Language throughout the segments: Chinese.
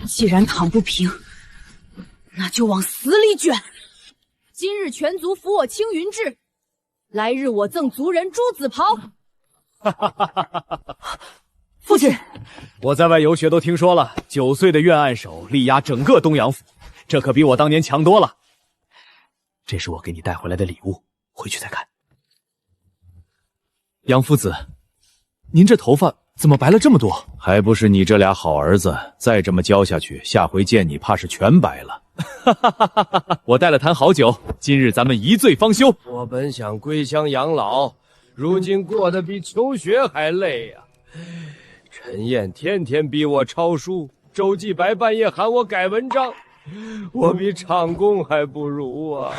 既然躺不平，那就往死里卷。今日全族服我青云志，来日我赠族人朱紫袍。父亲，我在外游学都听说了，9岁的院按手力压整个东阳府，这可比我当年强多了。这是我给你带回来的礼物，回去再看。杨夫子，您这头发怎么白了这么多？还不是你这俩好儿子，再这么教下去，下回见你怕是全白了。我带了坛好酒，今日咱们一醉方休。我本想归乡养老，如今过得比求学还累呀。陈燕天天逼我抄书，周继白半夜喊我改文章，我比长工还不如啊！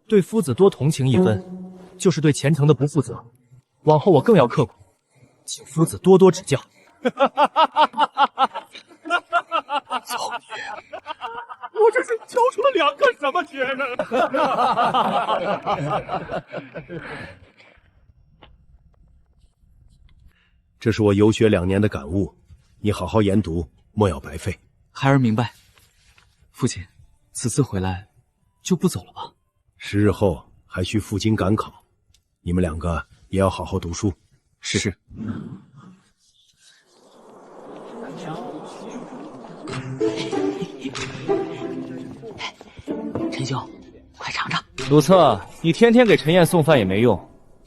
对夫子多同情一分，就是对前程的不负责。往后我更要刻苦，请夫子多多指教。造孽！我这是教出了2个什么学呢？这是我游学2年的感悟，你好好研读，莫要白费。孩儿明白。父亲，此次回来就不走了吧10日后还需赴京赶考，你们2个也要好好读书。是。陈兄，快尝尝。鲁策，你天天给陈燕送饭也没用，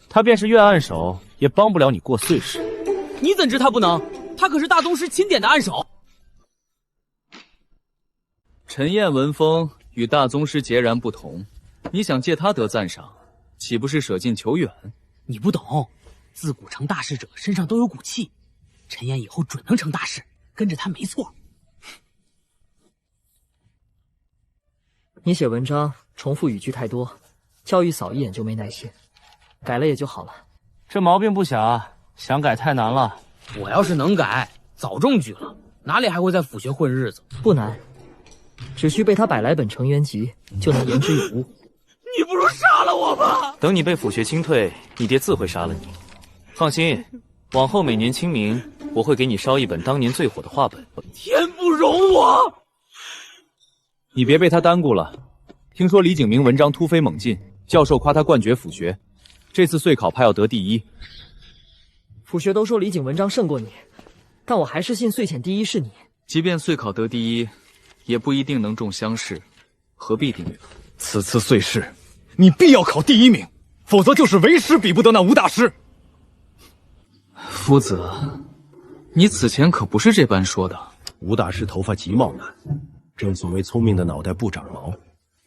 他便是院按手，也帮不了你过岁时。你怎知他不能？他可是大宗师钦点的按手。陈燕文风与大宗师截然不同，你想借他得赞赏，岂不是舍近求远？你不懂，自古成大事者身上都有股气，陈燕以后准能成大事，跟着他没错。你写文章重复语句太多，教育扫一眼就没耐心，改了也就好了。这毛病不小，想改太难了。我要是能改，早中举了，哪里还会在府学混日子？不难，只需背他100来本成元集，就能言之有物。你不如杀了我吧！等你被府学清退，你爹自会杀了你。放心，往后每年清明，我会给你烧一本当年最火的话本。天不容我！你别被他耽顾了。听说李景明文章突飞猛进，教授夸他冠绝府学，这次岁考怕要得第1。府学都说李景文章胜过你，但我还是信岁浅第1是你。即便岁考得第1，也不一定能中乡试，何必定论？此次岁试，你必要考第1名，否则就是为师比不得那吴大师。夫子，你此前可不是这般说的。吴大师头发极茂南，正所谓聪明的脑袋不长毛，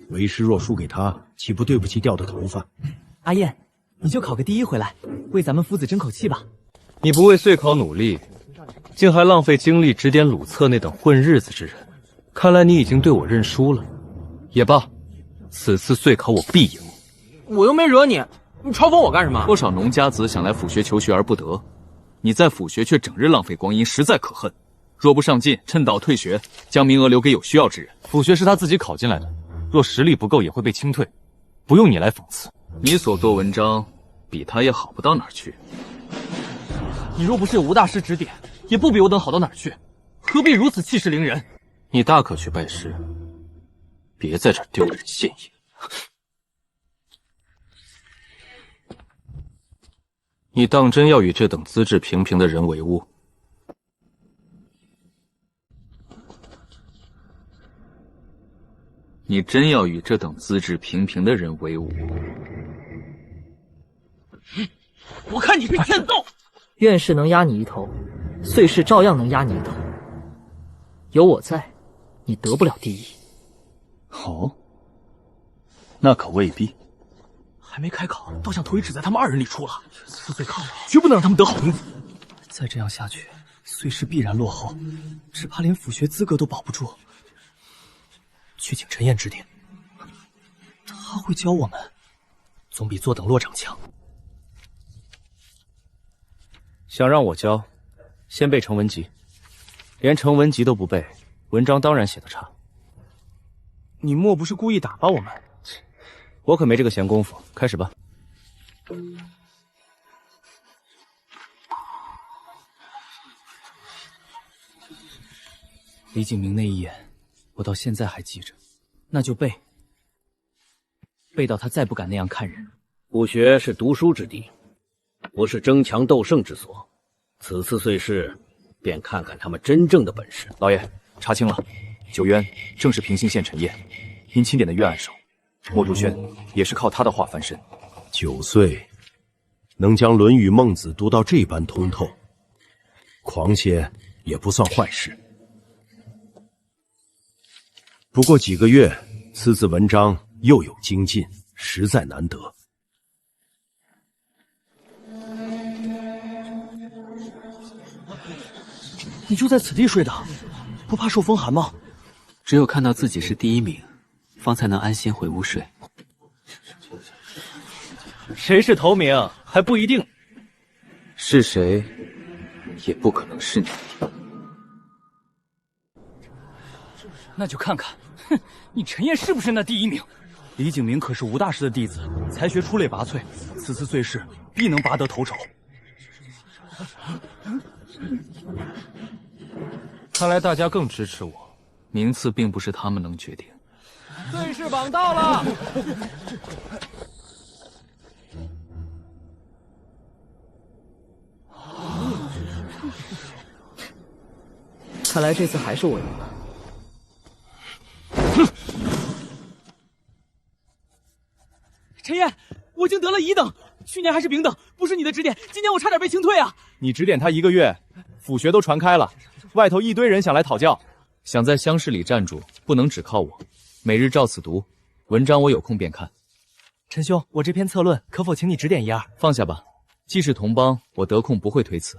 为师若输给他，岂不对不起掉的头发？阿燕，你就考个第1回来，为咱们夫子争口气吧。你不为岁考努力，竟还浪费精力指点鲁策那等混日子之人，看来你已经对我认输了。也罢，此次岁考我必赢。我又没惹你，你嘲讽我干什么？多少农家子想来府学求学而不得，你在府学却整日浪费光阴，实在可恨。若不上进，趁早退学，将名额留给有需要之人。府学是他自己考进来的，若实力不够也会被清退，不用你来讽刺。你所作文章比他也好不到哪儿去。你若不是有吴大师指点，也不比我等好到哪儿去，何必如此气势凌人？你大可去拜师，别在这儿丢人现眼。你当真要与这等资质平平的人为伍？你真要与这等资质平平的人为伍？我看你是欠揍！院士能压你一头，岁试照样能压你一头。有我在，你得不了第1。哦，那可未必。还没开考，倒想头一指在他们2人里出了。次岁考绝不能让他们得好名次。再这样下去，岁试必然落后，只怕连府学资格都保不住。去请陈燕指点，他会教我们，总比坐等落长强。想让我教，先背成文集，连成文集都不背，文章当然写得差。你莫不是故意打发我们？我可没这个闲工夫，开始吧。李景明那一眼，我到现在还记着。那就背到他再不敢那样看人。府学是读书之地，不是争强斗胜之所。此次岁试，便看看他们真正的本事。老爷，查清了，九渊正是平兴县陈烨，因钦点的冤案手。莫竹轩也是靠他的话翻身。9岁，能将《论语》《孟子》读到这般通透，狂些也不算坏事。不过几个月，此次文章又有精进，实在难得。你就在此地睡的，不怕受风寒吗？只有看到自己是第1名，方才能安心回屋睡。谁是头名还不一定，是谁，也不可能是你。那就看看，哼，你陈烨是不是那第1名？李景明可是吴大师的弟子，才学出类拔萃，此次岁试必能拔得头筹。看来大家更支持我。名次并不是他们能决定。岁试榜到了。看来这次还是我赢了。陈烨，我已经得了乙等，去年还是丙等，不是你的指点，今年我差点被清退啊！你指点他1个月，府学都传开了，外头一堆人想来讨教。想在乡试里站住，不能只靠我，每日照此读，文章我有空便看。陈兄，我这篇策论可否请你指点1二？放下吧，既是同帮，我得空不会推辞。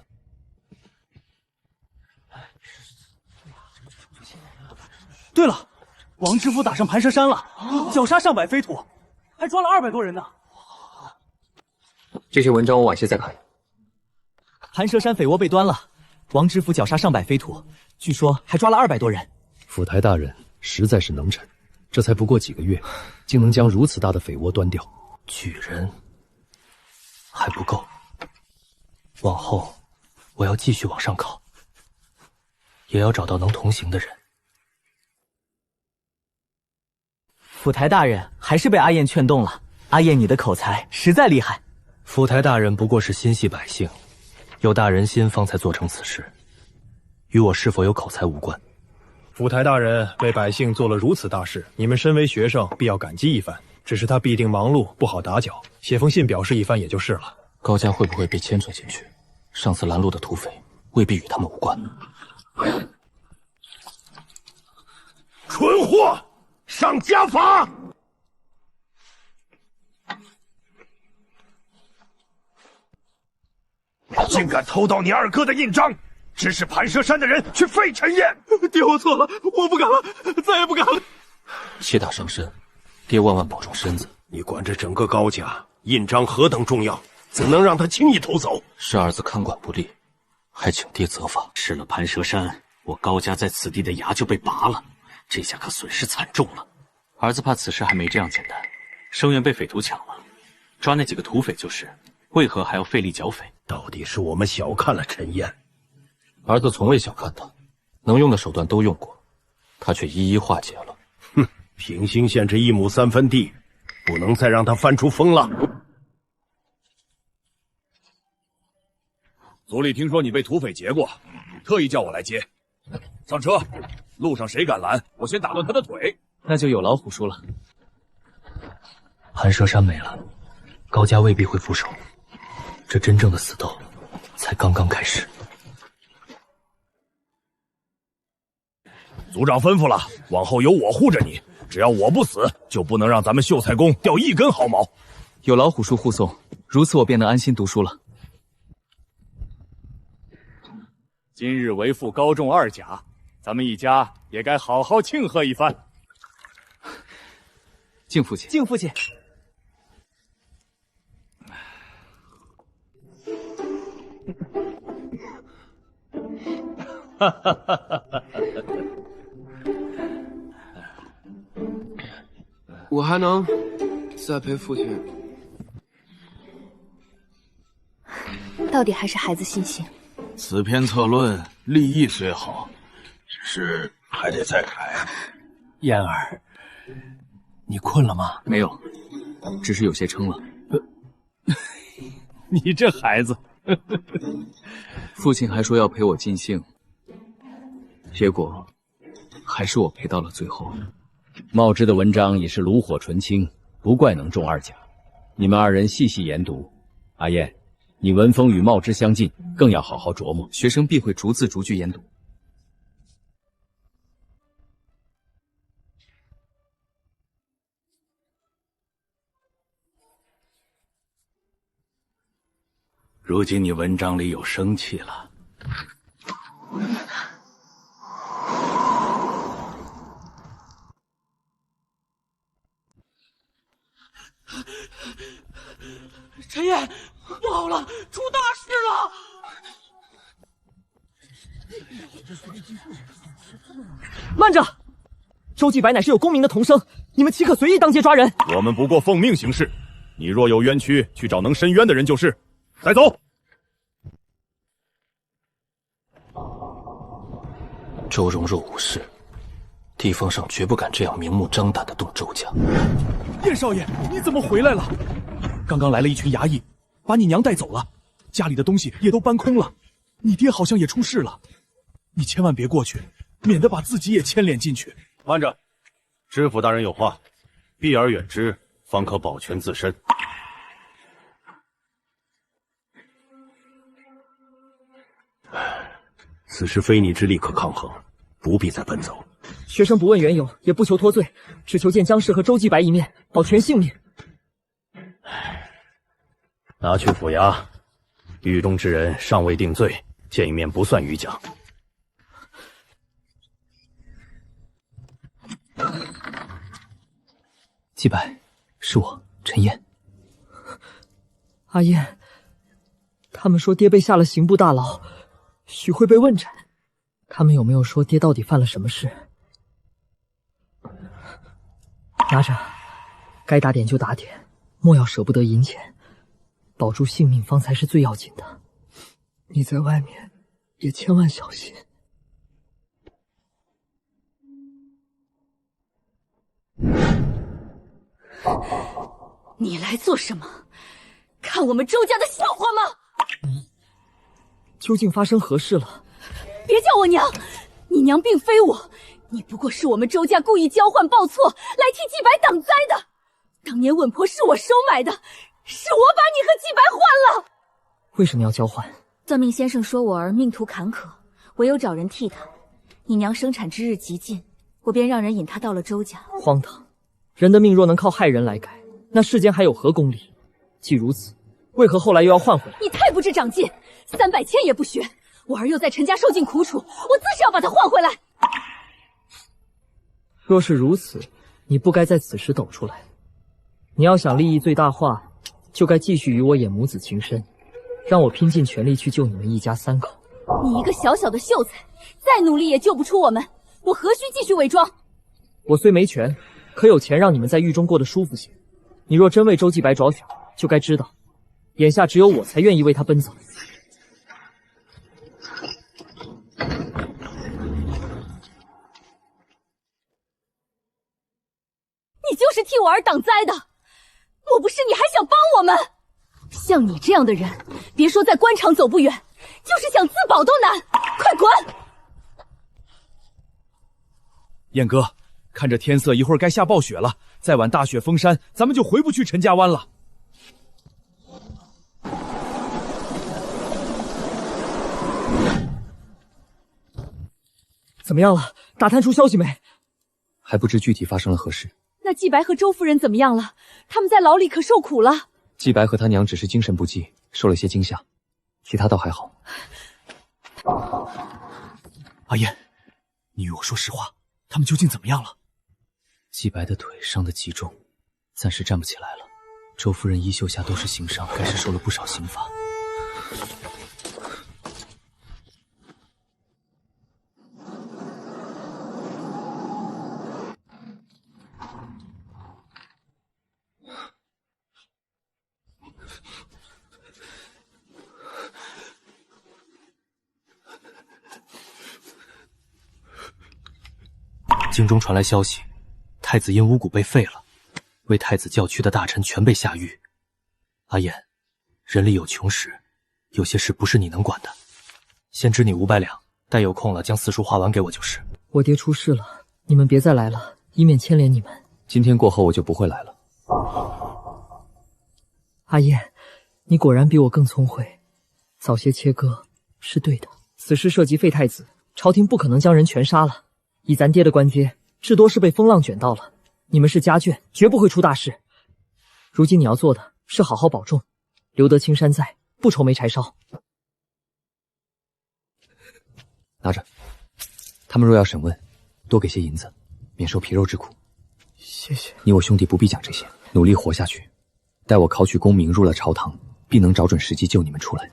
对了，王知府打上盘蛇山了，绞杀上百飞土，还抓了200多人呢。这些文章我晚些再看。盘蛇山匪窝被端了，王知府绞杀上百飞土，据说还抓了200多人。府台大人实在是能臣，这才不过几个月，竟能将如此大的匪窝端掉。举人还不够，往后我要继续往上考，也要找到能同行的人。府台大人还是被阿燕劝动了。阿燕，你的口才实在厉害。府台大人不过是心系百姓，有大人心方才做成此事，与我是否有口才无关。府台大人为百姓做了如此大事，你们身为学生必要感激一番。只是他必定忙碌，不好打搅，写封信表示一番也就是了。高家会不会被牵扯进去？上次拦路的土匪未必与他们无关。蠢货，上家法！竟敢偷盗你2哥的印章，指使盘蛇山的人去废陈烨！爹，我错了，我不敢了，再也不敢了。切大伤身，爹万万保重身子。你管着整个高家，印章何等重要，怎能让他轻易偷走？是儿子看管不力，还请爹责罚。失了盘蛇山，我高家在此地的牙就被拔了，这下可损失惨重了。儿子怕此事还没这样简单，生源被匪徒抢了，抓那几个土匪就是，为何还要费力剿匪？到底是我们小看了陈烨。儿子从未小看他，能用的手段都用过，他却一一化解了。哼，平兴县这1亩3分地，不能再让他翻出风浪。族里听说你被土匪劫过，特意叫我来接。上车，路上谁敢拦，我先打断他的腿。那就有劳虎叔了。盘蛇山没了，高家未必会服手，这真正的死斗才刚刚开始。族长吩咐了，往后有我护着你，只要我不死，就不能让咱们秀才宫掉1根毫毛。有劳虎叔护送，如此我便能安心读书了。今日为父高中2甲，咱们一家也该好好庆贺一番。敬父亲，敬父亲。哈哈哈哈哈！我还能再陪父亲。到底还是孩子心性。此篇策论立意虽好，只是还得再改。燕儿，你困了吗？没有，只是有些撑了。你这孩子，父亲还说要陪我尽兴，结果还是我陪到了最后。茂之的文章也是炉火纯青，不怪能中2甲。你们2人细细研读。阿燕，你文风与茂之相近，更要好好琢磨。学生必会逐字逐句研读。如今你文章里有生气了。陈燕，不好了，出大事了！慢着，周继白乃是有功名的童生，你们岂可随意当街抓人？我们不过奉命行事，你若有冤屈，去找能伸冤的人就是。带走。周荣若无事，地方上绝不敢这样明目张胆地动周家。燕少爷，你怎么回来了？刚刚来了一群衙役，把你娘带走了，家里的东西也都搬空了，你爹好像也出事了，你千万别过去，免得把自己也牵连进去。慢着，知府大人有话，避而远之，方可保全自身。此事非你之力可抗衡，不必再奔走。学生不问缘由，也不求脱罪，只求见江氏和周继白一面，保全性命。拿去府衙，狱中之人尚未定罪，见一面不算逾奖。季白，是我，陈燕。阿燕，他们说爹被下了刑部大牢，许会被问斩。他们有没有说爹到底犯了什么事？拿着，该打点就打点，莫要舍不得银钱，保住性命方才是最要紧的。你在外面也千万小心。你来做什么？看我们周家的笑话吗？究竟发生何事了？别叫我娘，你娘并非我，你不过是我们周家故意交换报错，来替季白挡灾的。当年稳婆是我收买的，是我把你和季白换了。为什么要交换？算命先生说我儿命途坎坷，唯有找人替他。你娘生产之日极近，我便让人引她到了周家。荒唐！人的命若能靠害人来改，那世间还有何公理？既如此，为何后来又要换回来？你太不知长进，300千也不学。我儿又在陈家受尽苦楚，我自是要把他换回来。若是如此，你不该在此时抖出来。你要想利益最大化，就该继续与我演母子情深，让我拼尽全力去救你们一家3口。你一个小小的秀才，再努力也救不出我们，我何须继续伪装？我虽没权，可有钱让你们在狱中过得舒服些。你若真为周继白着想，就该知道，眼下只有我才愿意为他奔走。你就是替我儿挡灾的，莫不是你还想帮我们？像你这样的人，别说在官场走不远，就是想自保都难。快滚！燕哥，看这天色，一会儿该下暴雪了，再晚大雪封山，咱们就回不去陈家湾了。怎么样了？打探出消息没？还不知具体发生了何事。那季白和周夫人怎么样了？他们在牢里可受苦了。季白和他娘只是精神不济，受了些惊吓，其他倒还好。阿燕，你与我说实话，他们究竟怎么样了？季白的腿伤得极重，暂时站不起来了。周夫人衣袖下都是刑伤，该是受了不少刑罚。京中传来消息，太子因巫蛊被废了，为太子教区的大臣全被下狱。阿燕，人力有穷时，有些事不是你能管的。先支你500两，待有空了将四书画完给我就是。我爹出事了，你们别再来了，以免牵连你们。今天过后我就不会来了。阿燕，你果然比我更聪慧，早些切割是对的。此事涉及废太子，朝廷不可能将人全杀了。以咱爹的官阶，至多是被风浪卷到了。你们是家眷，绝不会出大事。如今你要做的是好好保重，留得青山在，不愁没柴烧。拿着，他们若要审问，多给些银子，免受皮肉之苦。谢谢。你我兄弟不必讲这些，努力活下去。待我考取功名，入了朝堂，必能找准时机救你们出来。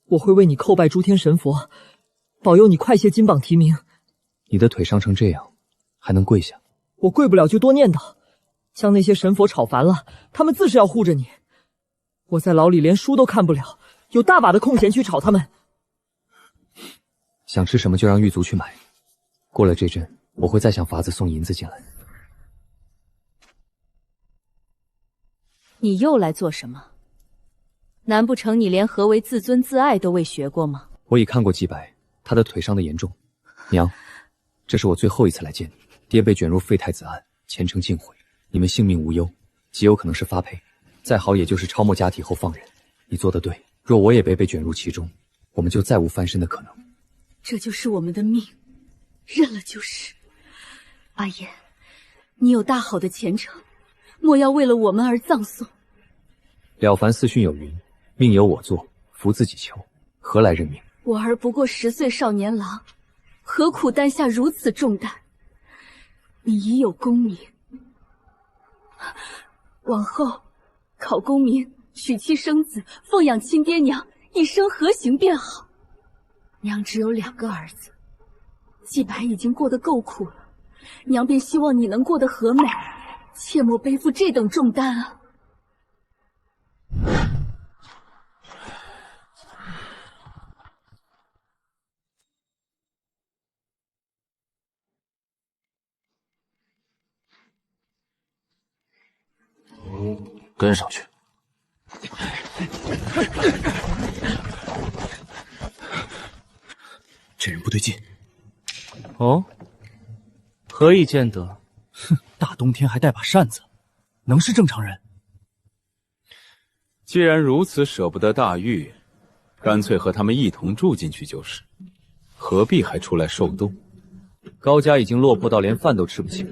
我会为你叩拜诸天神佛，保佑你快些金榜题名。你的腿伤成这样，还能跪下？我跪不了就多念叨，将那些神佛吵烦了，他们自是要护着你。我在牢里连书都看不了，有大把的空闲去吵他们。想吃什么就让狱卒去买，过了这阵，我会再想法子送银子进来。你又来做什么？难不成你连何为自尊自爱都未学过吗？我已看过季白，他的腿伤得严重。娘，这是我最后一次来见你。爹被卷入废太子案，前程尽毁，你们性命无忧，极有可能是发配，再好也就是抄没家体后放人。你做得对，若我也被卷入其中，我们就再无翻身的可能。这就是我们的命，认了就是。阿言，你有大好的前程，莫要为了我们而葬送。了凡四训有云：命由我做，福自己求，何来认命？我儿不过10岁少年郎，何苦担下如此重担？你已有功名，往后考功名，娶妻生子，奉养亲爹娘，一生和行便好。娘只有2个儿子，季白已经过得够苦了，娘便希望你能过得和美，切莫背负这等重担啊！跟上去。这人不对劲。哦，何以见得？哼，大冬天还带把扇子，能是正常人？既然如此舍不得大狱，干脆和他们一同住进去就是，何必还出来受冻？高家已经落魄到连饭都吃不起，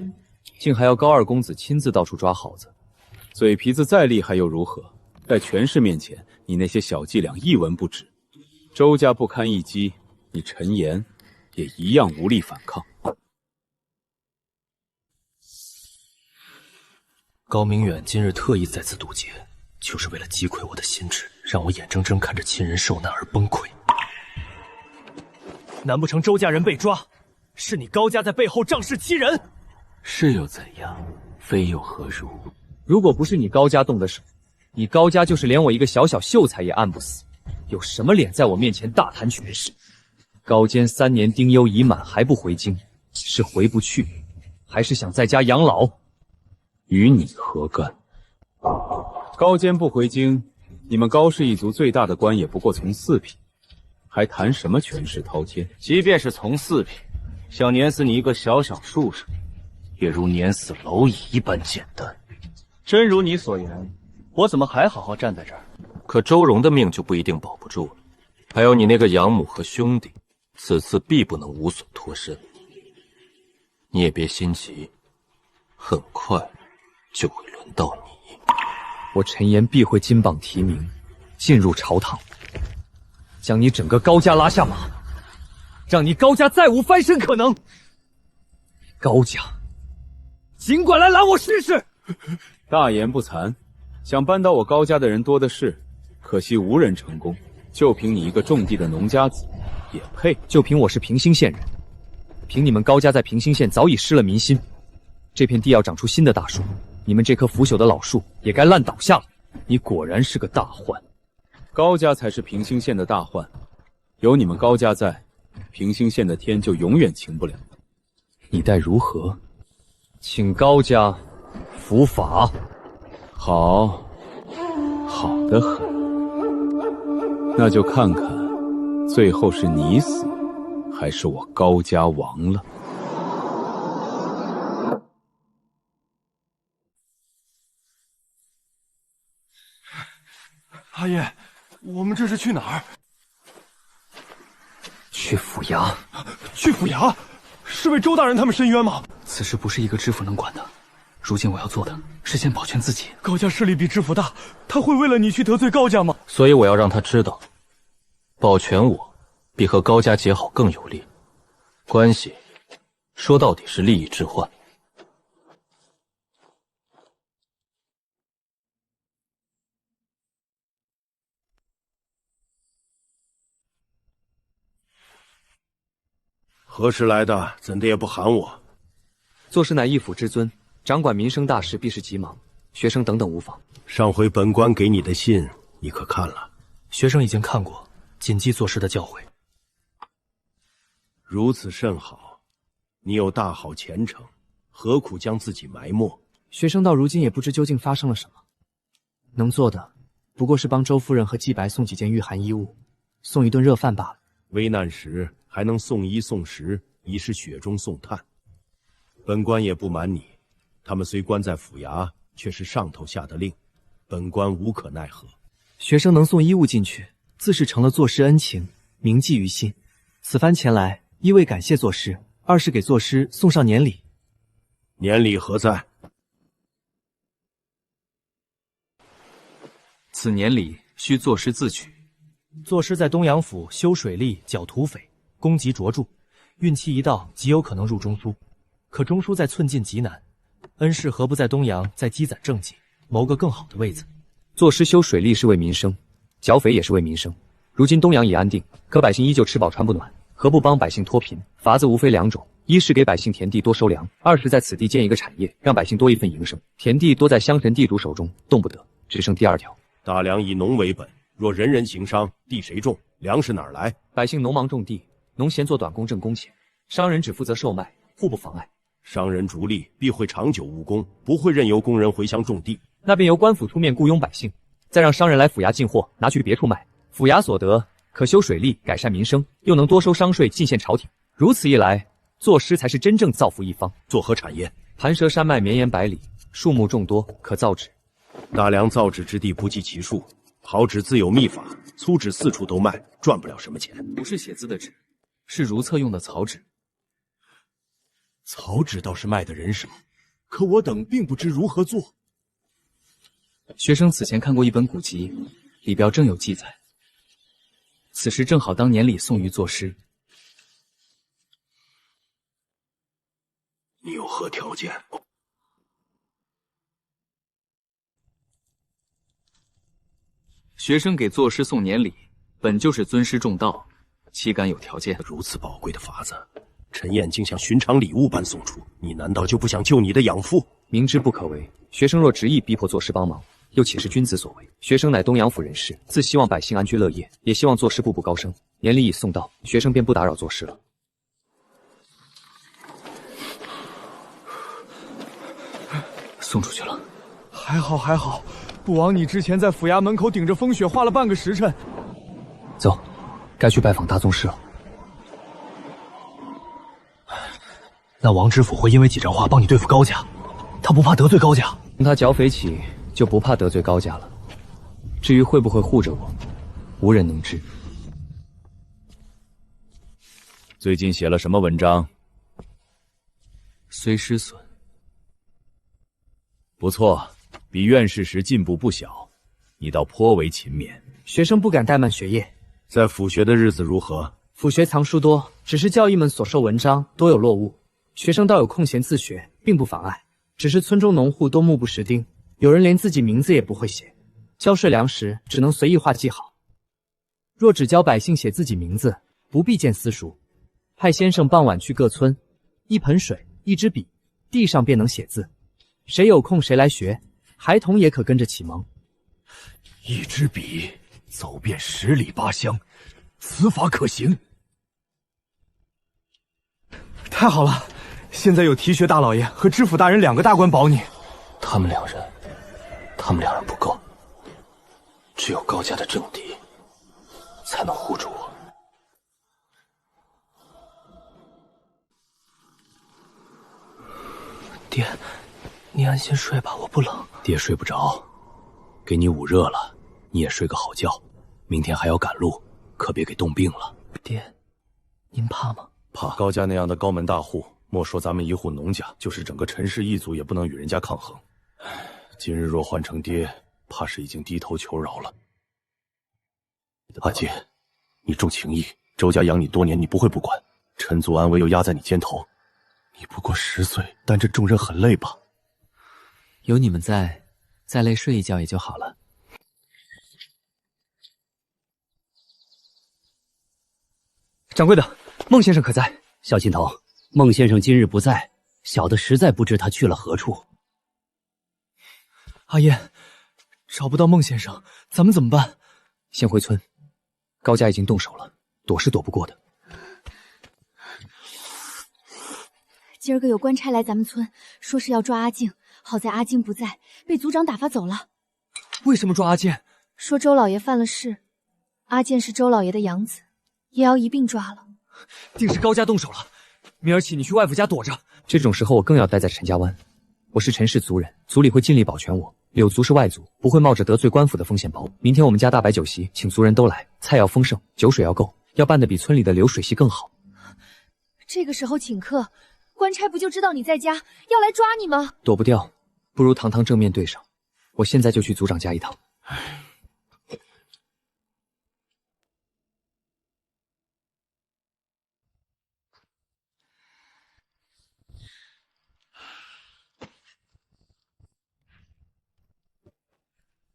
竟还要高二公子亲自到处抓好子。嘴皮子再厉害又如何？在权势面前，你那些小伎俩一文不值。周家不堪一击，你陈岩也一样无力反抗。高明远今日特意在此渡劫，就是为了击溃我的心智，让我眼睁睁看着亲人受难而崩溃。难不成周家人被抓，是你高家在背后仗势欺人？是又怎样？非又何如？如果不是你高家动的手，你高家就是连我一个小小秀才也按不死，有什么脸在我面前大谈权势？高监3年丁忧已满还不回京，是回不去，还是想在家养老？与你何干？高监不回京，你们高氏一族最大的官也不过从4品，还谈什么权势滔天？即便是从4品，想碾死你一个小小书生，也如碾死蝼蚁一般简单。真如你所言，我怎么还好好站在这儿？可周荣的命就不一定保不住了，还有你那个养母和兄弟，此次必不能无损脱身。你也别心急，很快就会轮到你。我陈岩必会金榜题名，进入朝堂，将你整个高家拉下马，让你高家再无翻身可能。高家，尽管来拦我试试！大言不惭，想扳倒我高家的人多的是，可惜无人成功。就凭你一个种地的农家子，也配？就凭我是平兴县人，凭你们高家在平兴县早已失了民心，这片地要长出新的大树，你们这棵腐朽的老树也该烂倒下了。你果然是个大患。高家才是平兴县的大患，有你们高家在，平兴县的天就永远晴不了。你待如何？请高家伏法。好，好得很。那就看看，最后是你死，还是我高家亡了。阿爷，我们这是去哪儿？去府衙。去府衙？是为周大人他们申冤吗？此事不是一个知府能管的。如今我要做的是先保全自己。高家势力比知府大，他会为了你去得罪高家吗？所以我要让他知道，保全我比和高家结好更有利。关系说到底是利益置换。何时来的？怎的也不喊我？做事乃一府之尊，掌管民生大事，必是急忙。学生等等无妨。上回本官给你的信，你可看了？学生已经看过，谨记做事的教诲。如此甚好，你有大好前程，何苦将自己埋没？学生到如今也不知究竟发生了什么，能做的不过是帮周夫人和季白送几件御寒衣物，送一顿热饭罢了。危难时还能送衣送食，已是雪中送炭。本官也不瞒你，他们虽关在府衙，却是上头下的令，本官无可奈何。学生能送衣物进去，自是成了作师恩情，铭记于心。此番前来，一为感谢作师，二是给作师送上年礼。年礼何在？此年礼需作师自取。作师在东阳府修水利、剿土匪，功绩卓著，运气一到，极有可能入中苏。可中书在寸进极难，恩师何不在东阳再积攒政绩，谋个更好的位子？作师修水利是为民生，剿匪也是为民生。如今东阳已安定，可百姓依旧吃饱穿不暖，何不帮百姓脱贫？法子无非两种：一是给百姓田地多收粮，二是在此地建一个产业，让百姓多一份营生。田地多在乡神地主手中，动不得，只剩第二条。大梁以农为本，若人人行商，地谁种？粮食哪儿来？百姓农忙种地，农闲做短工挣工钱，商人只负责售卖，互不妨碍。商人逐利，必会长久务工，不会任由工人回乡种地。那便由官府出面雇佣百姓，再让商人来府衙进货，拿去别处卖。府衙所得可修水利，改善民生，又能多收商税，进献朝廷。如此一来，作师才是真正造福一方。作何产业？盘蛇山脉绵延百里，树木众多，可造纸。大梁造纸之地不计其数，好纸自有秘法，粗纸四处都卖，赚不了什么钱。不是写字的纸，是如厕用的草纸。草纸倒是卖的人少，可我等并不知如何做。学生此前看过一本古籍，里表正有记载。此时正好当年礼送于作师。你有何条件？学生给作师送年礼，本就是尊师重道，岂敢有条件？如此宝贵的法子，陈燕竟像寻常礼物般送出，你难道就不想救你的养父？明知不可为，学生若执意逼迫作师帮忙，又岂是君子所为？学生乃东阳府人士，自希望百姓安居乐业，也希望作师步步高升。年礼已送到，学生便不打扰作师了。送出去了。还好还好，不枉你之前在府衙门口顶着风雪花了半个时辰。走，该去拜访大宗师了。那王知府会因为几阵话帮你对付高家，他不怕得罪高家？从他剿匪起，就不怕得罪高家了。至于会不会护着我，无人能知。最近写了什么文章？虽失损，不错，比院士时进步不小。你倒颇为勤勉。学生不敢怠慢学业。在府学的日子如何？府学藏书多，只是教役们所授文章多有落伍。学生倒有空闲自学，并不妨碍。只是村中农户都目不识丁，有人连自己名字也不会写，交税粮食只能随意画记好。若只教百姓写自己名字，不必见私塾，派先生傍晚去各村，一盆水，一支笔，地上便能写字。谁有空谁来学，孩童也可跟着启蒙。一支笔走遍10里8乡，此法可行。太好了，现在有提学大老爷和知府大人2个大官保你。他们两人不够，只有高家的政敌才能护住我。爹，你安心睡吧，我不冷。爹睡不着，给你捂热了，你也睡个好觉。明天还要赶路，可别给冻病了。爹，您怕吗？怕。高家那样的高门大户，莫说咱们一户农家，就是整个陈氏一族也不能与人家抗衡。今日若换成爹，怕是已经低头求饶了。阿金，你重情义，周家养你多年，你不会不管。陈族安危又压在你肩头，你不过10岁，担着重任很累吧？有你们在，再累睡一觉也就好了。掌柜的，孟先生可在？小心头，孟先生今日不在，小的实在不知他去了何处。阿燕，找不到孟先生，咱们怎么办？先回村，高家已经动手了，躲是躲不过的。今儿个有官差来咱们村，说是要抓阿静，好在阿静不在，被族长打发走了。为什么抓阿健？说周老爷犯了事，阿健是周老爷的养子，也要一并抓了。定是高家动手了，明儿起你去外父家躲着。这种时候我更要待在陈家湾。我是陈氏族人，族里会尽力保全我。柳族是外族，不会冒着得罪官府的风险保我。明天我们家大摆酒席，请族人都来，菜要丰盛，酒水要够，要办得比村里的流水席更好。这个时候请客，官差不就知道你在家，要来抓你吗？躲不掉，不如堂堂正面对上。我现在就去族长家一趟。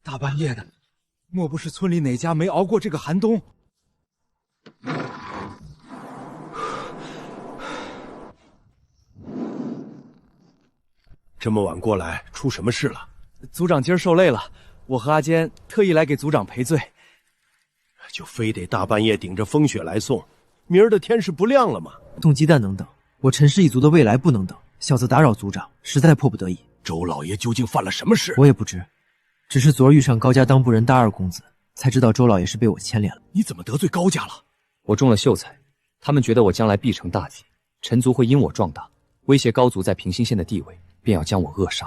大半夜的，莫不是村里哪家没熬过这个寒冬？这么晚过来，出什么事了？族长今儿受累了，我和阿坚特意来给族长赔罪。就非得大半夜顶着风雪来送，明儿的天是不亮了吗？冻鸡蛋能等，我陈氏一族的未来不能等。小子打扰族长，实在迫不得已。周老爷究竟犯了什么事？我也不知，只是昨儿遇上高家当部人大二公子，才知道周老爷是被我牵连了。你怎么得罪高家了？我中了秀才，他们觉得我将来必成大器，陈族会因我壮大，威胁高族在平兴县的地位，便要将我扼杀。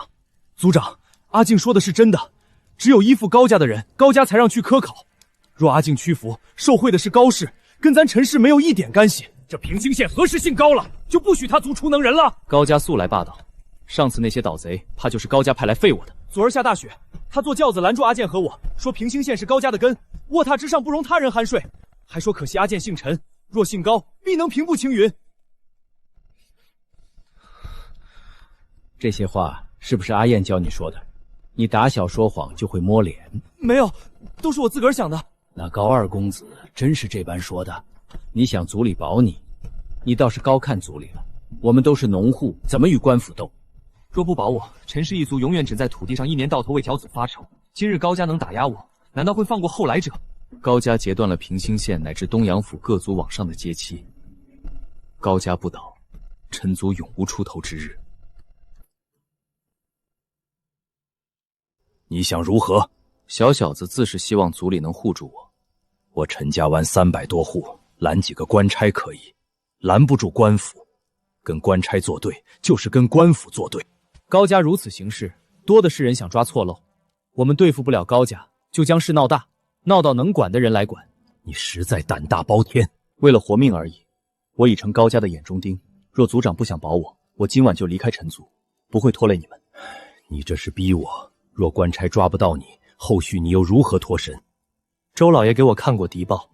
族长，阿静说的是真的，只有依附高家的人，高家才让去科考。若阿静屈服，受贿的是高氏，跟咱陈氏没有一点干系。这平兴县何时姓高了，就不许他族出能人了？高家素来霸道，上次那些盗贼，怕就是高家派来废我的。昨儿下大雪，他坐轿子拦住阿健和我说，平兴县是高家的根，卧榻之上不容他人酣睡，还说可惜阿健姓陈，若姓高，必能平步青云。这些话是不是阿燕教你说的？你打小说谎就会摸脸？没有，都是我自个儿想的。那高二公子真是这般说的？你想族里保你，你倒是高看族里了。我们都是农户，怎么与官府斗？若不保我，陈氏一族永远只在土地上一年到头为条子发愁。今日高家能打压我，难道会放过后来者？高家截断了平兴县乃至东阳府各族往上的接期，高家不倒，陈族永无出头之日。你想如何？小小子自是希望族里能护住我。我陈家湾300多户，拦几个官差可以，拦不住官府。跟官差作对，就是跟官府作对。高家如此行事，多的是人想抓错漏。我们对付不了高家，就将事闹大，闹到能管的人来管。你实在胆大包天。为了活命而已，我已成高家的眼中钉。若族长不想保我，我今晚就离开陈族，不会拖累你们。你这是逼我。若官差抓不到你，后续你又如何脱身？周老爷给我看过敌报，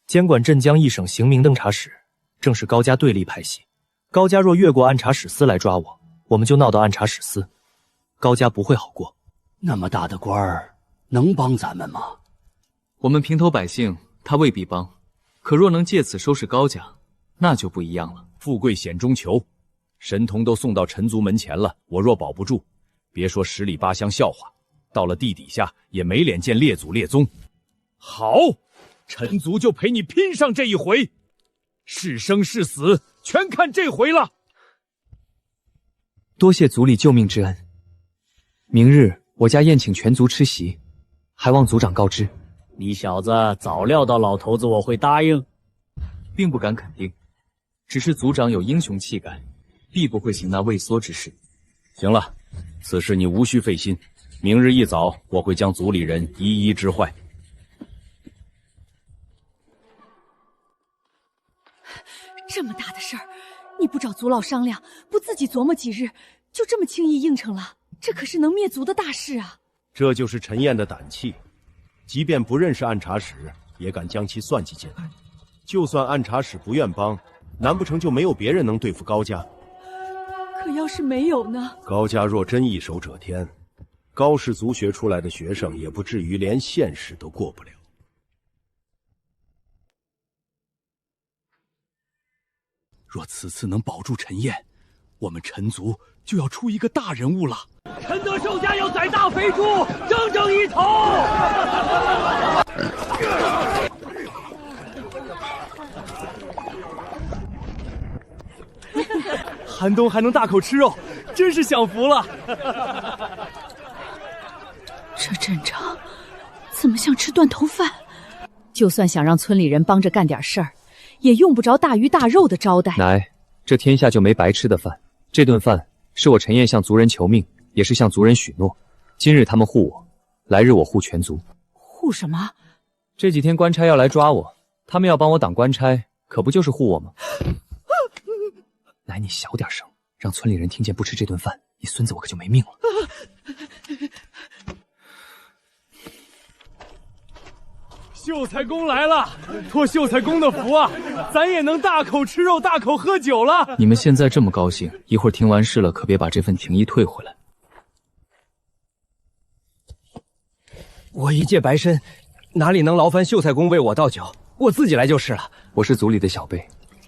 监管镇江一省刑名登察使，正是高家对立派系。高家若越过按察使司来抓我，我们就闹到按察使司，高家不会好过。那么大的官儿，能帮咱们吗？我们平头百姓，他未必帮，可若能借此收拾高家，那就不一样了。富贵险中求，神童都送到陈族门前了，我若保不住，别说10里8乡笑话，到了地底下也没脸见列祖列宗。好，陈族就陪你拼上这一回，是生是死全看这回了。多谢族里救命之恩。明日我家宴请全族吃席，还望族长告知。你小子早料到老头子我会答应，并不敢肯定，只是族长有英雄气概，必不会行那畏缩之事。行了，此事你无需费心，明日一早我会将族里人一一知会。这么大的事儿，你不找族老商量，不自己琢磨几日，就这么轻易应承了？这可是能灭族的大事啊！这就是陈燕的胆气，即便不认识按察使，也敢将其算计进来。就算按察使不愿帮，难不成就没有别人能对付高家？可要是没有呢？高家若真一手遮天，高氏族学出来的学生也不至于连县试都过不了。若此次能保住陈燕，我们陈族就要出一个大人物了。陈德寿家要宰大肥猪，整整一头。寒冬还能大口吃肉，真是享福了。这阵仗怎么像吃断头饭？就算想让村里人帮着干点事儿，也用不着大鱼大肉的招待。乃这天下就没白吃的饭，这顿饭是我陈燕向族人求命，也是向族人许诺。今日他们护我，来日我护全族。护什么？这几天官差要来抓我，他们要帮我挡官差，可不就是护我吗？乃你小点声，让村里人听见不吃这顿饭，你孙子我可就没命了。秀才公来了，托秀才公的福啊，咱也能大口吃肉，大口喝酒了。你们现在这么高兴，一会儿听完事了，可别把这份情谊退回来。我一介白身，哪里能劳烦秀才公为我倒酒？我自己来就是了。我是族里的小辈，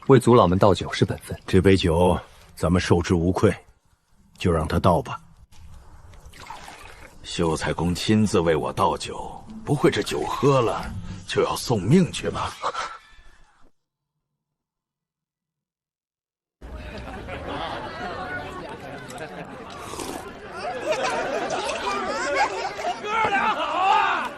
为族老们倒酒是本分。这杯酒咱们受之无愧，就让他倒吧。秀才公亲自为我倒酒，不会这酒喝了就要送命去吧？哥俩好啊！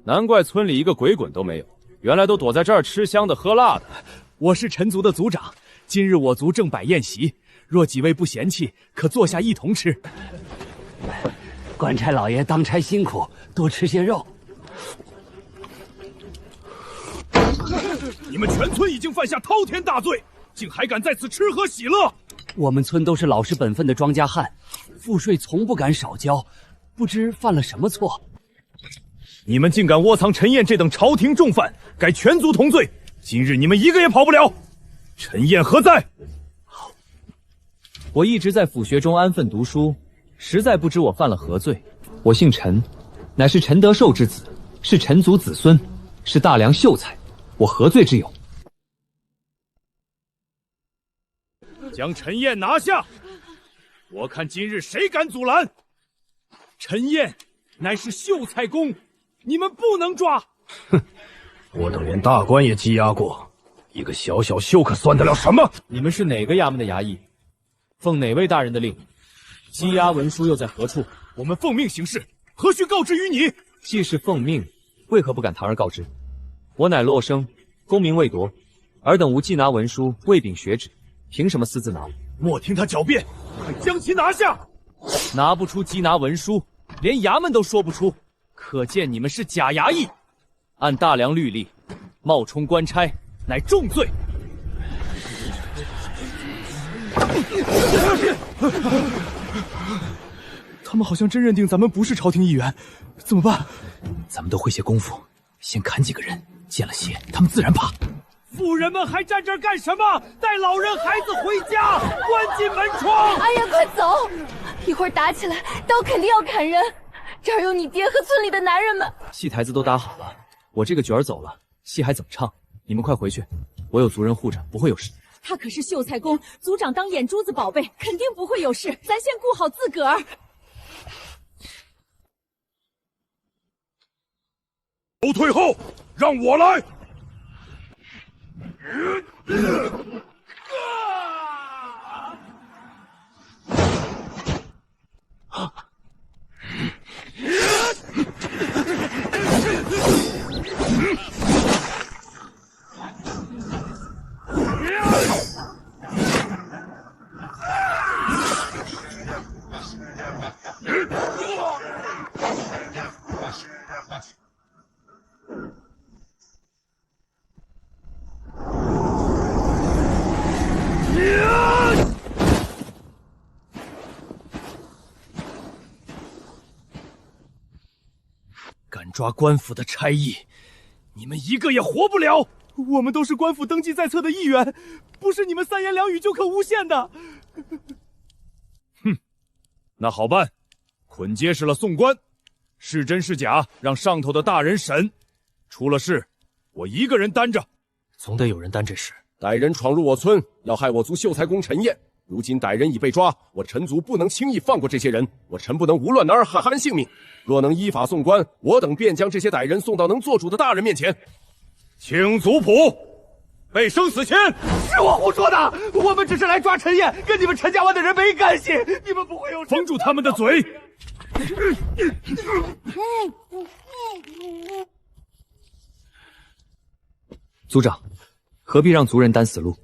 难怪村里一个鬼滚都没有，原来都躲在这儿吃香的喝辣的。我是陈族的族长，今日我族正摆宴席，若几位不嫌弃，可坐下一同吃。官差老爷当差辛苦，多吃些肉。你们全村已经犯下滔天大罪，竟还敢在此吃喝喜乐！我们村都是老实本分的庄稼汉，赋税从不敢少交，不知犯了什么错。你们竟敢窝藏陈燕这等朝廷重犯，该全族同罪。今日你们一个也跑不了。陈燕何在？我一直在府学中安分读书，实在不知我犯了何罪。我姓陈，乃是陈德寿之子，是陈族子孙，是大梁秀才，我何罪之有？将陈燕拿下！我看今日谁敢阻拦！陈燕乃是秀才公，你们不能抓。哼，我等连大官也羁押过，一个小小秀可算得了什么？你们是哪个衙门的衙役？奉哪位大人的令？羁押文书又在何处？我们奉命行事，何须告知于你？既是奉命，为何不敢堂而告知？我乃洛生，功名未夺，尔等无缉拿文书，未秉学旨，凭什么私自拿？莫听他狡辩，快将其拿下！拿不出缉拿文书，连衙门都说不出，可见你们是假衙役。按大梁律例，冒充官差乃重罪。他们好像真认定咱们不是朝廷议员，怎么办？咱们都会些功夫，先砍几个人，见了血，他们自然怕。妇人们还站这儿干什么？带老人孩子回家，关紧门窗。哎呀，快走！一会儿打起来，刀肯定要砍人。这儿有你爹和村里的男人们。戏台子都搭好了，我这个角儿走了，戏还怎么唱？你们快回去，我有族人护着，不会有事。他可是秀才公，族长当眼珠子宝贝，肯定不会有事。咱先顾好自个儿。都退后，让我来！敢抓官府的差役，你们一个也活不了！我们都是官府登记在册的议员，不是你们三言两语就可诬陷的。哼，那好办，捆结实了送官，是真是假让上头的大人审。出了事，我一个人担着。总得有人担这事。歹人闯入我村，要害我族秀才公陈燕。如今歹人已被抓，我陈族不能轻易放过这些人。我陈不能无乱而害他人性命。若能依法送官，我等便将这些歹人送到能做主的大人面前。请族谱，备生死签。是我胡说的，我们只是来抓陈燕，跟你们陈家湾的人没干系。你们不会有……封住他们的嘴。族长，何必让族人担死路？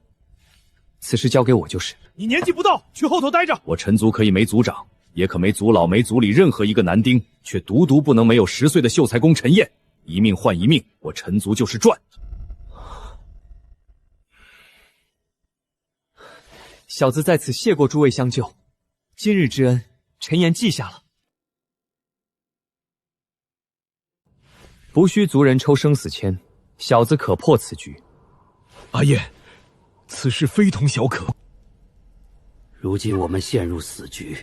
此事交给我就是。你年纪不到，去后头待着。我陈族可以没族长，也可没族老，没族里任何一个男丁，却独不能没有10岁的秀才公陈燕。一命换一命，我陈族就是赚。小子在此谢过诸位相救，今日之恩，陈言记下了。不需族人抽生死签，小子可破此局。阿燕，此事非同小可。如今我们陷入死局，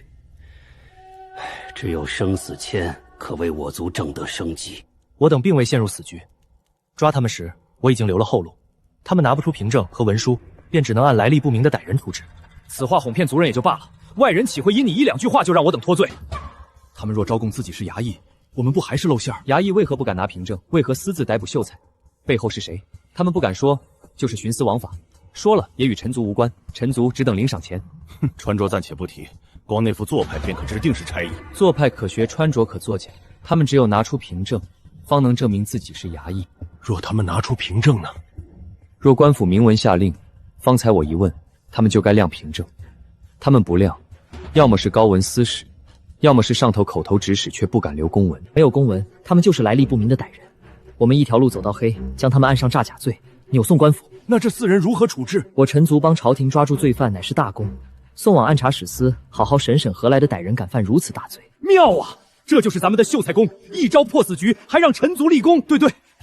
只有生死签可为我族挣得生机。我等并未陷入死局，抓他们时我已经留了后路，他们拿不出凭证和文书，便只能按来历不明的歹人处置。此话哄骗族人也就罢了，外人岂会因你1、2句话就让我等脱罪？他们若招供自己是衙役，我们不还是露馅儿？衙役为何不敢拿凭证？为何私自逮捕秀才？背后是谁？他们不敢说，就是徇私枉法。说了也与陈族无关，陈族只等领赏钱。哼，穿着暂且不提，光那副做派便可指定是差役。做派可学，穿着可作假。他们只有拿出凭证，方能证明自己是衙役。若他们拿出凭证呢？若官府明文下令，方才我一问，他们就该亮凭证。他们不亮，要么是高文私使，要么是上头口头指使却不敢留公文。没有公文，他们就是来历不明的歹人。我们一条路走到黑，将他们按上诈假罪，扭送官府。那这4人如何处置？我陈族帮朝廷抓住罪犯乃是大功，送往按察使司好好审审何来的歹人敢犯如此大罪。妙啊！这就是咱们的秀才公，一招破死局，还让陈族立功。对，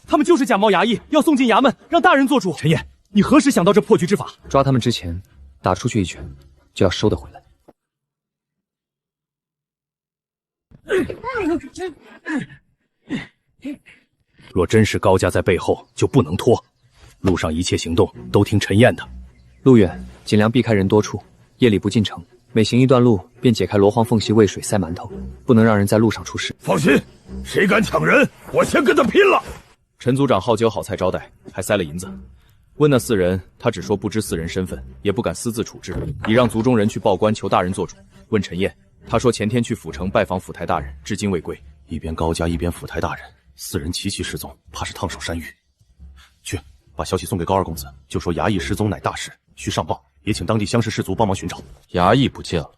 他们就是假冒衙役，要送进衙门，让大人做主。陈燕，你何时想到这破局之法？抓他们之前，打出去一拳，就要收得回来。若真是高家在背后，就不能拖。路上一切行动都听陈燕的。路远，尽量避开人多处，夜里不进城。每行一段路，便解开罗黄缝隙喂水塞馒头，不能让人在路上出事。放心，谁敢抢人，我先跟他拼了。陈族长好酒好菜招待，还塞了银子。问那4人，他只说不知4人身份，也不敢私自处置，已让族中人去报官求大人做主。问陈燕，他说前天去府城拜访府台大人，至今未归。一边高家一边府台大人，4人齐齐失踪，怕是烫手山芋。去，把消息送给高二公子，就说衙役失踪乃大事，需上报，也请当地乡试士族帮忙寻找。衙役不见了，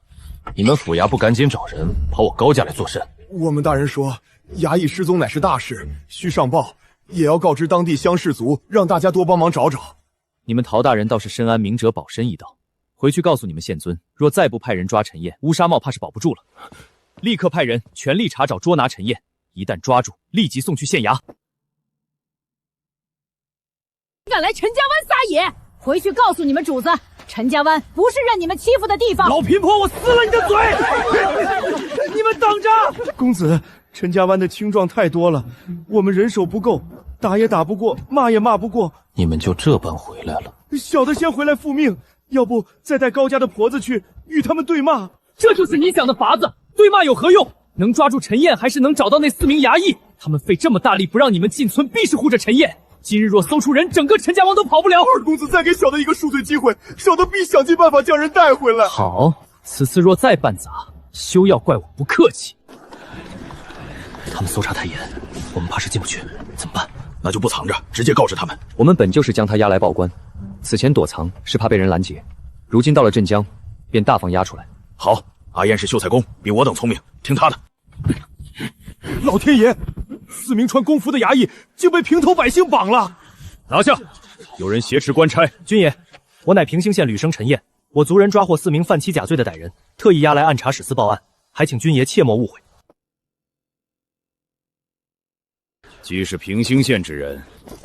你们府衙不赶紧找人，跑我高家来作甚？我们大人说，衙役失踪乃是大事，需上报，也要告知当地乡士族，让大家多帮忙找找。你们陶大人倒是深谙明哲保身一道，回去告诉你们县尊，若再不派人抓陈燕，乌纱帽怕是保不住了。立刻派人全力查找捉拿陈燕，一旦抓住，立即送去县衙。敢来陈家湾撒野，回去告诉你们主子，陈家湾不是任你们欺负的地方。老贫婆，我撕了你的嘴！你们等着！公子，陈家湾的青壮太多了，我们人手不够，打也打不过，骂也骂不过。你们就这般回来了？小的先回来复命，要不再带高家的婆子去与他们对骂。这就是你想的法子，对骂有何用？能抓住陈燕，还是能找到那4名衙役？他们费这么大力不让你们进村，必是护着陈燕。今日若搜出人，整个陈家王都跑不了。二公子再给小的一个赎罪机会，小的必想尽办法将人带回来。好，此次若再办砸，休要怪我不客气。他们搜查太严，我们怕是进不去，怎么办？那就不藏着，直接告知他们。我们本就是将他押来报官，此前躲藏是怕被人拦截，如今到了镇江，便大方押出来。好，阿燕是秀才公，比我等聪明，听他的。老天爷！4名穿公服的衙役竟被平头百姓绑了！拿下！有人挟持官差。军爷，我乃平兴县吕生陈燕，我族人抓获4名犯欺假罪的歹人，特意押来按察使司报案，还请军爷切莫误会。既是平兴县之人，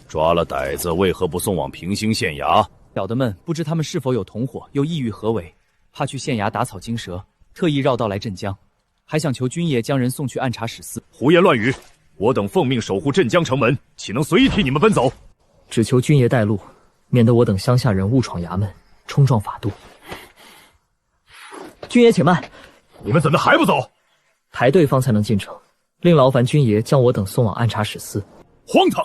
抓了歹子，为何不送往平兴县衙？小的们不知他们是否有同伙，又意欲何为，怕去县衙打草惊蛇，特意绕道来镇江，还想求军爷将人送去按察使司。胡言乱语！我等奉命守护镇江城门，岂能随意替你们奔走？只求军爷带路，免得我等乡下人误闯衙门，冲撞法度。军爷且慢，你们怎的还不走？排队方才能进城，另劳烦军爷将我等送往按察使司。荒唐！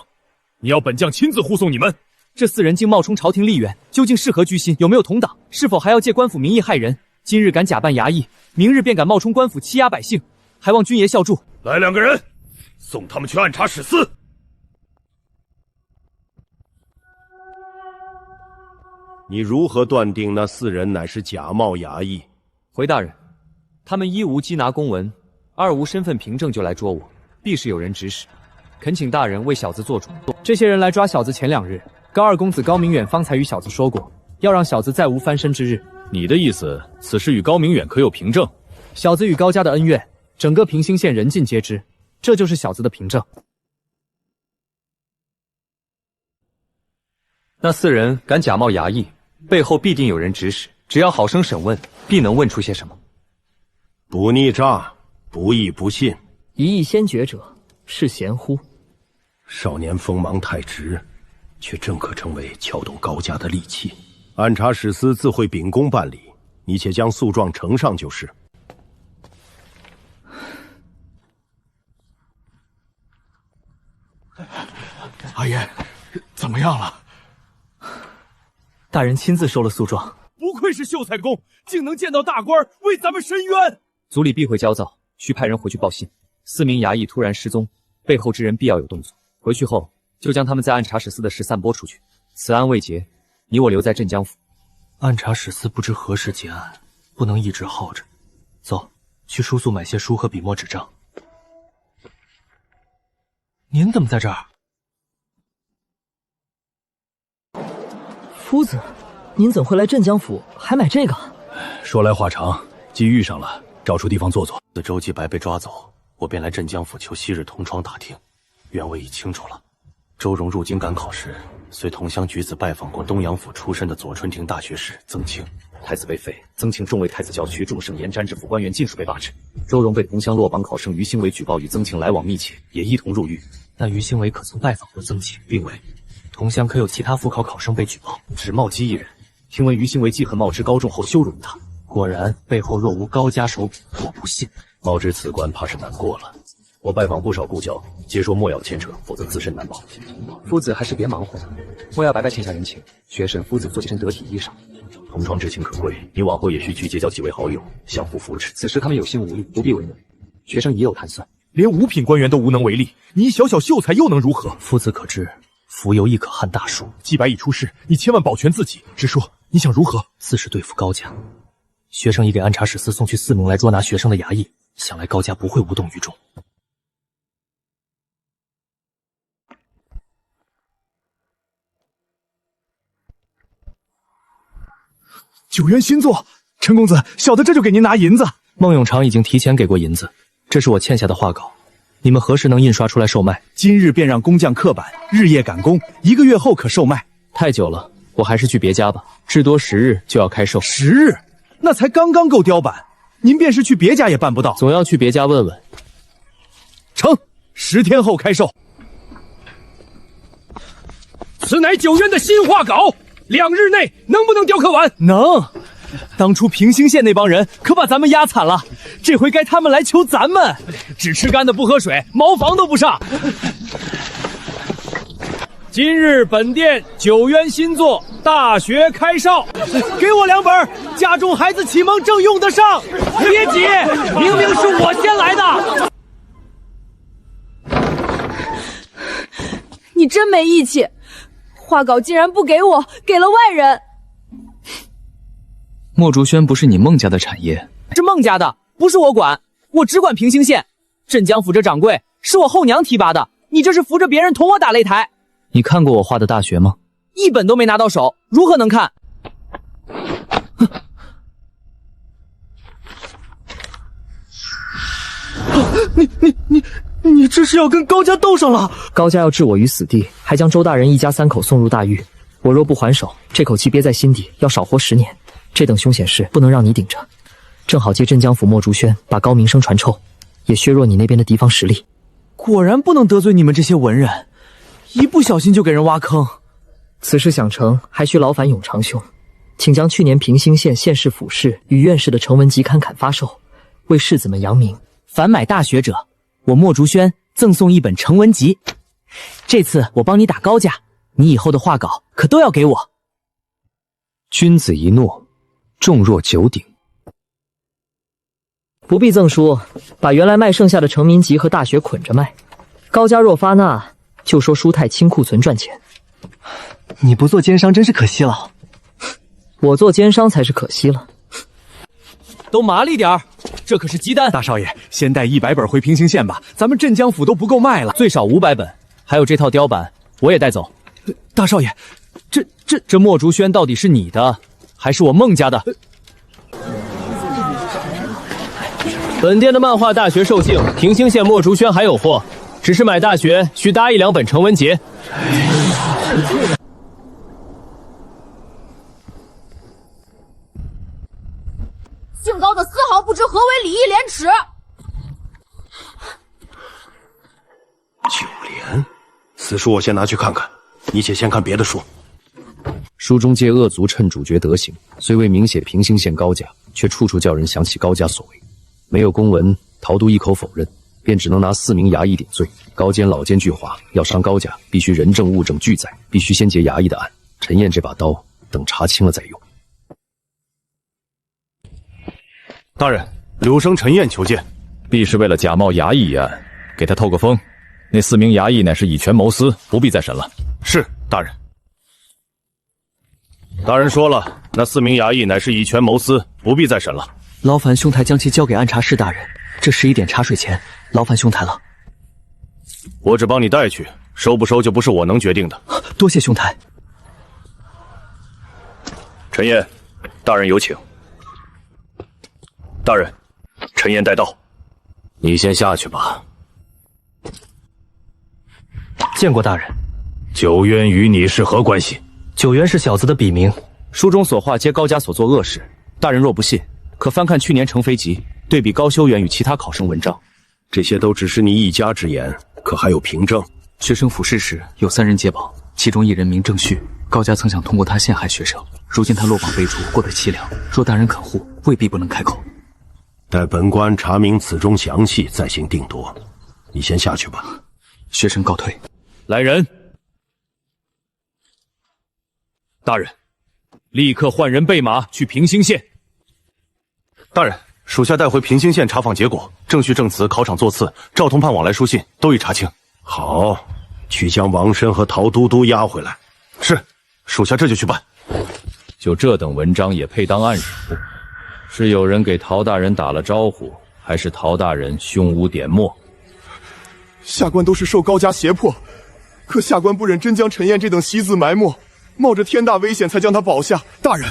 你要本将亲自护送你们？这4人竟冒充朝廷吏员，究竟是何居心？有没有同党？是否还要借官府名义害人？今日敢假扮衙役，明日便敢冒充官府欺压百姓，还望军爷效助。来2个人，送他们去按察使司。你如何断定那4人乃是假冒衙役？回大人，他们一无缉拿公文，二无身份凭证就来捉我，必是有人指使，恳请大人为小子做主。这些人来抓小子前2日，高二公子高明远方才与小子说过，要让小子再无翻身之日。你的意思，此事与高明远可有凭证？小子与高家的恩怨，整个平兴县人尽皆知，这就是小子的凭证。那4人敢假冒衙役，背后必定有人指使，只要好生审问，必能问出些什么。不逆诈，不义不信，一意先决者是贤乎？少年锋芒太直，却正可成为撬动高家的利器。按察使司自会秉公办理，你且将诉状呈上就是。阿爷，怎么样了？大人亲自收了诉状。不愧是秀才公，竟能见到大官，为咱们伸冤。族里必会焦躁，需派人回去报信。4名衙役突然失踪，背后之人必要有动作。回去后就将他们在按察使司的事散播出去。此案未结，你我留在镇江府。按察使司不知何时结案，不能一直耗着。走，去书宿买些书和笔墨纸张。您怎么在这儿？夫子，您怎会来镇江府，还买这个？说来话长，既遇上了，找处地方坐坐。自周继白被抓走，我便来镇江府求昔日同窗打听，原委已清楚了。周荣入京赶考时，随同乡举子拜访过东阳府出身的左春亭大学士曾庆。太子被废，曾庆众位太子校区众圣严詹知府官员尽数被罢斥。周荣被同乡落榜考生于兴伟举报与曾庆来往密切，也一同入狱。那于兴伟可曾拜访过曾庆？并未。同乡可有其他复考考生被举报？只茂基一人。听闻于兴伟记恨茂之高中后羞辱他。果然背后若无高家手笔，我不信。茂之此关怕是难过了。我拜访不少故交，皆说莫要牵扯，否则自身难保。夫子还是别忙活了，莫要白白欠下人情。学审夫子做几身得体衣裳。同窗之情可贵，你往后也需去结交几位好友，相互扶持。此时他们有心无力，不必为难。学生已有盘算，连5品官员都无能为力，你一小小秀才又能如何？夫子可知，蜉蝣亦可撼大树。季白已出事，你千万保全自己。直说，你想如何？自是对付高家。学生已给按察使司送去4名来捉拿学生的衙役，想来高家不会无动于衷。9元新作，陈公子，小的这就给您拿银子。孟永长已经提前给过银子，这是我欠下的画稿，你们何时能印刷出来售卖？今日便让工匠刻版，日夜赶工，1个月后可售卖。太久了，我还是去别家吧，至多10日就要开售。10日？那才刚刚够雕版，您便是去别家也办不到。总要去别家问问。成，10天后开售。此乃9元的新画稿，2日内能不能雕刻完？能。当初平兴县那帮人可把咱们压惨了，这回该他们来求咱们。只吃干的不喝水，茅房都不上。今日本殿九渊新作大学开哨，给我2本，家中孩子启蒙正用得上。别急，明明是我先来的。你真没义气，画稿竟然不给我，给了外人。莫竹轩不是你孟家的产业，是孟家的，不是我管，我只管平兴县。镇江府这掌柜是我后娘提拔的，你这是扶着别人捅我打擂台。你看过我画的大学吗？一本都没拿到手，如何能看？你这是要跟高家斗上了？高家要置我于死地，还将周大人一家3口送入大狱。我若不还手，这口气憋在心底，要少活10年。这等凶险事不能让你顶着，正好借镇江府莫竹轩把高名声传臭，也削弱你那边的敌方实力。果然不能得罪你们这些文人，一不小心就给人挖坑。此事想成，还需劳烦永长兄，请将去年平兴县县市府事与院士的成文集刊刊发售，为士子们扬名。凡买大学者，我莫竹轩赠送1本成文集。这次我帮你打高价，你以后的画稿可都要给我。君子一诺，重若九鼎。不必赠书，把原来卖剩下的成名集和大学捆着卖。高家若发纳，就说舒泰清库存赚钱。你不做奸商真是可惜了。我做奸商才是可惜了。都麻利点儿，这可是鸡蛋。大少爷，先带100本回平兴县吧，咱们镇江府都不够卖了。最少500本，还有这套雕版，我也带走。大少爷，这莫竹轩到底是你的，还是我孟家的？本店的漫画大学售罄，平兴县莫竹轩还有货，只是买大学需搭1-2本成文节。姓高的丝毫不知何为礼义廉耻。九连，此书我先拿去看看，你且先看别的书。书中借恶族趁主角德行，虽未明写平兴县高家，却处处叫人想起高家所为。没有公文，陶督一口否认，便只能拿4名衙役顶罪。高监老奸巨猾，要伤高家，必须人证物证俱在，必须先结衙役的案。陈燕这把刀，等查清了再用。大人，柳生陈燕求见。必是为了假冒衙役一案，给他透个风。那4名衙役乃是以权谋私，不必再审了。是，大人。大人说了，那4名衙役乃是以权谋私，不必再审了。劳烦兄台将其交给按察使大人，这11点茶水钱，劳烦兄台了。我只帮你带去，收不收就不是我能决定的。多谢兄台。陈燕，大人有请。大人，陈燕带到。你先下去吧。见过大人。九渊与你是何关系？九渊是小子的笔名。书中所画皆高家所做恶事，大人若不信，可翻看去年成飞集，对比高修远与其他考生文章。这些都只是你一家之言，可还有凭证？学生府试时有3人接榜，其中1人名正旭，高家曾想通过他陷害学生，如今他落榜被逐，过得凄凉。若大人肯护，未必不能开口。待本官查明此中详细，再行定夺。你先下去吧。学生告退。来人！大人，立刻换人备马去平兴县。大人，属下带回平兴县查访结果，正序证词、考场座次、赵同判往来书信都已查清。好，去将王申和陶都督押回来。是，属下这就去办。就这等文章也配当案人物？是有人给陶大人打了招呼，还是陶大人胸无点墨？下官都是受高家胁迫，可下官不忍真将陈燕这等习字埋没，冒着天大危险才将他保下。大人，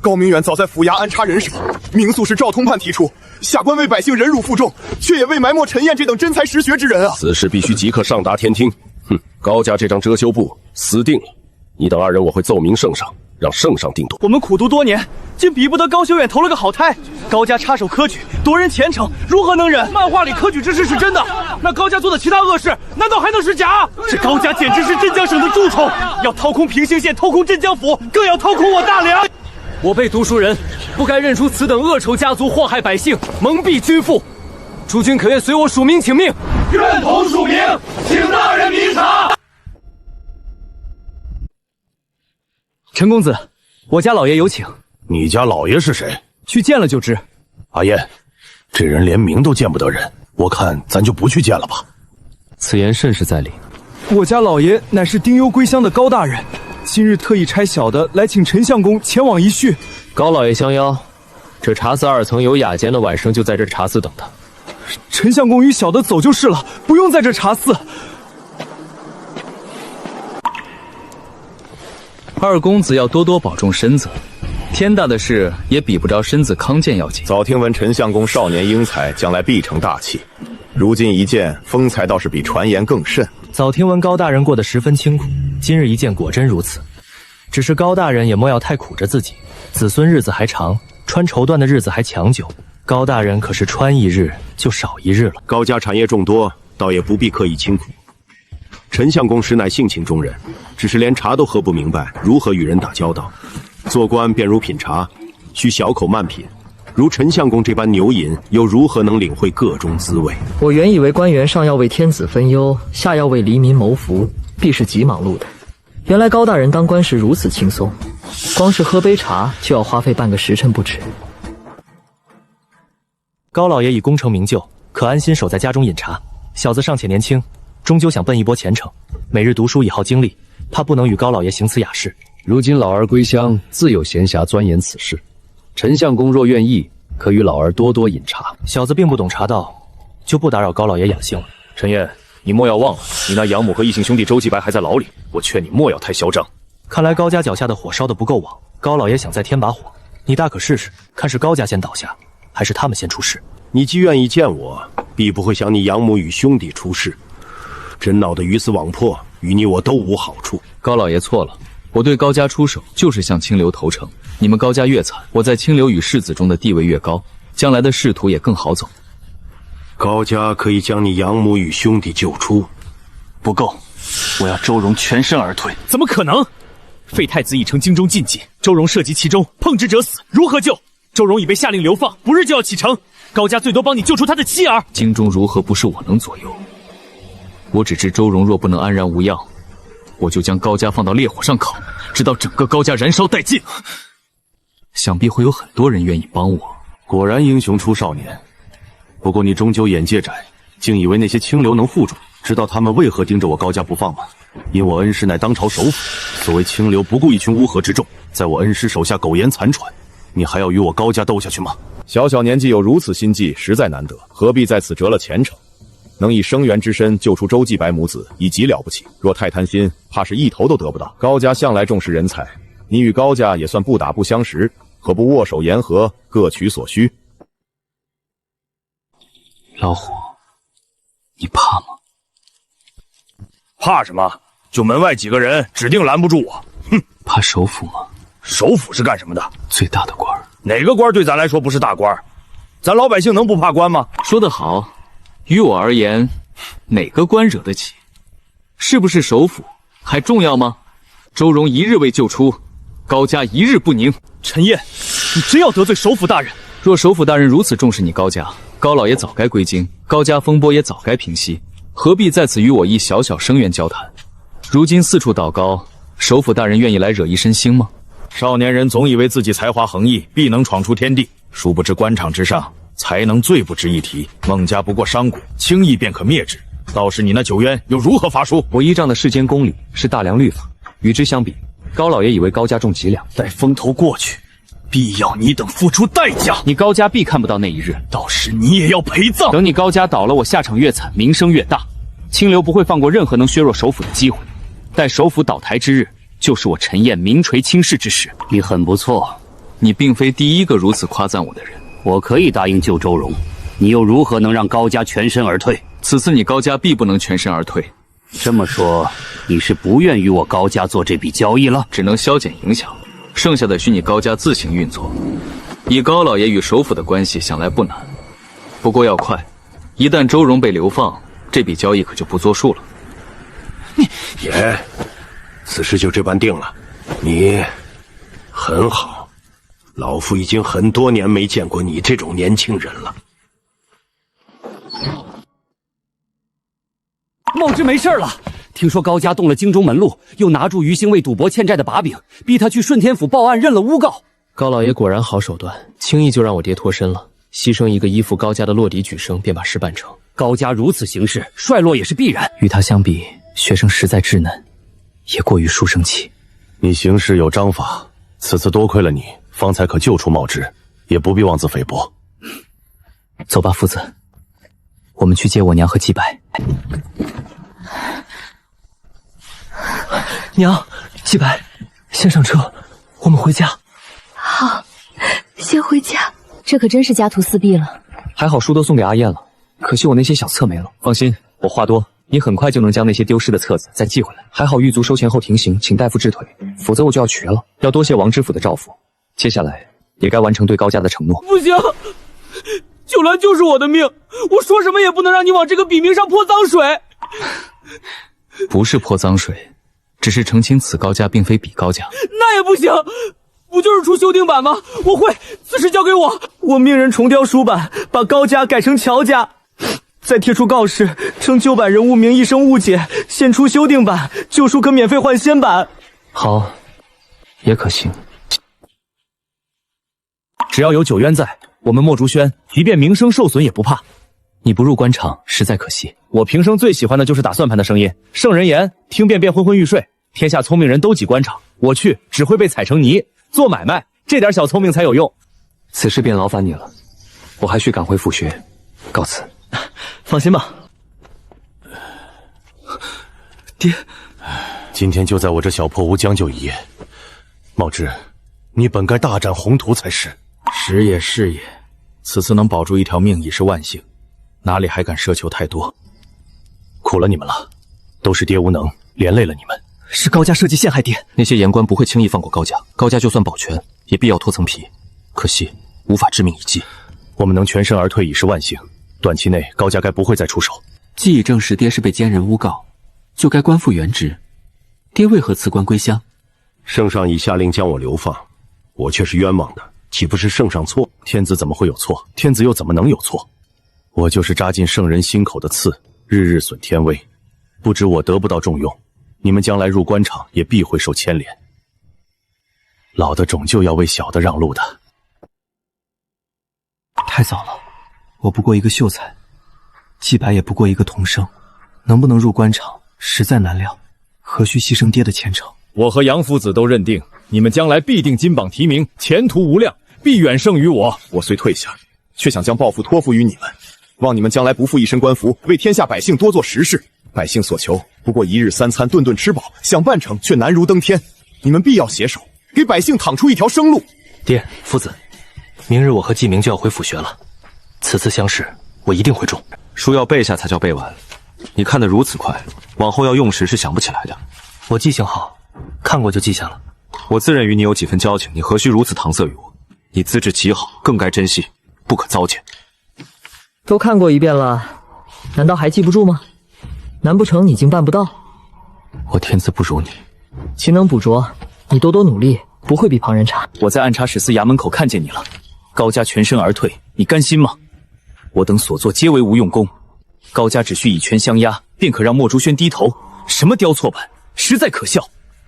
高明远早在府衙安插人手，名宿是赵通判提出，下官为百姓忍辱负重，却也未埋没陈燕这等真才实学之人啊！此事必须即刻上达天听。高家这张遮羞布死定了，你等2人我会奏明圣上，让圣上定夺。我们苦读多年，竟比不得高修远投了个好胎。高家插手科举，夺人前程，如何能忍？漫画里科举之事是真的，那高家做的其他恶事，难道还能是假？这高家简直是镇江省的蛀虫，要掏空平兴县，掏空镇江府，更要掏空我大梁。我辈读书人不该认出此等恶丑家族，祸害百姓，蒙蔽君父。诸君可愿随我署名请命？愿同署名，请大人明察。陈公子，我家老爷有请。你家老爷是谁？去见了就知。阿燕，这人连名都见不得人，我看咱就不去见了吧。此言甚是在理。我家老爷乃是丁忧归乡的高大人，今日特意差小的来请陈相公前往一叙。高老爷相邀，这茶肆2层有雅间的，晚上就在这茶肆等他。陈相公与小的走就是了，不用在这茶肆。二公子要多多保重身子，天大的事也比不着身子康健要紧。早听闻陈相公少年英才，将来必成大器，如今一见，风采倒是比传言更甚。早听闻高大人过得十分清苦，今日一见果真如此。只是高大人也莫要太苦着自己，子孙日子还长，穿绸缎的日子还长久。高大人可是穿一日就少一日了。高家产业众多，倒也不必刻意清苦。陈相公实乃性情中人，只是连茶都喝不明白，如何与人打交道？做官便如品茶，需小口慢品。如陈相公这般牛饮，又如何能领会个中滋味？我原以为官员上要为天子分忧，下要为黎民谋福，必是极忙碌的。原来高大人当官时如此轻松，光是喝杯茶就要花费半个时辰不止。高老爷已功成名就，可安心守在家中饮茶。小子尚且年轻，终究想奔一波前程，每日读书以耗精力，怕不能与高老爷行此雅事。如今老儿归乡，自有闲暇钻研此事。陈相公若愿意，可与老儿多多饮茶。小子并不懂茶道，就不打扰高老爷养性了。陈燕，你莫要忘了，你那养母和异姓兄弟周继白还在牢里，我劝你莫要太嚣张。看来高家脚下的火烧得不够旺，高老爷想再添把火，你大可试试，看是高家先倒下，还是他们先出事。你既愿意见我，必不会想你养母与兄弟出事。真闹得鱼死网破，与你我都无好处。高老爷错了，我对高家出手就是向清流投诚。你们高家越惨，我在清流与世子中的地位越高，将来的仕途也更好走。高家可以将你养母与兄弟救出，不够，我要周荣全身而退。怎么可能？废太子已成京中禁忌，周荣涉及其中，碰之者死，如何救？周荣已被下令流放，不日就要启程。高家最多帮你救出他的妻儿。京中如何不是我能左右？我只知周荣若不能安然无恙，我就将高家放到烈火上烤，直到整个高家燃烧殆尽。想必会有很多人愿意帮我。果然英雄出少年，不过你终究眼界窄，竟以为那些清流能护住。知道他们为何盯着我高家不放吗？因我恩师乃当朝首辅，所谓清流不顾一群乌合之众，在我恩师手下苟延残喘，你还要与我高家斗下去吗？小小年纪有如此心计，实在难得，何必在此折了前程？能以生源之身救出周继白母子，已极了不起。若太贪心，怕是一头都得不到。高家向来重视人才，你与高家也算不打不相识，何不握手言和，各取所需？老虎，你怕吗？怕什么？就门外几个人，指定拦不住我。哼，怕首府吗？首府是干什么的？最大的官儿。哪个官对咱来说不是大官？咱老百姓能不怕官吗？说得好，于我而言，哪个官惹得起？是不是首府还重要吗？周荣一日未救出，高家一日不宁。陈燕，你真要得罪首府大人？若首府大人如此重视你高家，高老爷早该归京，高家风波也早该平息，何必在此与我一小小生源交谈？如今四处倒高，首府大人愿意来惹一身腥吗？少年人总以为自己才华横溢，必能闯出天地，殊不知官场之上，才能最不值一提。孟家不过商贾，轻易便可灭之。倒是你那九渊又如何发书？我依仗的世间公理，是大梁律法。与之相比，高老爷以为高家重几两，待风头过去，必要你等付出代价。你高家必看不到那一日，到时你也要陪葬。等你高家倒了，我下场越惨，名声越大。清流不会放过任何能削弱首府的机会。待首府倒台之日，就是我陈燕名垂青史之时。你很不错，你并非第一个如此夸赞我的人。我可以答应救周荣，你又如何能让高家全身而退？此次你高家必不能全身而退。这么说，你是不愿与我高家做这笔交易了？只能消减影响，剩下的需你高家自行运作。以高老爷与首府的关系，想来不难，不过要快。一旦周荣被流放，这笔交易可就不作数了。爷，此事就这般定了。你很好，老夫已经很多年没见过你这种年轻人了。茂之没事了，听说高家动了京中门路，又拿住于兴卫赌博欠债的把柄，逼他去顺天府报案认了诬告。高老爷果然好手段，轻易就让我爹脱身了，牺牲一个依附高家的落底举生，便把事办成。高家如此行事，衰落也是必然。与他相比，学生实在稚嫩，也过于书生气。你行事有章法，此次多亏了你，方才可救出茂之，也不必妄自菲薄。走吧，夫子，我们去接我娘和季白。娘，季白，先上车，我们回家。好，先回家。这可真是家徒四壁了。还好书都送给阿燕了，可惜我那些小册没了。放心，我话多，你很快就能将那些丢失的册子再寄回来。还好狱卒收钱后停刑，请大夫治腿，否则我就要瘸了。要多谢王知府的照拂，接下来也该完成对高家的承诺。不行，九兰就是我的命，我说什么也不能让你往这个笔名上泼脏水。不是泼脏水，只是澄清此高家并非彼高家。那也不行，不就是出修订版吗？我会，此事交给我。我命人重雕书版，把高家改成乔家，再贴出告示，称旧版人物名一生误解，现出修订版，旧书可免费换新版。好，也可行。只要有九渊在，我们墨竹轩即便名声受损也不怕。你不入官场，实在可惜。我平生最喜欢的就是打算盘的声音。圣人言，听遍便昏昏欲睡。天下聪明人都挤官场，我去只会被踩成泥。做买卖，这点小聪明才有用。此事便劳烦你了，我还需赶回府学，告辞。放心吧，爹。今天就在我这小破屋将就一夜。茂之，你本该大展宏图才是。是也是也，此次能保住一条命已是万幸，哪里还敢奢求太多。苦了你们了，都是爹无能，连累了你们。是高家设计陷害爹，那些言官不会轻易放过高家，高家就算保全，也必要脱层皮。可惜无法致命一击。我们能全身而退已是万幸，短期内高家该不会再出手。既已证实爹是被奸人诬告，就该官复原职。爹为何辞官归乡？圣上已下令将我流放，我却是冤枉的，岂不是圣上错？天子怎么会有错？天子又怎么能有错？我就是扎进圣人心口的刺，日日损天威。不止我得不到重用，你们将来入官场也必会受牵连。老的终究要为小的让路的。太早了，我不过一个秀才，季白也不过一个童生，能不能入官场实在难料，何须牺牲爹的前程？我和杨夫子都认定，你们将来必定金榜题名，前途无量，必远胜于我。我虽退下，却想将抱负托付于你们，望你们将来不负一身官服，为天下百姓多做实事。百姓所求不过一日三餐，顿顿吃饱，想办成却难如登天。你们必要携手，给百姓淌出一条生路。爹，夫子，明日我和季明就要回府学了，此次乡试我一定会中。书要背下才叫背完，你看得如此快，往后要用时是想不起来的。我记性好，看过就记下了。我自认与你有几分交情，你何须如此搪塞于我？你资质极好，更该珍惜，不可糟践。都看过一遍了，难道还记不住吗？难不成你竟办不到？我天资不如你，勤能补拙，你多多努力，不会比旁人差。我在按察使司衙门口看见你了，高家全身而退，你甘心吗？我等所做皆为无用功，高家只需以权相压，便可让莫竹轩低头。什么雕错版，实在可笑。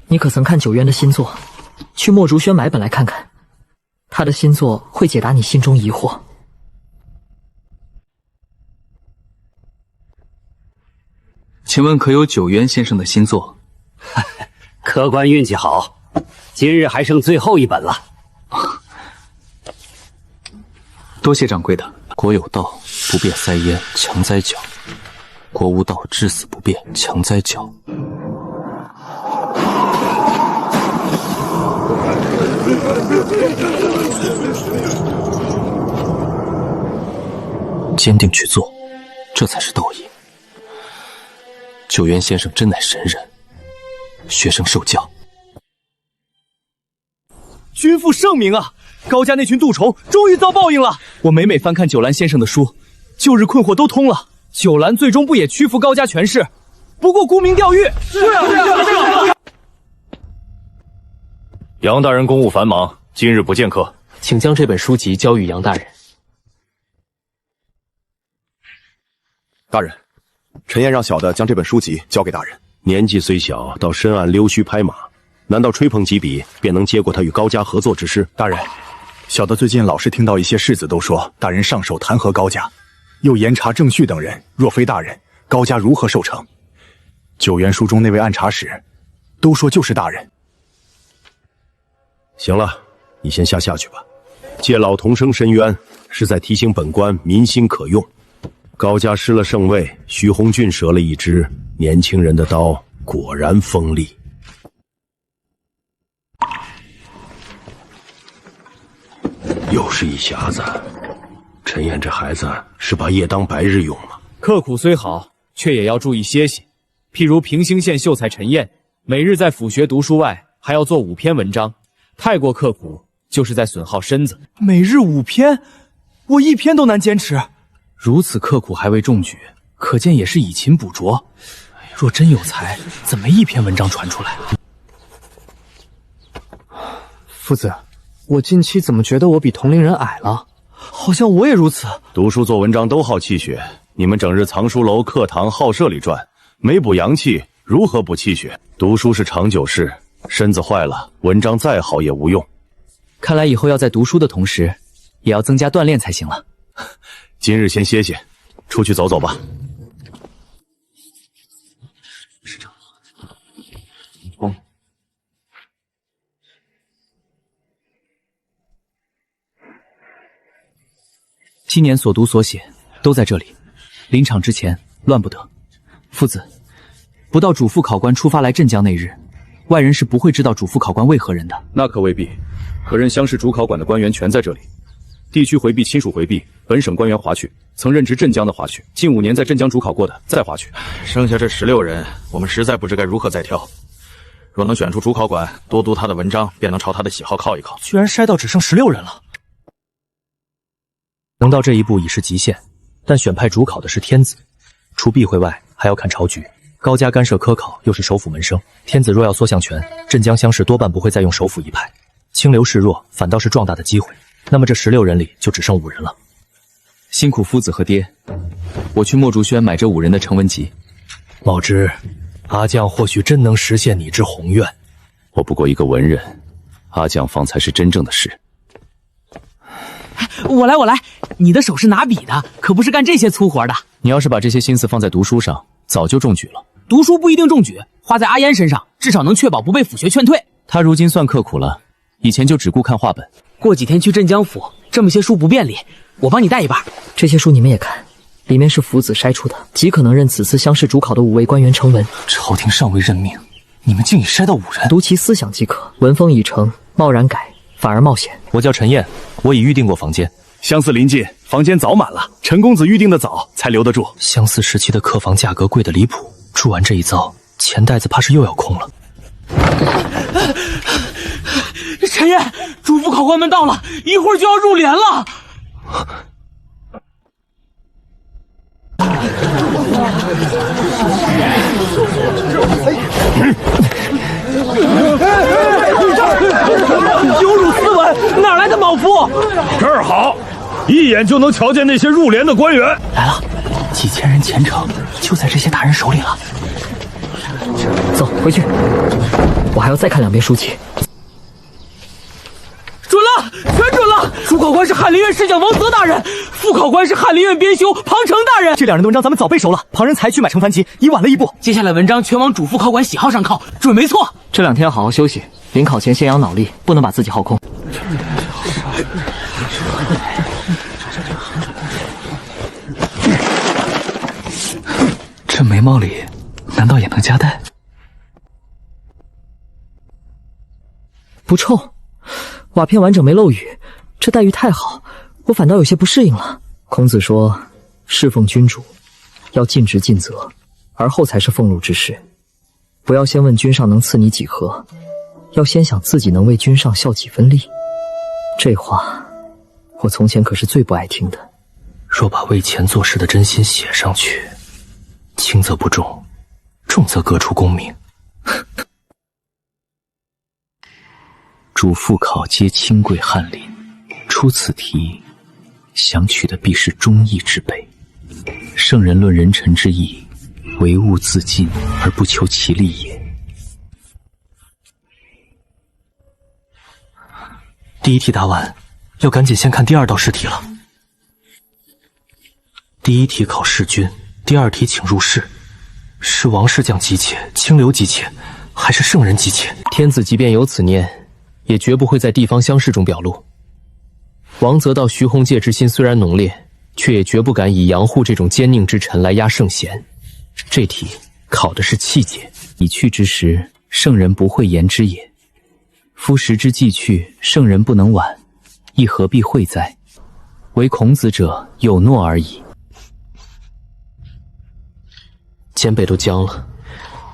你可曾看九渊的新作？去莫竹轩买本来看看，他的新作会解答你心中疑惑。请问可有九渊先生的新作？客官运气好，今日还剩最后一本了。多谢掌柜的。国有道，不变塞焉，强哉脚；国无道，至死不变，强哉脚。坚定去做，这才是道义。九渊先生真乃神人，学生受教。君负盛名啊！高家那群蠹虫终于遭报应了。我每每翻看九兰先生的书，旧日困惑都通了。九兰最终不也屈服高家权势，不过沽名钓誉。杨大人公务繁忙，今日不见客，请将这本书籍交予杨大人。大人，陈燕让小的将这本书籍交给大人。年纪虽小，到深谙溜须拍马，难道吹捧几笔便能接过他与高家合作之事？大人，小的最近老是听到一些士子都说大人上手弹劾高家，又严查郑旭等人，若非大人，高家如何受成？九原书中那位暗查使，都说就是大人。行了，你先下去吧。借老童生申冤，是在提醒本官民心可用。高家失了圣位，徐鸿俊折了一支，年轻人的刀果然锋利。又是一匣子，陈燕这孩子是把夜当白日用吗？刻苦虽好，却也要注意些许。譬如平兴县秀才陈燕，每日在府学读书外，还要做5篇文章，太过刻苦，就是在损耗身子。每日5篇，我1篇都难坚持。如此刻苦还未中举，可见也是以勤补拙。若真有才，怎么1篇文章传出来？夫子，我近期怎么觉得我比同龄人矮了？好像我也如此。读书做文章都好气血，你们整日藏书楼、课堂、好舍里转，没补阳气，如何补气血？读书是长久事，身子坏了，文章再好也无用。看来以后要在读书的同时，也要增加锻炼才行了。今日先歇歇，出去走走吧。今年所读所写都在这里，临场之前乱不得。父子，不到主副考官出发来镇江那日，外人是不会知道主副考官为何人的。那可未必，可任乡试主考馆的官员全在这里。地区回避、亲属回避，本省官员划去，曾任职镇江的划去，近5年在镇江主考过的再划去。剩下这16人，我们实在不知该如何再挑。若能选出主考馆，多读他的文章，便能朝他的喜好靠一靠。居然筛到只剩16人了。能到这一步已是极限，但选派主考的是天子，除避讳外，还要看朝局。高家干涉科考，又是首辅门生，天子若要缩相权，镇江乡试多半不会再用首辅一派，清流示弱，反倒是壮大的机会。那么这16人里就只剩5人了。辛苦夫子和爹，我去墨竹轩买这5人的成文集。茂之，阿将或许真能实现你之宏愿。我不过一个文人，阿将方才是真正的事。我来，你的手是拿笔的，可不是干这些粗活的。你要是把这些心思放在读书上，早就中举了。读书不一定中举，花在阿烟身上，至少能确保不被府学劝退。他如今算刻苦了，以前就只顾看话本。过几天去镇江府，这么些书不便利，我帮你带一半。这些书你们也看，里面是府子筛出的，极可能任此次乡试主考的5位官员成文。朝廷尚未任命，你们竟已筛到5人？读其思想即可，文风已成，贸然改反而冒险。我叫陈燕，我已预定过房间。相似临近，房间早满了。陈公子预定的早，才留得住。相似时期的客房价格贵得离谱，住完这一遭，钱袋子怕是又要空了。陈燕，主副考官们到了，一会儿就要入帘了。有辱斯文，哪来的莽夫？这儿好，一眼就能瞧见那些入帘的官员。来了，几千人前程就在这些大人手里了。走，回去，我还要再看2遍书籍。准了，全准了！主考官是翰林院侍讲王泽大人，副考官是翰林院编修庞成大人。这2人的文章咱们早背熟了，旁人才去买成番集，已晚了一步。接下来文章全往主副考官喜好上靠，准没错。这2天要好好休息，临考前先养脑力，不能把自己耗空。这眉毛里难道也能夹带？不臭。瓦片完整没漏雨，这待遇太好，我反倒有些不适应了。孔子说，侍奉君主要尽职尽责，而后才是俸禄之事。不要先问君上能赐你几何，要先想自己能为君上效几分力。这话我从前可是最不爱听的。若把为钱做事的真心写上去，轻则不中，重则各出功名。主副考皆清贵翰林，出此题，想取的必是忠义之辈。圣人论人臣之义，唯物自尽而不求其利也。第一题答完，要赶紧先看第二道试题了。第一题考弑君，第二题请入室。是王氏将急切，清流急切，还是圣人急切？天子即便有此念，也绝不会在地方乡试中表露。王泽道徐弘介之心虽然浓烈，却也绝不敢以杨护这种奸佞之臣来压圣贤。这题考的是气节，已去之时，圣人不会言之也。夫时之既去，圣人不能晚，亦何必会哉？唯孔子者有诺而已。肩背都僵了，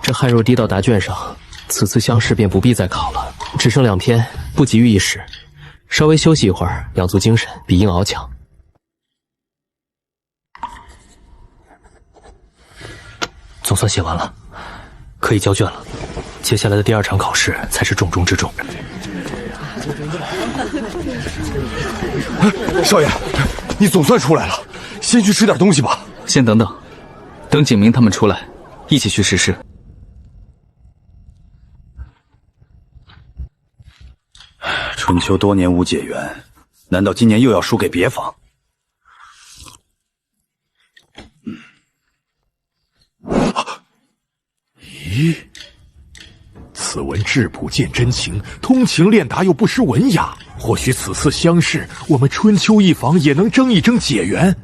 这汗若滴到答卷上，此次乡试便不必再考了。只剩2篇，不急于一时，稍微休息一会儿，养足精神，比硬熬强。总算写完了，可以交卷了。接下来的第2场考试才是重中之重。少爷，你总算出来了，先去吃点东西吧。先等等，等景明他们出来，一起去实施。春秋多年无解元，难道今年又要输给别坊？咦，此文质朴见真情，通情练达又不失文雅。或许此次乡试，我们春秋一房也能争一争解元。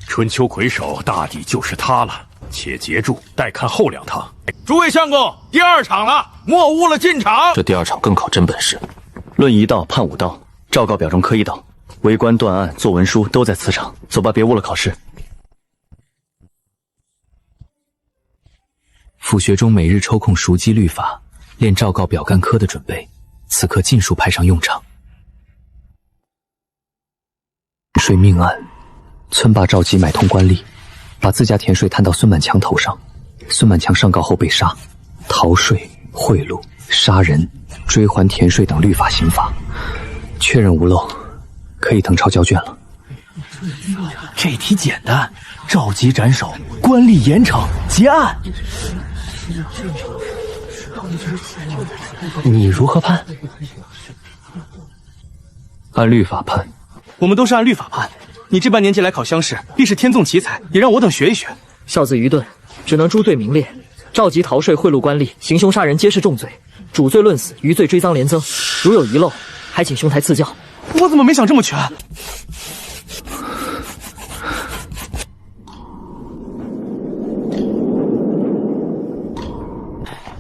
春秋魁首大抵就是他了，且截住，待看后2堂。诸位相公，第2场了，莫误了进场。这第2场更考真本事，论1道判5道，诏告表中刻1道，为官断案做文书都在此场。走吧，别误了考试。府学中每日抽空熟记律法，练诏告表干科的准备，此刻尽数派上用场。税命案，村霸召集买通官吏，把自家田税摊到孙满强头上。孙满强上告后被杀，逃税、贿赂、杀人、追还田税等律法刑罚，确认无漏，可以誊抄交卷了。这题简单，召集斩首，官吏严惩，结案。你如何判？按律法判。我们都是按律法判。你这般年纪来考乡试，必是天纵奇才，也让我等学一学。孝子愚钝，只能诛罪名列，召集逃税、贿赂官吏、行凶杀人，皆是重罪。主罪论死，余罪追赃连增。如有遗漏，还请兄台赐教。我怎么没想这么全？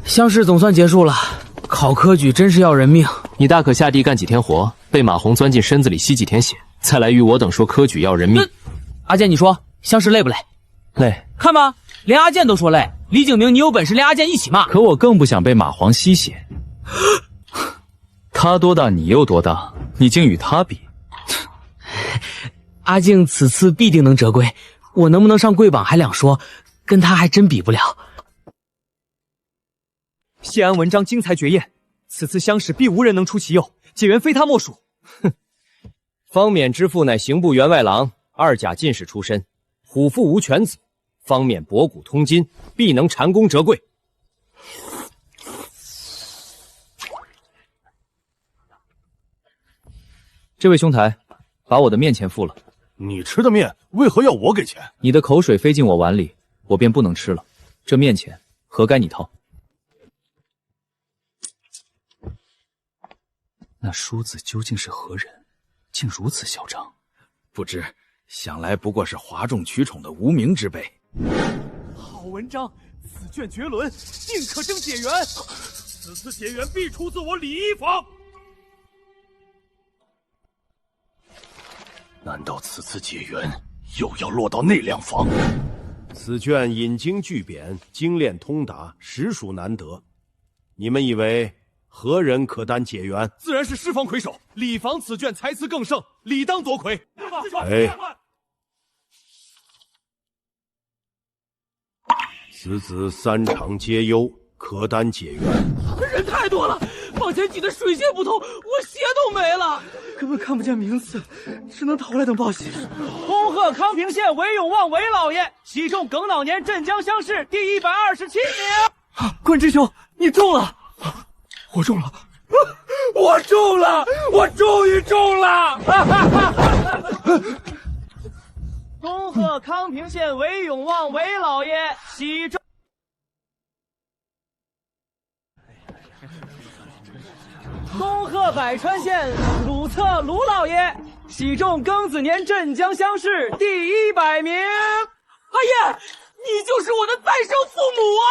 乡试总算结束了，考科举真是要人命。你大可下地干几天活，被马红钻进身子里吸几天血，再来与我等说科举要人命。阿健，你说乡试累不累？累。看吧，连阿健都说累。李景明，你有本事连阿健一起骂。可我更不想被马黄吸血。他多大，你又多大？你竟与他比？阿静此次必定能折归，我能不能上贵榜还两说，跟他还真比不了。谢安文章精才绝艳，此次乡试必无人能出其右，解元非他莫属。哼！方冕之父乃刑部员外郎，2甲进士出身，虎父无犬子，方冕博古通今，必能蟾宫折桂。这位兄台，把我的面钱付了。你吃的面为何要我给钱？你的口水飞进我碗里，我便不能吃了。这面钱何该你掏？那叔子究竟是何人，竟如此嚣张？不知，想来不过是哗众取宠的无名之辈。好文章，此卷绝伦，定可争解元。此次解元必出自我李一房。难道此次解元又要落到那2房？此卷引经据典，精炼通达，实属难得。你们以为何人可担解元？自然是师房魁首，李房此卷才词更盛，理当夺魁。哎，此子3场皆优，可担解元。人太多了，往前挤得水泄不通，我鞋都没了，根本看不见名次，只能逃来等报喜。恭贺康平县韦永旺韦老爷喜中庚卯年镇江乡试第127名。关师兄，你中了！我中了！我中了！我终于中了！恭贺康平县韦永旺韦老爷喜中。恭贺百川县鲁策卢老爷喜中庚子年镇江乡试第100名。阿爷，你就是我的再生父母啊！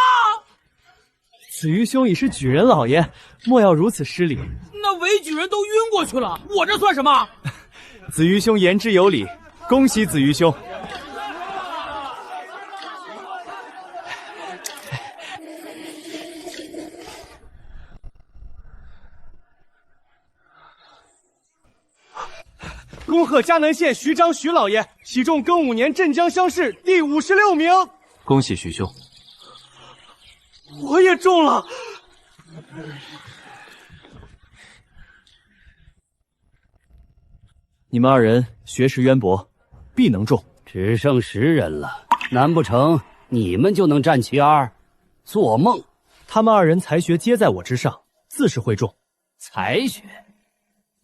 子瑜兄已是举人老爷，莫要如此失礼。那韦举人都晕过去了，我这算什么？子瑜兄言之有理，恭喜子瑜兄。恭贺嘉南县徐章徐老爷喜中庚午年镇江乡试第56名。恭喜徐兄。我也中了。你们2人学识渊博，必能中。只剩10人了，难不成你们就能占其2？做梦！他们2人才学皆在我之上，自是会中。才学？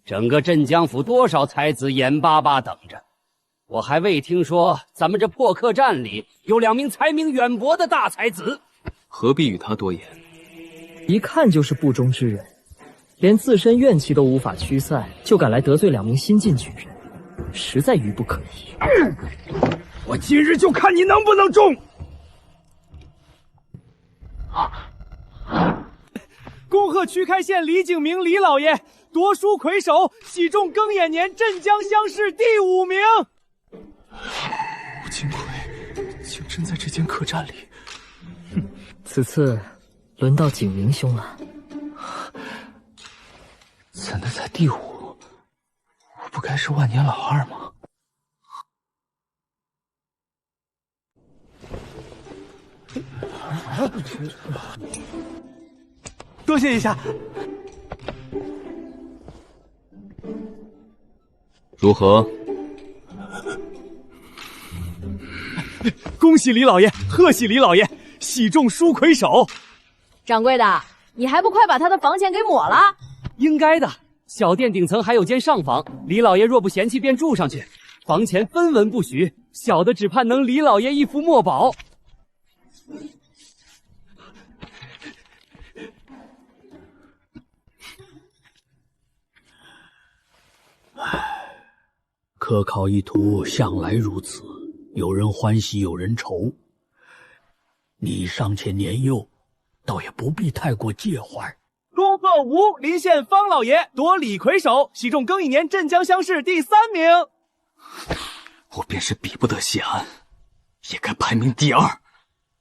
整个镇江府多少才子眼巴巴等着，我还未听说咱们这破客栈里有2名才名远博的大才子。何必与他多言？一看就是不忠之人，连自身怨气都无法驱散，就敢来得罪2名新晋举人，实在愚不可移。我今日就看你能不能中！恭贺曲开县李景明李老爷夺书魁首，喜中庚寅年镇江乡试第5名。吴金魁竟真在这间客栈里。此次轮到景明兄了。怎的才第5？我不该是万年老二吗？多谢一下。如何？恭喜李老爷，贺喜李老爷，喜中书魁首。掌柜的，你还不快把他的房钱给抹了？应该的，小店顶层还有间上房，李老爷若不嫌弃便住上去，房钱分文不许，小的只盼能李老爷一服墨宝。科考一途向来如此，有人欢喜有人愁。你尚且年幼，倒也不必太过介怀。恭贺吴临县方老爷夺李魁首，喜中庚寅年镇江乡试第3名。我便是比不得谢安，也该排名第2。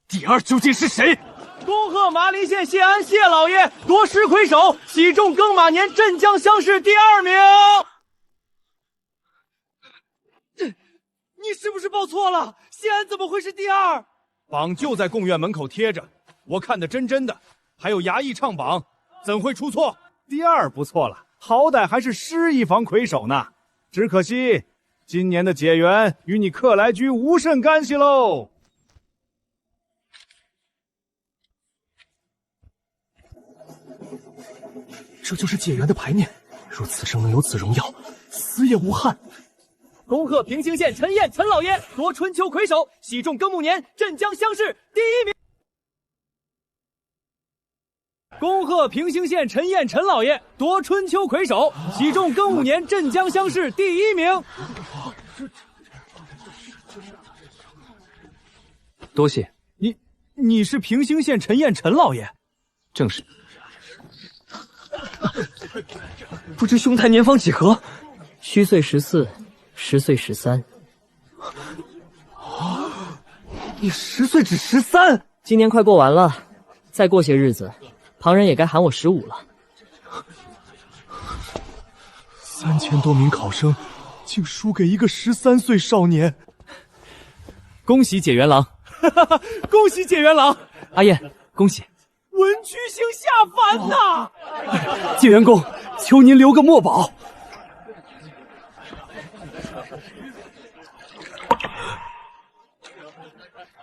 第2究竟是谁？恭贺麻陵县谢安谢老爷夺师魁首，喜中庚马年镇江乡试第2名。你是不是报错了？谢安怎么会是第2？榜就在贡院门口贴着，我看得真的，还有衙役唱榜，怎会出错？第2不错了，好歹还是师一房魁首呢。只可惜今年的解元与你克莱居无甚干系喽。这就是解元的牌面，若此生能有此荣耀，死也无憾。恭贺平兴县陈彦陈老爷夺春秋魁首，喜中庚午年镇江乡试第1名。恭贺平兴县陈彦陈老爷夺春秋魁首，喜中庚午年镇江乡试第1名。多谢。你是平兴县陈彦陈老爷？正是。不知兄台年方几何？虚岁14，实岁13。你10岁只13？今年快过完了，再过些日子，旁人也该喊我15了。3000多名考生，竟输给一个13岁少年。恭喜解元郎！恭喜解元郎！阿燕，恭喜！文曲星下凡呐！解元公，求您留个墨宝。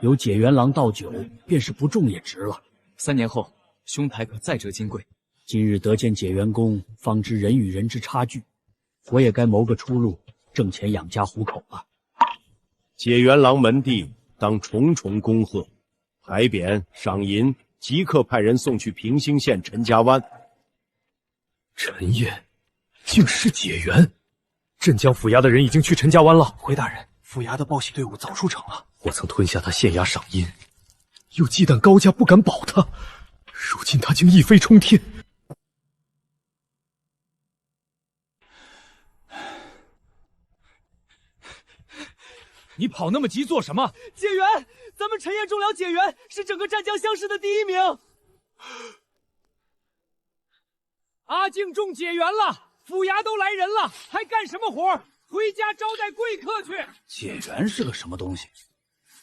有解元郎倒酒，便是不中也值了。3年后，兄台可再折金贵。今日得见解元公，方知人与人之差距，我也该谋个出路，挣钱养家糊口了。解元郎门第当重重恭贺，牌匾、赏银即刻派人送去平兴县陈家湾。陈燕，竟是解元！镇江府衙的人已经去陈家湾了。回大人，府衙的报喜队伍早出城了。我曾吞下他县衙赏银，又忌惮高家不敢保他，如今他竟一飞冲天。你跑那么急做什么？解元，咱们陈燕中了解元，是整个湛江乡试的第1名。阿静中解元了，府衙都来人了，还干什么活？回家招待贵客去。解元是个什么东西？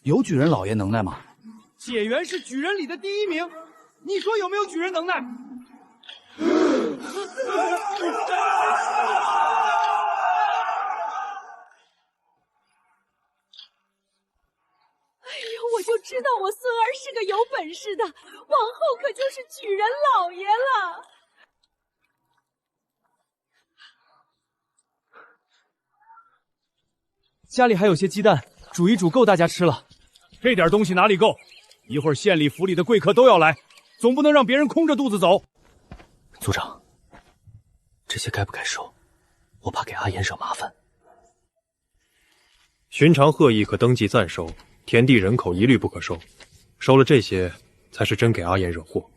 有举人老爷能耐吗？解元是举人里的第1名，你说有没有举人能耐？哎呀，我就知道我孙儿是个有本事的，往后可就是举人老爷了。家里还有些鸡蛋，煮一煮够大家吃了。这点东西哪里够？一会儿县里府里的贵客都要来，总不能让别人空着肚子走。族长，这些该不该收？我怕给阿言惹麻烦。寻常贺意可登记暂收，田地人口一律不可收。收了这些，才是真给阿言惹祸。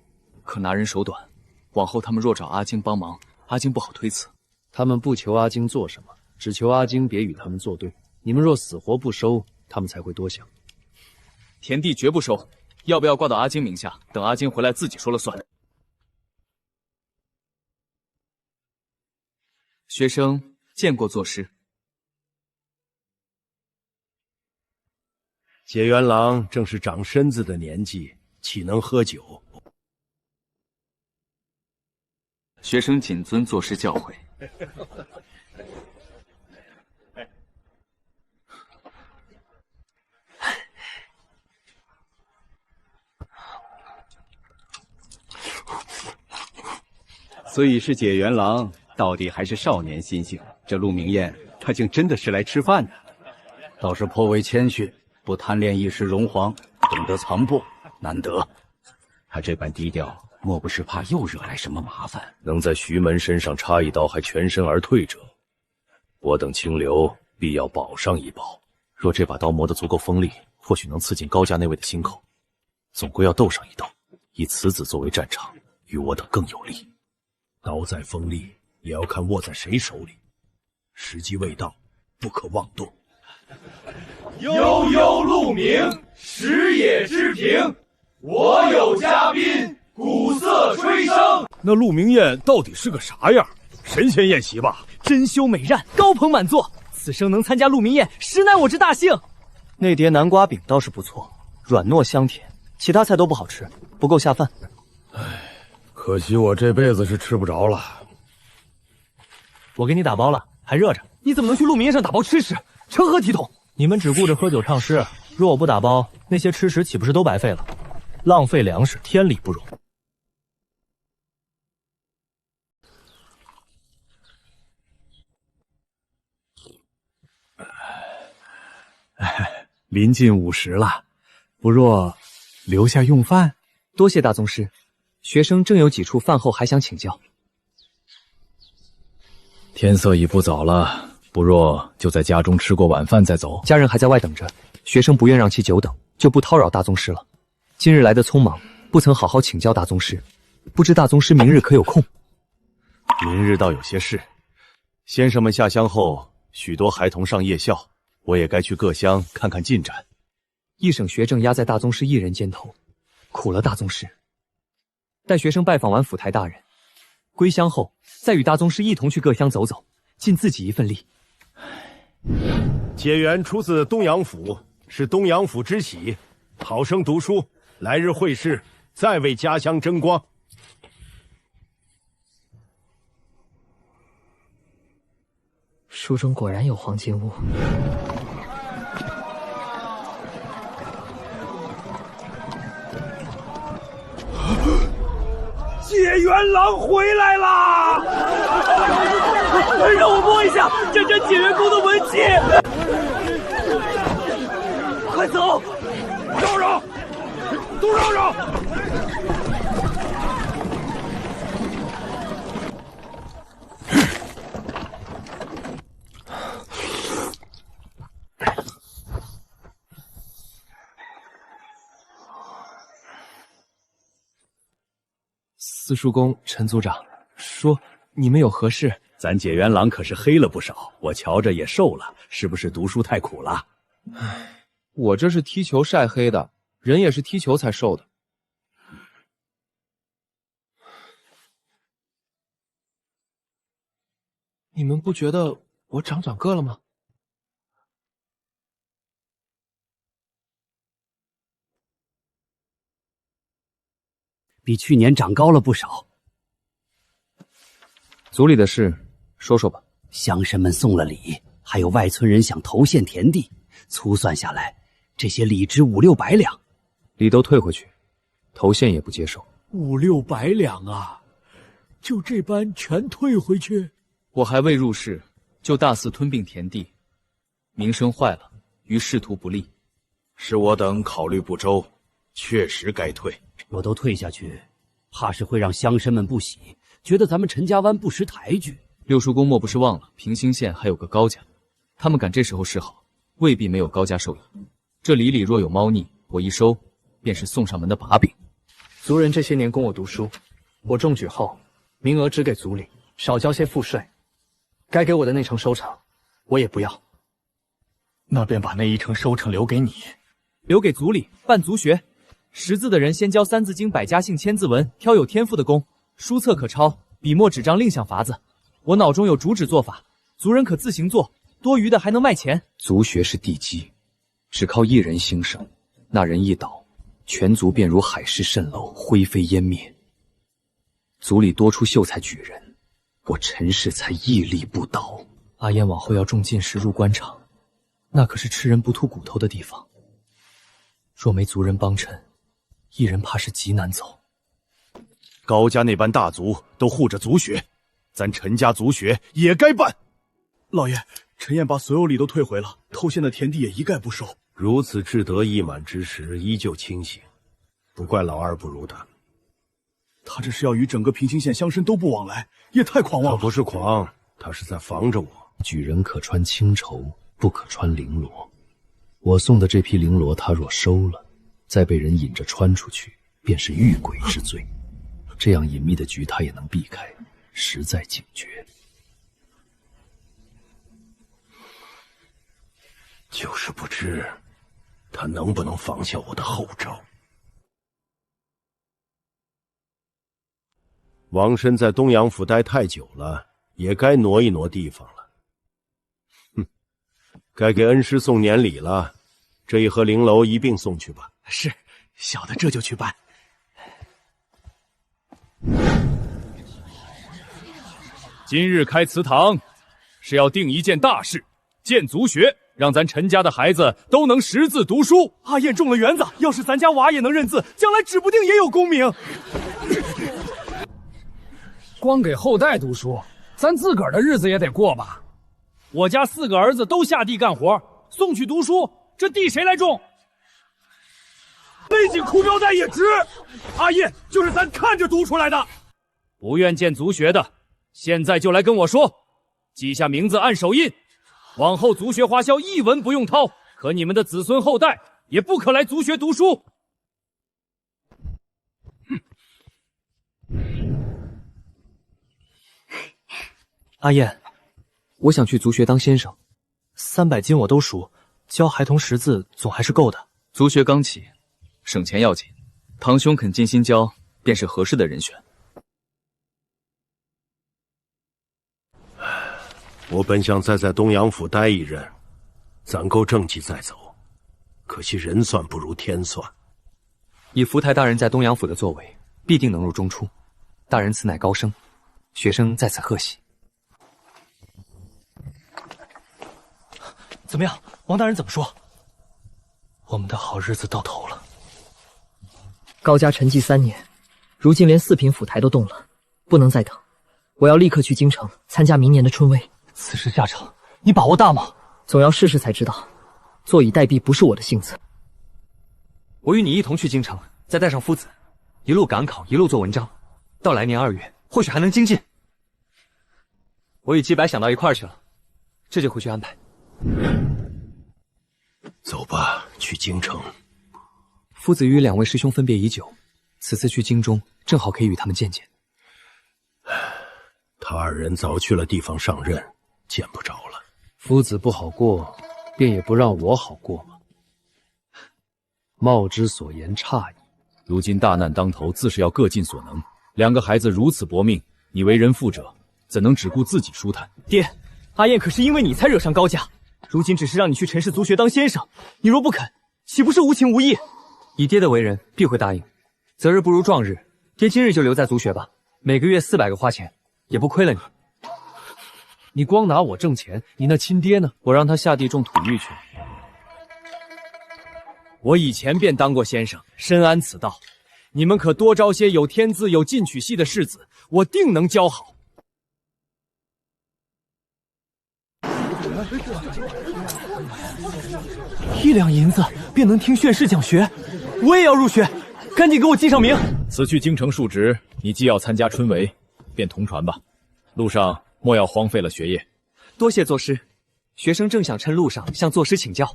可拿人手短，往后他们若找阿金帮忙，阿金不好推辞。他们不求阿金做什么，只求阿金别与他们作对。你们若死活不收，他们才会多想。田地绝不收，要不要挂到阿金名下？等阿金回来自己说了算。学生见过作诗。解元郎正是长身子的年纪，岂能喝酒？学生谨遵作诗教诲。所以是解元郎，到底还是少年心性。这陆明艳，他竟真的是来吃饭的，倒是颇为谦逊，不贪恋一时荣华，懂得藏薄，难得。他这般低调，莫不是怕又惹来什么麻烦？能在徐门身上插一刀还全身而退者，我等清流必要保上一保。若这把刀磨得足够锋利，或许能刺进高家那位的心口。总归要斗上一斗，以此子作为战场，与我等更有利。刀再锋利，也要看握在谁手里。时机未到，不可妄动。悠悠鹿鸣，食野之苹。我有嘉宾，鼓瑟吹笙。那陆明艳到底是个啥样？神仙宴席吧？珍馐美饌，高朋满座。此生能参加陆明宴，实乃我之大幸。那碟南瓜饼倒是不错，软糯香甜，其他菜都不好吃，不够下饭。可惜我这辈子是吃不着了。我给你打包了，还热着。你怎么能去陆明宴上打包吃食？成何体统？你们只顾着喝酒唱诗，若我不打包，那些吃食岂不是都白费了？浪费粮食，天理不容。临近午时了，不若留下用饭？多谢大宗师。学生正有几处饭后还想请教。天色已不早了，不若就在家中吃过晚饭再走。家人还在外等着，学生不愿让其久等，就不叨扰大宗师了。今日来的匆忙，不曾好好请教大宗师，不知大宗师明日可有空？明日倒有些事。先生们下乡后，许多孩童上夜校，我也该去各乡看看进展。一省学政压在大宗师一人肩头，苦了大宗师。待学生拜访完府台大人，归乡后再与大宗师一同去各乡走走，尽自己一份力。解元出自东阳府，是东阳府之喜，好生读书，来日会试再为家乡争光。书中果然有黄金屋。解元郎回来啦！让我摸一下沾沾解元宫的文旗。快走！绕绕，都绕绕！司书公、陈族长说：“你们有何事？”咱解元郎可是黑了不少，我瞧着也瘦了，是不是读书太苦了？唉，我这是踢球晒黑的，人也是踢球才瘦的。你们不觉得我长个了吗？比去年长高了不少。族里的事说说吧。乡绅们送了礼，还有外村人想投献田地，粗算下来，这些礼值500-6百两。礼都退回去，投献也不接受。500-6百两啊，就这般全退回去？我还未入仕，就大肆吞并田地，名声坏了，于仕途不利。是我等考虑不周，确实该退。若都退下去，怕是会让乡绅们不喜，觉得咱们陈家湾不识抬举。六叔公莫不是忘了平兴县还有个高家，他们敢这时候示好，未必没有高家授意。这礼里若有猫腻，我一收，便是送上门的把柄。族人这些年供我读书，我中举后，名额只给族里，少交些赋税，该给我的那成收成，我也不要。那便把那1成收成留给你，留给族里办族学。识字的人先教三字经、百家姓、千字文，挑有天赋的工，书册可抄，笔墨纸张另想法子。我脑中有主旨做法，族人可自行做，多余的还能卖钱。族学是地基，只靠一人兴盛，那人一倒，全族便如海市蜃楼，灰飞烟灭。族里多出秀才举人，我陈氏才屹立不倒。阿燕往后要中进士入官场，那可是吃人不吐骨头的地方。若没族人帮衬，一人怕是极难走。高家那般大族都护着族学，咱陈家族学也该办。老爷，陈燕把所有礼都退回了，投献的田地也一概不收。如此志得意满之时，依旧清醒，不怪老二不如他。他这是要与整个平兴县乡绅都不往来，也太狂妄了。他不是狂，他是在防着我。举人可穿青绸，不可穿绫罗。我送的这批绫罗，他若收了，再被人引着穿出去，便是遇鬼之罪。这样隐秘的局，他也能避开，实在警觉。就是不知他能不能仿效我的后招。王申在东阳府待太久了，也该挪一挪地方了。哼，该给恩师送年礼了，这一盒绫楼一并送去吧。是，小的这就去办。今日开祠堂，是要定一件大事，建族学，让咱陈家的孩子都能识字读书。阿燕中了园子，要是咱家娃也能认字，将来指不定也有功名。光给后代读书，咱自个儿的日子也得过吧？我家4个儿子都下地干活，送去读书，这地谁来种？勒紧裤腰带也值。阿燕就是咱看着读出来的。不愿建族学的，现在就来跟我说，记下名字，按手印。往后族学花销1文不用掏，可你们的子孙后代也不可来族学读书。阿燕，我想去族学当先生，300斤我都熟，教孩童识字总还是够的。族学刚起，省钱要紧，堂兄肯尽心教，便是合适的人选。我本想再在东阳府待一任，攒够政绩再走，可惜人算不如天算。以福台大人在东阳府的作为，必定能入中出。大人此乃高升，学生在此贺喜。怎么样，王大人怎么说？我们的好日子到头了。高家沉寂3年，如今连4品府台都动了，不能再等。我要立刻去京城参加明年的春闱。此事下场，你把握大吗？总要试试才知道。坐以待毙不是我的性子。我与你一同去京城，再带上夫子，一路赶考，一路做文章，到来年2月，或许还能精进。我与姬白想到一块儿去了，这就回去安排。走吧，去京城。夫子与2位师兄分别已久，此次去京中，正好可以与他们见见。他2人早去了地方上任，见不着了。夫子不好过，便也不让我好过吗？茂之所言差矣。如今大难当头，自是要各尽所能。2个孩子如此薄命，你为人父者，怎能只顾自己舒坦？爹，阿燕可是因为你才惹上高家，如今只是让你去陈氏族学当先生，你若不肯，岂不是无情无义？以爹的为人，必会答应。择日不如撞日，爹今日就留在族学吧，每个月400个花钱，也不亏了你。你光拿我挣钱，你那亲爹呢？我让他下地种土玉去。我以前便当过先生，深谙此道。你们可多招些有天资、有进取系的士子，我定能教好。1两银子便能听炫士讲学，我也要入学，赶紧给我记上名。此去京城述职，你既要参加春闱，便同传吧。路上莫要荒废了学业。多谢作师，学生正想趁路上向作师请教。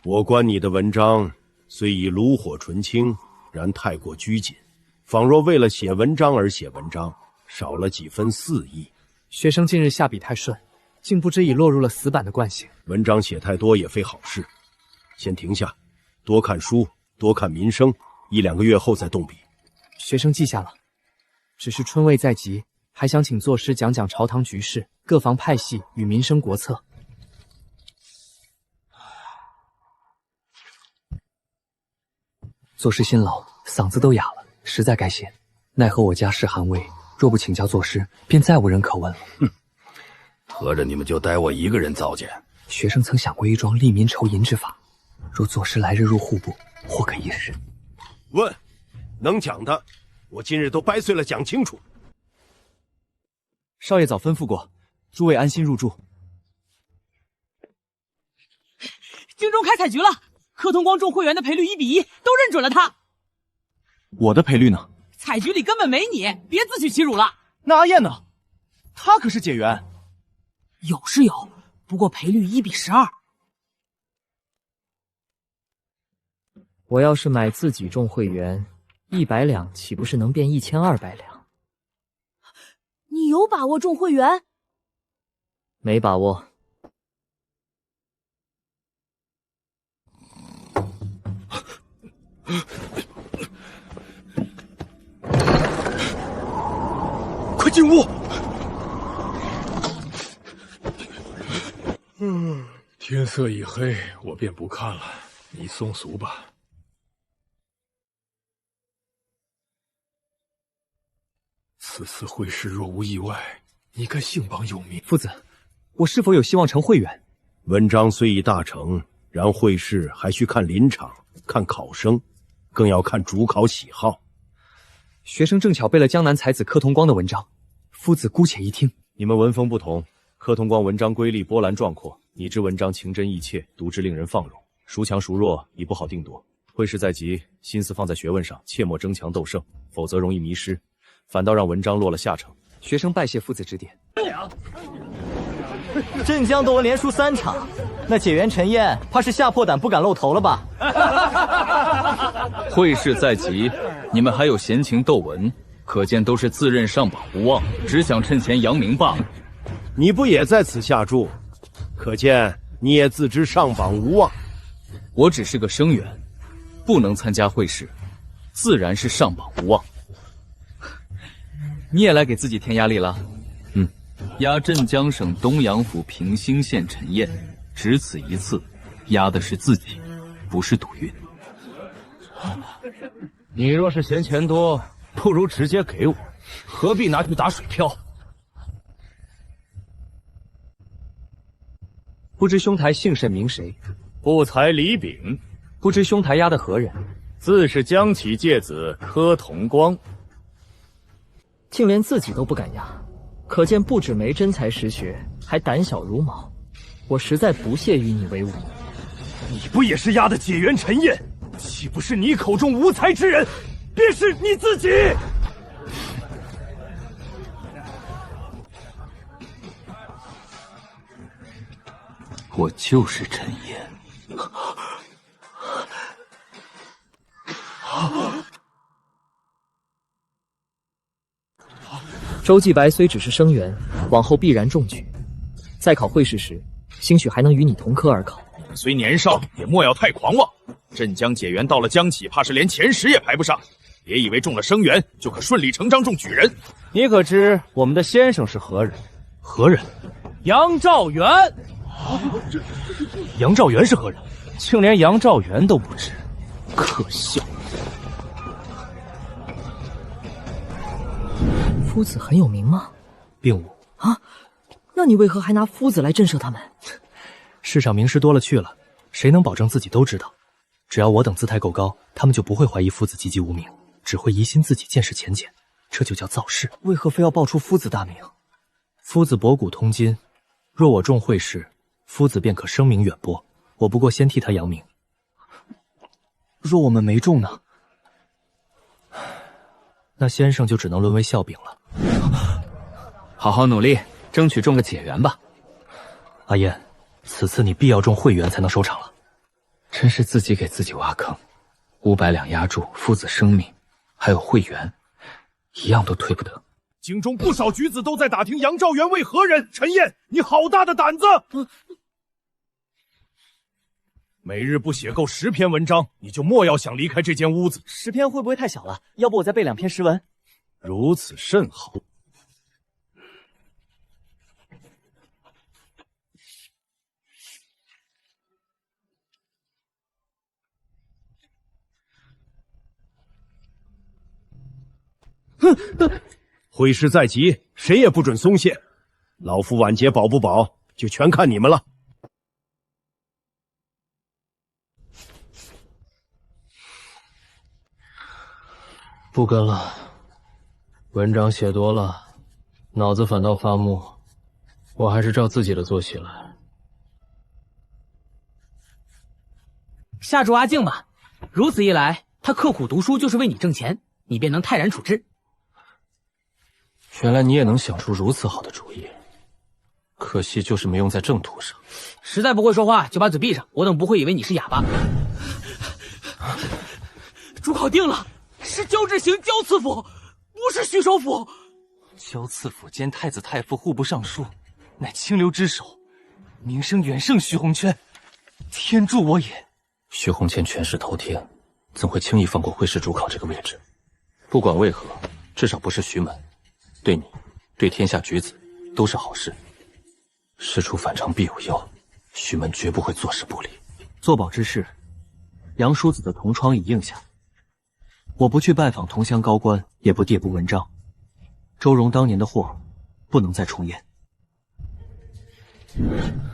我观你的文章虽以炉火纯青，然太过拘谨，仿若为了写文章而写文章，少了几分肆意。学生近日下笔太顺，竟不知已落入了死板的惯性。文章写太多也非好事，先停下，多看书，多看民生，1、2个月后再动笔。学生记下了。只是春闱在即，还想请作师讲讲朝堂局势、各方派系与民生国策。作师辛劳，嗓子都哑了，实在该谢。奈何我家世寒微，若不请教作师，便再无人可问了。合着你们就待我一个人糟践？学生曾想过一桩利民筹银之法，若作师来日入户部，或可一试。问，能讲的，我今日都掰碎了讲清楚。少爷早吩咐过，诸位安心入住。京中开采局了，柯同光中会员的赔率1比1，都认准了他。我的赔率呢？采局里根本没你，别自取其辱了。那阿燕呢？她可是解元。有是有，不过赔率1比12。我要是买自己种会员，100两岂不是能变1200两？你有把握中会员？没把握。快进屋！天色已黑，我便不看了，你送俗吧。此次会试若无意外，你该姓榜有名。夫子，我是否有希望成会员？文章虽已大成，然会试还需看临场，看考生，更要看主考喜好。学生正巧背了江南才子柯同光的文章，夫子姑且一听。你们文风不同，柯同光文章瑰丽波澜壮阔，你之文章情真意切，读之令人放容，孰强孰弱已不好定夺。会试在即，心思放在学问上，切莫争强斗胜，否则容易迷失，反倒让文章落了下乘。学生拜谢夫子指点。镇江斗文连输3场，那解元陈燕怕是吓破胆不敢露头了吧？会试在即，你们还有闲情斗文，可见都是自认上榜无望，只想趁钱扬名罢了。你不也在此下注？可见你也自知上榜无望。我只是个生员，不能参加会试，自然是上榜无望。你也来给自己添压力了？押镇江省东阳府平兴县陈燕，只此一次，押的是自己，不是赌运。你若是嫌钱多，不如直接给我，何必拿去打水漂？不知兄台姓甚名谁？不才李炳。不知兄台押的何人？自是江启介子柯同光。竟连自己都不敢押，可见不止没真才实学，还胆小如毛。我实在不屑与你为伍。你不也是押的解元陈燕？岂不是你口中无才之人，便是你自己？我就是陈燕。周继白虽只是生员，往后必然中举。在考会试时，兴许还能与你同科而考。虽年少，也莫要太狂妄。镇江解元到了江启，怕是连前10也排不上。别以为中了生员就可顺理成章中举人。你可知我们的先生是何人？何人？杨兆元。杨兆元是何人？竟连杨兆元都不知，可笑。夫子很有名吗？并无啊，那你为何还拿夫子来震慑他们？世上名师多了去了，谁能保证自己都知道？只要我等姿态够高，他们就不会怀疑夫子籍籍无名，只会疑心自己见识浅浅，这就叫造势。为何非要报出夫子大名？夫子博古通今，若我中会试，夫子便可声名远播。我不过先替他扬名。若我们没中呢？那先生就只能沦为笑柄了。好好努力，争取中个解元吧。阿燕，此次你必要中会员才能收场了。真是自己给自己挖坑，500两押注夫子生命，还有会员，一样都退不得。京中不少举子都在打听杨兆元为何人。陈燕，你好大的胆子！每日不写够10篇文章，你就莫要想离开这间屋子。10篇会不会太小了？要不我再背2篇诗文？如此甚好。会试在即，谁也不准松懈。老夫晚节保不保，就全看你们了。不跟了，文章写多了，脑子反倒发木。我还是照自己的做起来。下注阿静吧，如此一来，他刻苦读书就是为你挣钱，你便能泰然处之。原来你也能想出如此好的主意，可惜就是没用在正途上。实在不会说话，就把嘴闭上，我等不会以为你是哑巴。主考定了，是焦志行焦刺府，不是徐首府。焦刺府兼太子太傅户部尚书，乃清流之首，名声远胜徐洪圈，天助我也！徐洪谦权势滔天，怎会轻易放过会试主考这个位置？不管为何，至少不是徐门。对你，对天下举子都是好事。事出反常必有妖，徐门绝不会坐视不理。作保之事，杨叔子的同窗已应下。我不去拜访同乡高官，也不递补文章。周荣当年的祸，不能再重演。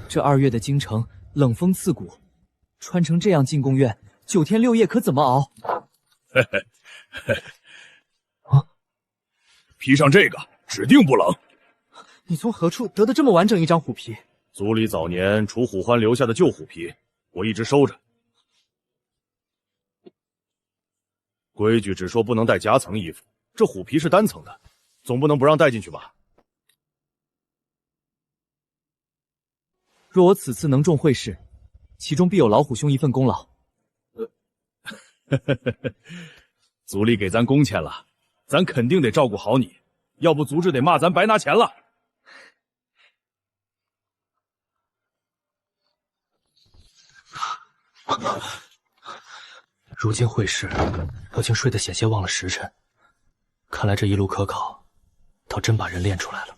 这2月的京城冷风刺骨，穿成这样进宫院，9天6夜可怎么熬？披上这个，指定不冷。你从何处得的这么完整一张虎皮？族里早年楚虎欢留下的旧虎皮，我一直收着。规矩只说不能带夹层衣服，这虎皮是单层的，总不能不让带进去吧？若我此次能中会试，其中必有老虎兄一份功劳。族里给咱工钱了，咱肯定得照顾好你，要不族治得骂咱白拿钱了。如今会试，我竟睡得险些忘了时辰。看来这一路科考，倒真把人练出来了。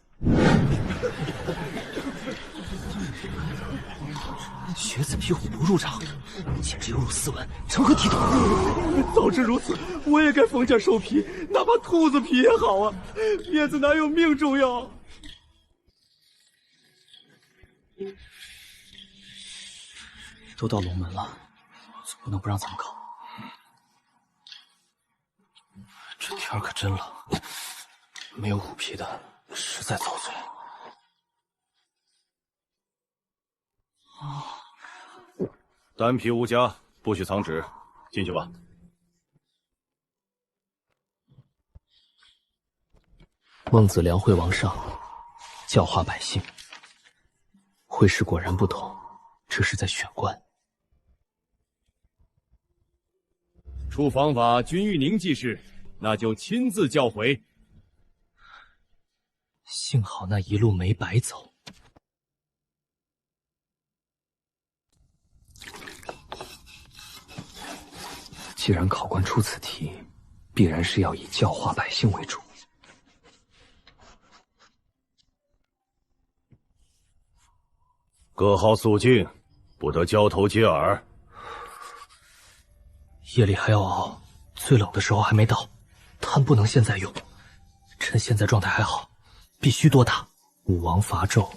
学子披虎不入帐，简直有辱斯文，成何体统？早知如此，我也该逢甲收皮，哪怕兔子皮也好啊！面子哪有命重要？都到龙门了，总不能不让咱们考。这天可真冷，没有虎皮的，实在遭罪。单皮无家，不许藏纸，进去吧。孟子良会王上，教化百姓。会试果然不同，这是在选官。出访法，君玉宁既是，那就亲自教诲。幸好那一路没白走。既然考官出此题，必然是要以教化百姓为主。各号肃静，不得交头接耳。夜里还要熬，最冷的时候还没到，炭不能现在用。趁现在状态还好，必须多打。武王伐纣，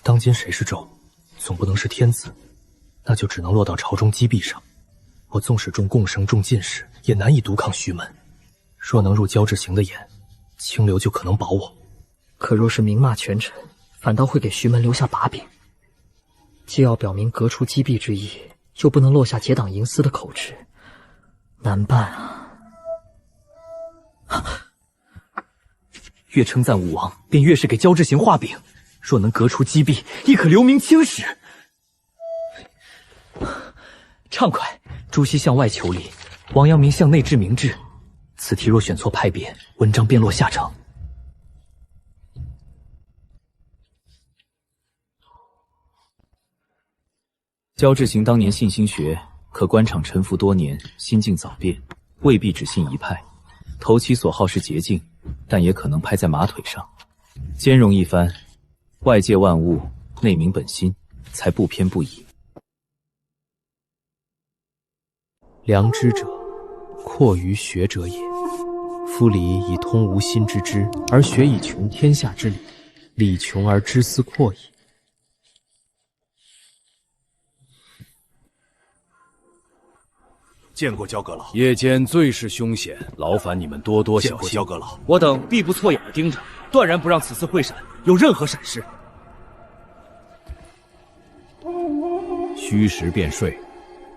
当今谁是纣？总不能是天子，那就只能落到朝中击毙上。我纵使中贡生、中进士，也难以独抗徐门。若能入交趾行的眼，清流就可能保我。可若是明骂权臣，反倒会给徐门留下把柄。既要表明革除击毙之意，又不能落下结党营私的口实，难办啊！越称赞武王，便越是给交趾行画饼。若能革除击毙，亦可留名青史。畅快！朱熹向外求理，王阳明向内致明志。此题若选错派别，文章便落下乘。焦志行当年信心学，可官场沉浮多年，心境早变，未必只信一派。投其所好是捷径，但也可能拍在马腿上。兼容一番，外界万物，内明本心，才不偏不倚。良知者，阔于学者也。夫理以通吾心之知，而学以穷天下之理。理穷而知思阔矣。见过焦阁老。夜间最是凶险，劳烦你们多多小心。见过焦阁老。我等必不错眼的盯着，断然不让此次会审有任何闪失。虚实便睡，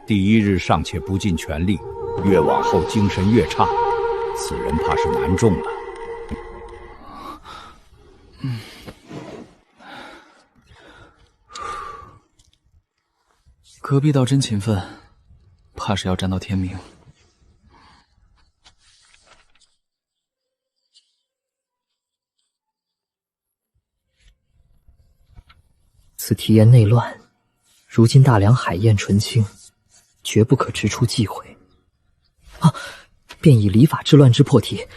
第一日尚且不尽全力，越往后精神越差，此人怕是难中了。隔壁倒真勤奋，怕是要站到天明。此题言内乱，如今大梁海晏纯清，绝不可直出忌讳。啊，便以礼法治乱之破题。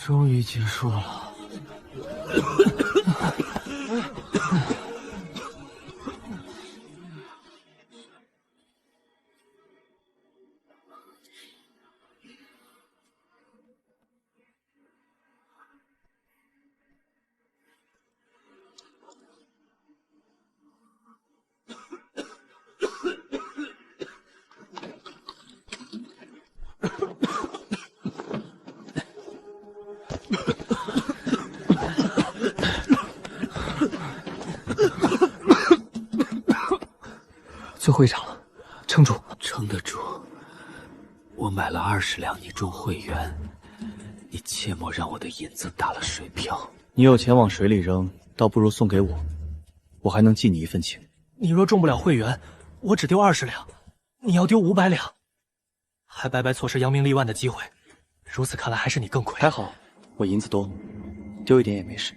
终于结束了。最后一场了，撑住，撑得住。我买了20两你中会员，你切莫让我的银子打了水漂。你有钱往水里扔，倒不如送给我，我还能记你一份情。你若中不了会员，我只丢20两，你要丢500两，还白白错失扬名立万的机会。如此看来，还是你更亏。还好，我银子多，丢一点也没事。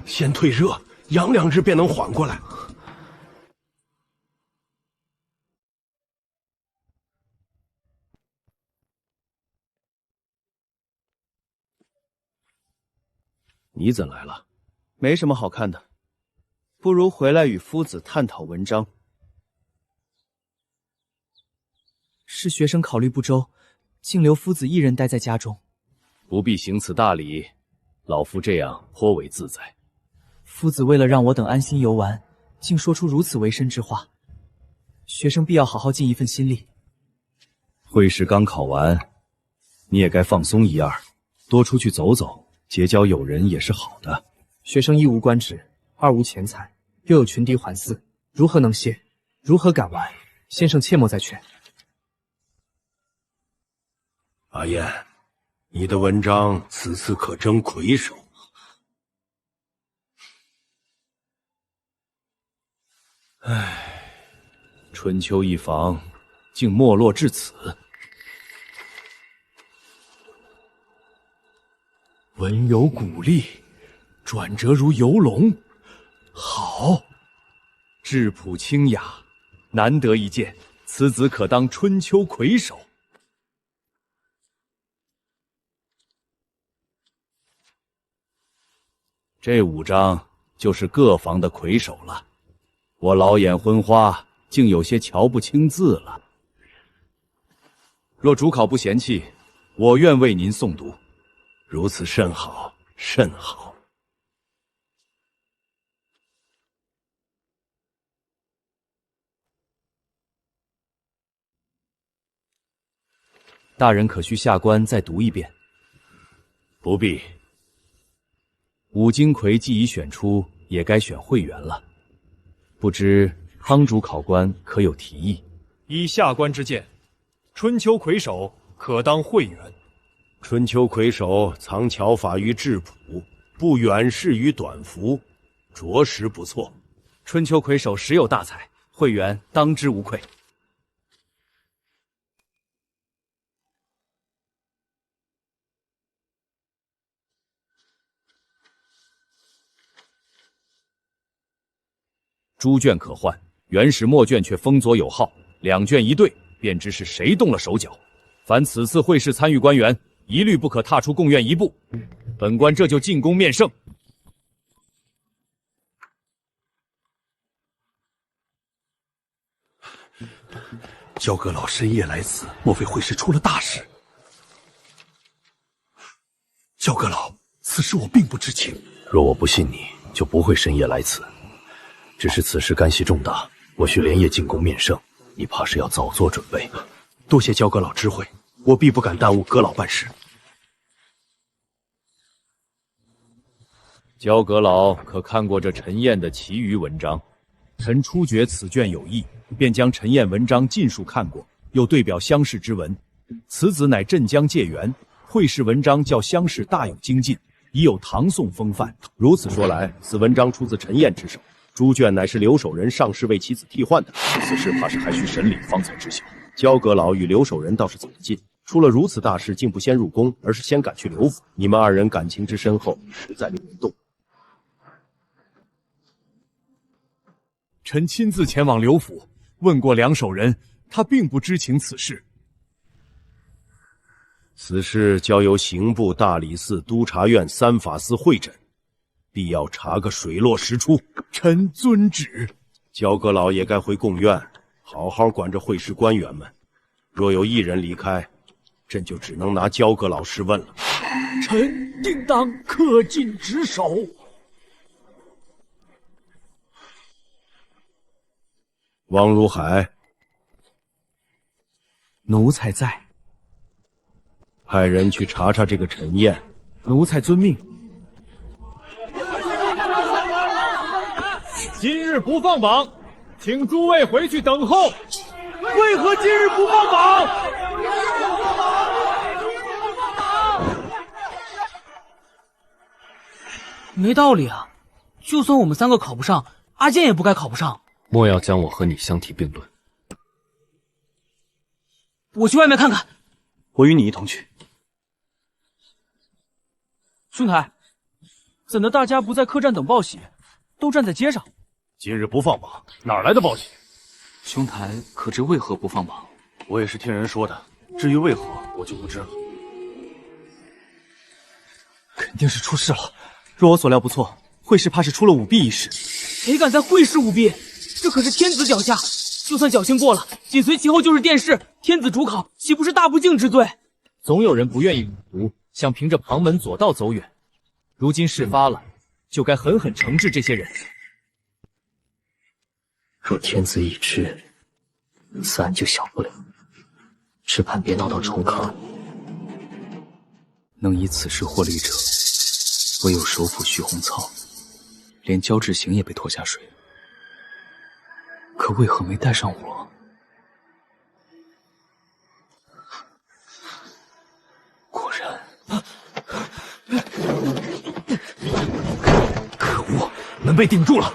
先退热，养2只便能缓过来。你怎来了？没什么好看的，不如回来与夫子探讨文章。是学生考虑不周，竟留夫子一人待在家中。不必行此大礼，老夫这样颇为自在。夫子为了让我等安心游玩，竟说出如此违身之话，学生必要好好尽一份心力。会试刚考完，你也该放松一二，多出去走走，结交友人也是好的。学生一无官职，二无钱财，又有群敌环伺，如何能歇？如何敢玩？先生切莫再劝。阿燕，你的文章此次可争魁首。唉，春秋一房竟没落至此。文有鼓励，转折如游龙。好，质朴清雅，难得一见，此子可当春秋魁首。这5章就是各房的魁首了。我老眼昏花，竟有些瞧不清字了。若主考不嫌弃，我愿为您诵读。如此甚好，甚好。大人可需下官再读一遍？不必。武金魁既已选出，也该选会员了。不知汤主考官可有提议？依下官之见，春秋魁首可当会员。春秋魁首藏巧法于质朴，不远视于短服，着实不错。春秋魁首实有大才，会员当之无愧。诸卷可换，原始末卷却封佐有号，2卷一对，便知是谁动了手脚。凡此次会试参与官员，一律不可踏出贡院一步。本官这就进宫面圣。焦阁老深夜来此，莫非会试出了大事？焦阁老，此事我并不知情。若我不信你，就不会深夜来此。只是此事干系重大，我需连夜进宫面圣，你怕是要早做准备。多谢焦阁老知会，我必不敢耽误阁老办事。焦阁老可看过这陈燕的其余文章？臣初觉此卷有异，便将陈燕文章尽数看过，又对表乡试之文。此子乃镇江解元，会试文章较乡试大有精进，已有唐宋风范。如此说来，此文章出自陈燕之手，朱卷乃是留守人上士为其子替换的，此事怕是还需审理方才知晓。焦阁老与留守人倒是走得近，出了如此大事，竟不先入宫，而是先赶去刘府。你们二人感情之深厚，实在令人动。臣亲自前往刘府，问过梁守仁，他并不知情此事。此事交由刑部、大理寺、督察院三法司会诊，必要查个水落石出。臣遵旨。焦阁老也该回贡院，好好管着会试官员们。若有一人离开，朕就只能拿焦阁老试问了。臣定当恪尽职守。王如海，奴才在。派人去查查这个陈燕。奴才遵命。今日不放榜，请诸位回去等候。为何今日不放榜？没道理啊！就算我们3个考不上，阿健也不该考不上。莫要将我和你相提并论。我去外面看看。我与你一同去。兄台，怎的大家不在客栈等报喜，都站在街上？今日不放榜，哪来的报喜？兄台可知为何不放榜？我也是听人说的，至于为何，我就不知了。肯定是出事了。若我所料不错，会试怕是出了舞弊一事。谁敢在会试舞弊？这可是天子脚下，就算侥幸过了，紧随其后就是殿试，天子主考，岂不是大不敬之罪？总有人不愿意武读，想凭着旁门左道走远。如今事发了，就该狠狠惩治这些人。若天子已知，此案就小不了，只盼别闹到重考。能以此事获利者，唯有首辅徐洪操，连焦志行也被拖下水。可为何没带上我？果然，可恶，门被顶住了，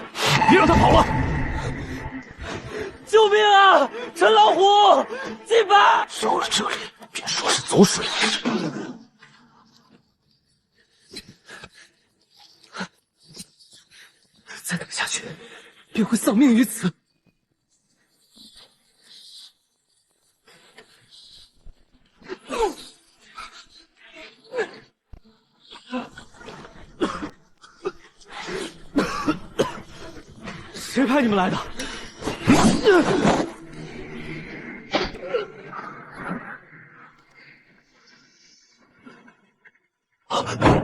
别让他跑了！救命啊！陈老虎，进吧！到了这里，便说是走水。再等下去，便会丧命于此。谁派你们来的？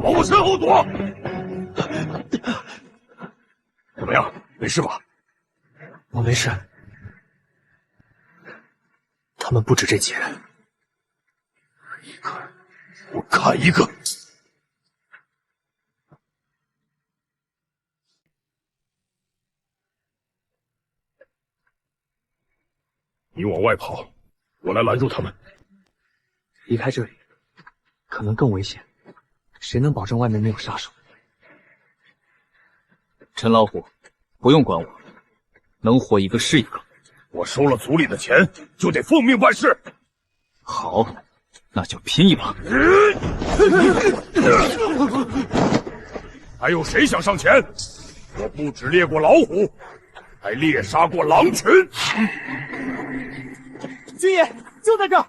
往我身后躲！怎么样，没事吧？我没事。他们不止这几人，我看一个。你往外跑，我来拦住他们。离开这里，可能更危险。谁能保证外面没有杀手？陈老虎，不用管我，能活一个是一个。我收了族里的钱，就得奉命办事。好，那就拼一把。还有谁想上前？我不只猎过老虎，还猎杀过狼群。军爷就在这儿。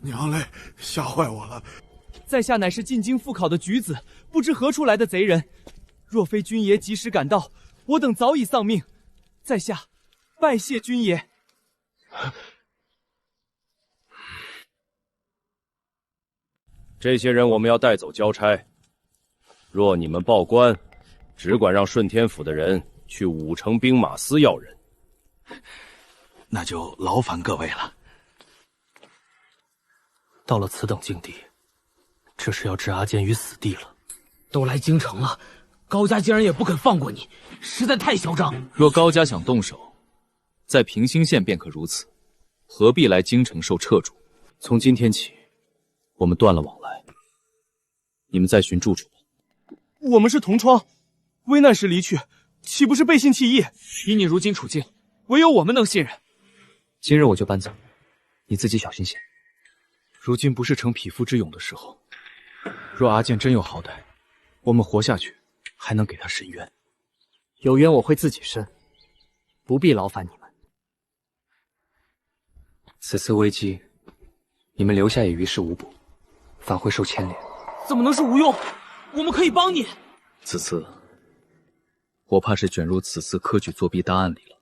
娘嘞，吓坏我了！在下乃是进京复考的举子，不知何处来的贼人。若非军爷及时赶到，我等早已丧命。在下拜谢军爷。这些人我们要带走交差。若你们报官，只管让顺天府的人去武城兵马司要人。那就劳烦各位了。到了此等境地，这是要置阿坚于死地了。都来京城了，高家竟然也不肯放过你，实在太嚣张。若高家想动手，在平兴县便可如此，何必来京城受掣肘？从今天起，我们断了往来。你们再寻住处吧。我们是同窗，危难时离去，岂不是背信弃义？以你如今处境，唯有我们能信任。今日我就搬走，你自己小心些。如今不是逞匹夫之勇的时候。若阿健真有好歹，我们活下去，还能给他伸冤。有冤我会自己伸，不必劳烦你们。此次危机，你们留下也于事无补，反会受牵连。怎么能是无用？我们可以帮你。此次，我怕是卷入此次科举作弊大案里了。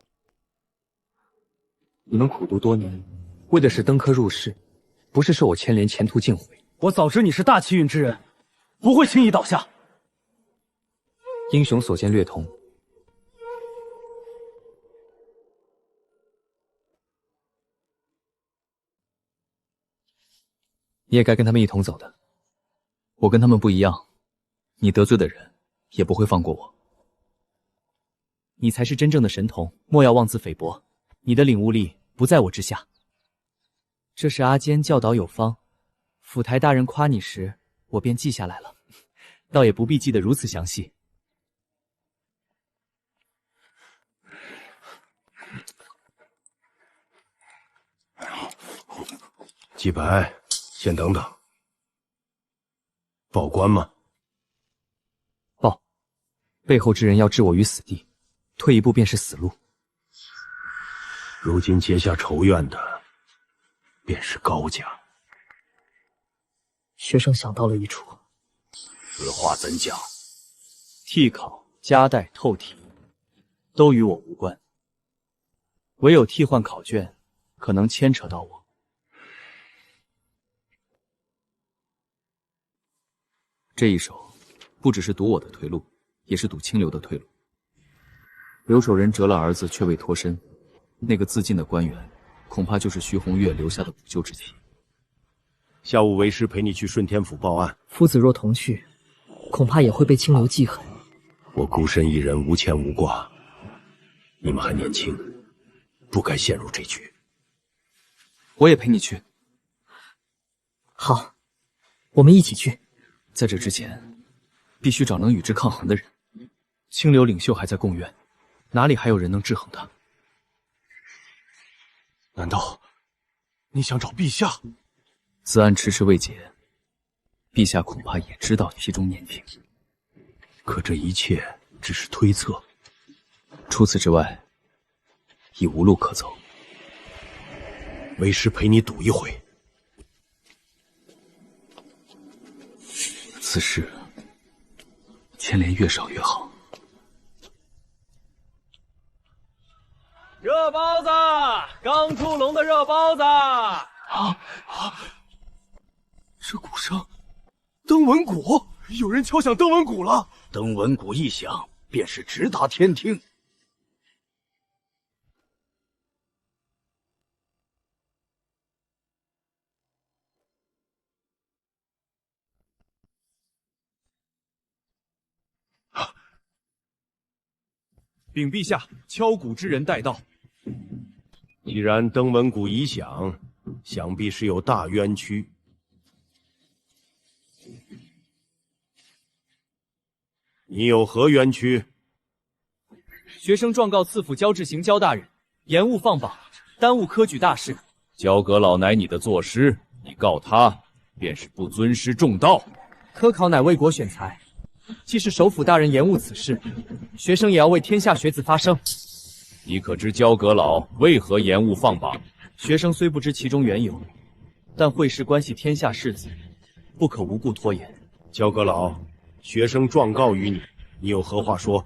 你们苦读多年，为的是登科入仕，不是受我牵连，前途尽毁。我早知你是大气运之人，不会轻易倒下。英雄所见略同。你也该跟他们一同走的。我跟他们不一样，你得罪的人也不会放过我。你才是真正的神童，莫要妄自菲薄。你的领悟力不在我之下。这是阿坚教导有方，府台大人夸你时，我便记下来了，倒也不必记得如此详细。季白，先等等。报官吗？报。背后之人要置我于死地，退一步便是死路。如今结下仇怨的，便是高家。学生想到了一处。此话怎讲？替考、夹带、透题，都与我无关。唯有替换考卷，可能牵扯到我。这一手，不只是堵我的退路，也是堵清流的退路。留守人折了儿子却未脱身，那个自尽的官员，恐怕就是徐红月留下的补救之计。下午为师陪你去顺天府报案。夫子若同去，恐怕也会被清流记恨。我孤身一人，无牵无挂。你们还年轻，不该陷入这局。我也陪你去。好，我们一起去。在这之前，必须找能与之抗衡的人。清流领袖还在贡院，哪里还有人能制衡他？难道你想找陛下？此案迟迟未解，陛下恐怕也知道其中年情。可这一切只是推测，除此之外，已无路可走。为师陪你赌一回。此事牵连越少越好。热包子，刚出笼的热包子。这鼓声，登闻鼓，有人敲响登闻鼓了。登闻鼓一响，便是直达天听。禀陛下，敲鼓之人带到。既然登闻鼓已响，想必是有大冤屈。你有何冤屈？学生状告赐府焦志行焦大人延误放榜，耽误科举大事。焦阁老乃你的作师，你告他便是不尊师重道。科考乃为国选才，既是首辅大人延误此事，学生也要为天下学子发声。你可知焦阁老为何延误放榜？学生虽不知其中缘由，但会事关系天下士子，不可无故拖延。焦阁老，学生状告于你，你有何话说？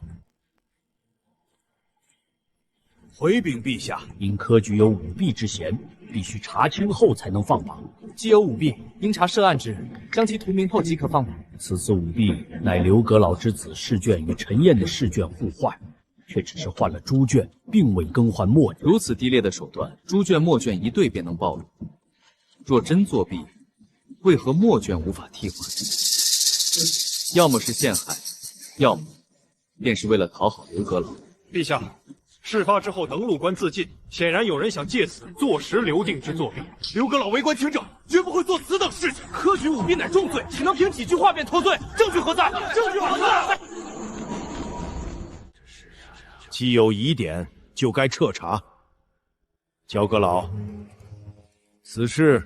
回禀陛下，因科举有舞弊之嫌，必须查清后才能放榜。既有舞弊，应查涉案之人，将其图明后即可放榜。此次舞弊乃刘阁老之子试卷与陈燕的试卷互换，却只是换了朱卷，并未更换墨卷。如此低劣的手段，朱卷墨卷一对便能暴露。若真作弊，为何墨卷无法替换？要么是陷害，要么便是为了讨好刘阁老。陛下，事发之后登录关自尽，显然有人想借此坐实刘定之作弊。刘阁老为官清正，绝不会做此等事情。科举舞弊乃重罪，岂能凭几句话便脱罪？证据何在？证据何在？既有疑点，就该彻查。焦阁老，此事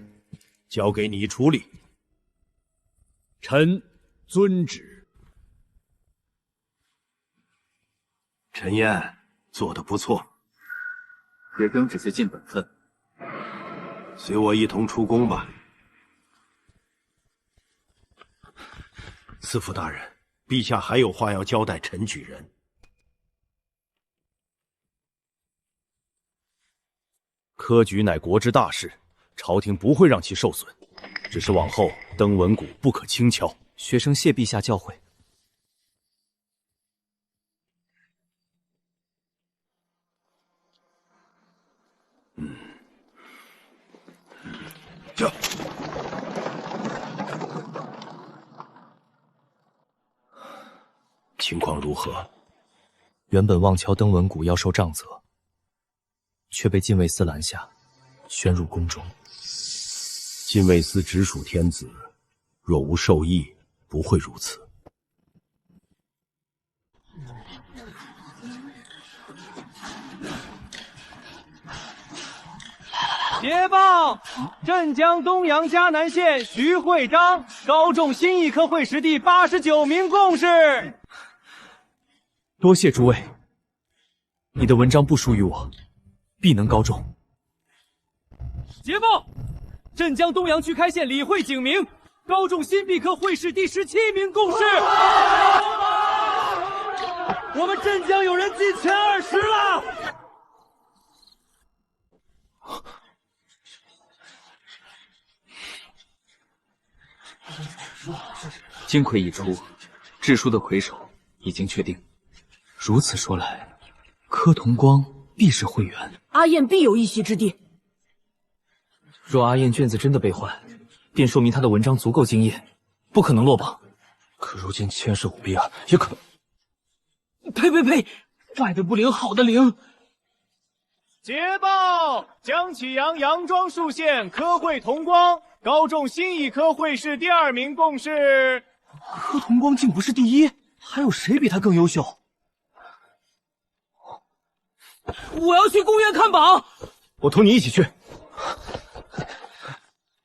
交给你处理。臣遵旨。陈燕做得不错，学生只是尽本分。随我一同出宫吧。司府大人，陛下还有话要交代陈举人。科举乃国之大事，朝廷不会让其受损，只是往后登文鼓不可轻敲。学生谢陛下教诲。驾！情况如何？原本望敲登文鼓要受杖责，却被禁卫司拦下，宣入宫中。禁卫司直属天子，若无授意，不会如此。捷报！镇江东阳嘉南县徐会章高中新义科会试第89名贡士。多谢诸位，你的文章不输于我，必能高中。捷报！镇江东阳区开县李会景明高中新币科会试第17名贡士。我们镇江有人进前20了。金魁已出，制书的魁首已经确定。如此说来，柯同光必是会员，阿燕必有一席之地。若阿燕卷子真的被换，便说明他的文章足够惊艳，不可能落榜。可如今千事舞弊啊，也可……呸呸呸！坏的不灵，好的灵。捷报！江启阳杨庄戍县科会同光高中新义科会试第2名贡士。柯同光竟不是第1，还有谁比他更优秀？我要去公园看榜。我同你一起去。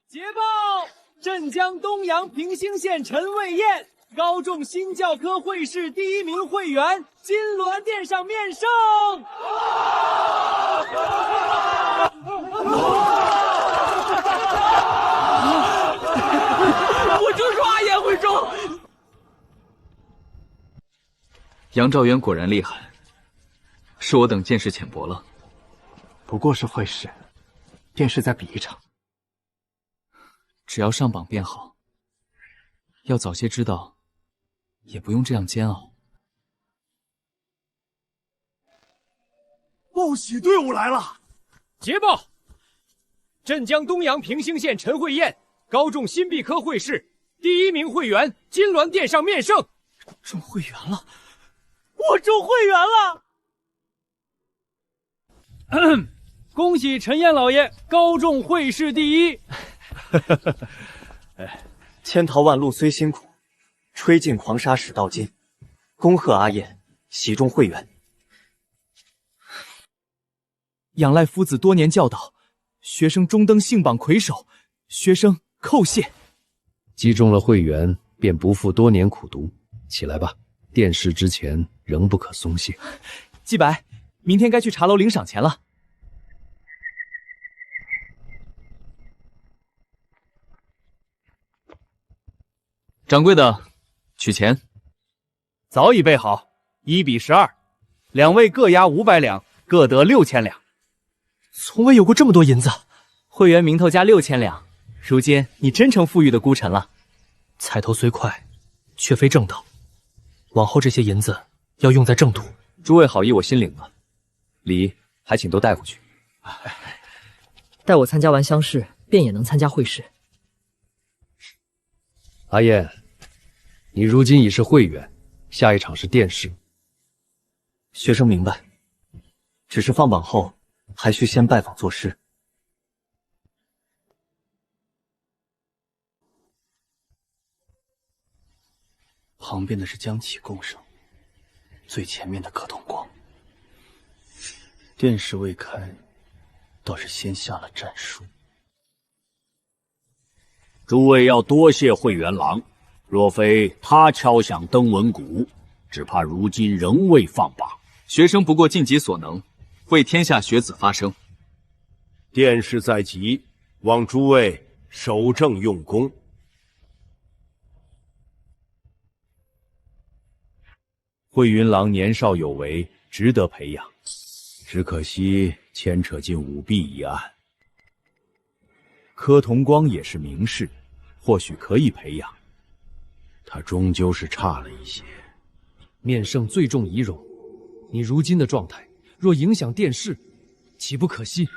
捷报！镇江东阳平兴县陈卫燕高中新教科会试第1名会员，金銮殿上面圣。我就说阿燕会中。杨兆元果然厉害，是我等见识浅薄了。不过是会试，便是在比一场。只要上榜便好。要早些知道，也不用这样煎熬。报喜队伍来了！捷报！镇江东阳平兴县陈慧燕高中新币科会试第1名会员，金銮殿上面圣。中会员了！我中会员了！恭喜陈燕老爷高中会试第1。千淘万漉虽辛苦，吹尽狂沙始到金。恭贺阿燕喜中会员。仰赖夫子多年教导，学生终登姓榜魁首，学生叩谢。击中了会员，便不负多年苦读。起来吧，殿试之前仍不可松懈。季白，明天该去茶楼领赏钱了。掌柜的，取钱。早已备好，1比12，两位各押500两，各得6000两。从未有过这么多银子，会员名头加6000两，如今你真成富裕的孤臣了。彩头虽快，却非正道。往后这些银子要用在正途。诸位好意我心领了，礼还请都带回去。待我参加完乡试，便也能参加会试。阿燕，你如今已是会员，下一场是殿试。学生明白。只是放榜后还需先拜访作师。旁边的是江启贡生，最前面的柯同光。殿试未开，倒是先下了战书。诸位要多谢慧元郎，若非他敲响登闻鼓，只怕如今仍未放榜。学生不过尽己所能，为天下学子发声。殿试在即，望诸位守正用功。慧云郎年少有为，值得培养，只可惜牵扯进舞弊一案。柯同光也是名士，或许可以培养，他终究是差了一些。面圣最重仪容，你如今的状态，若影响殿试，岂不可惜？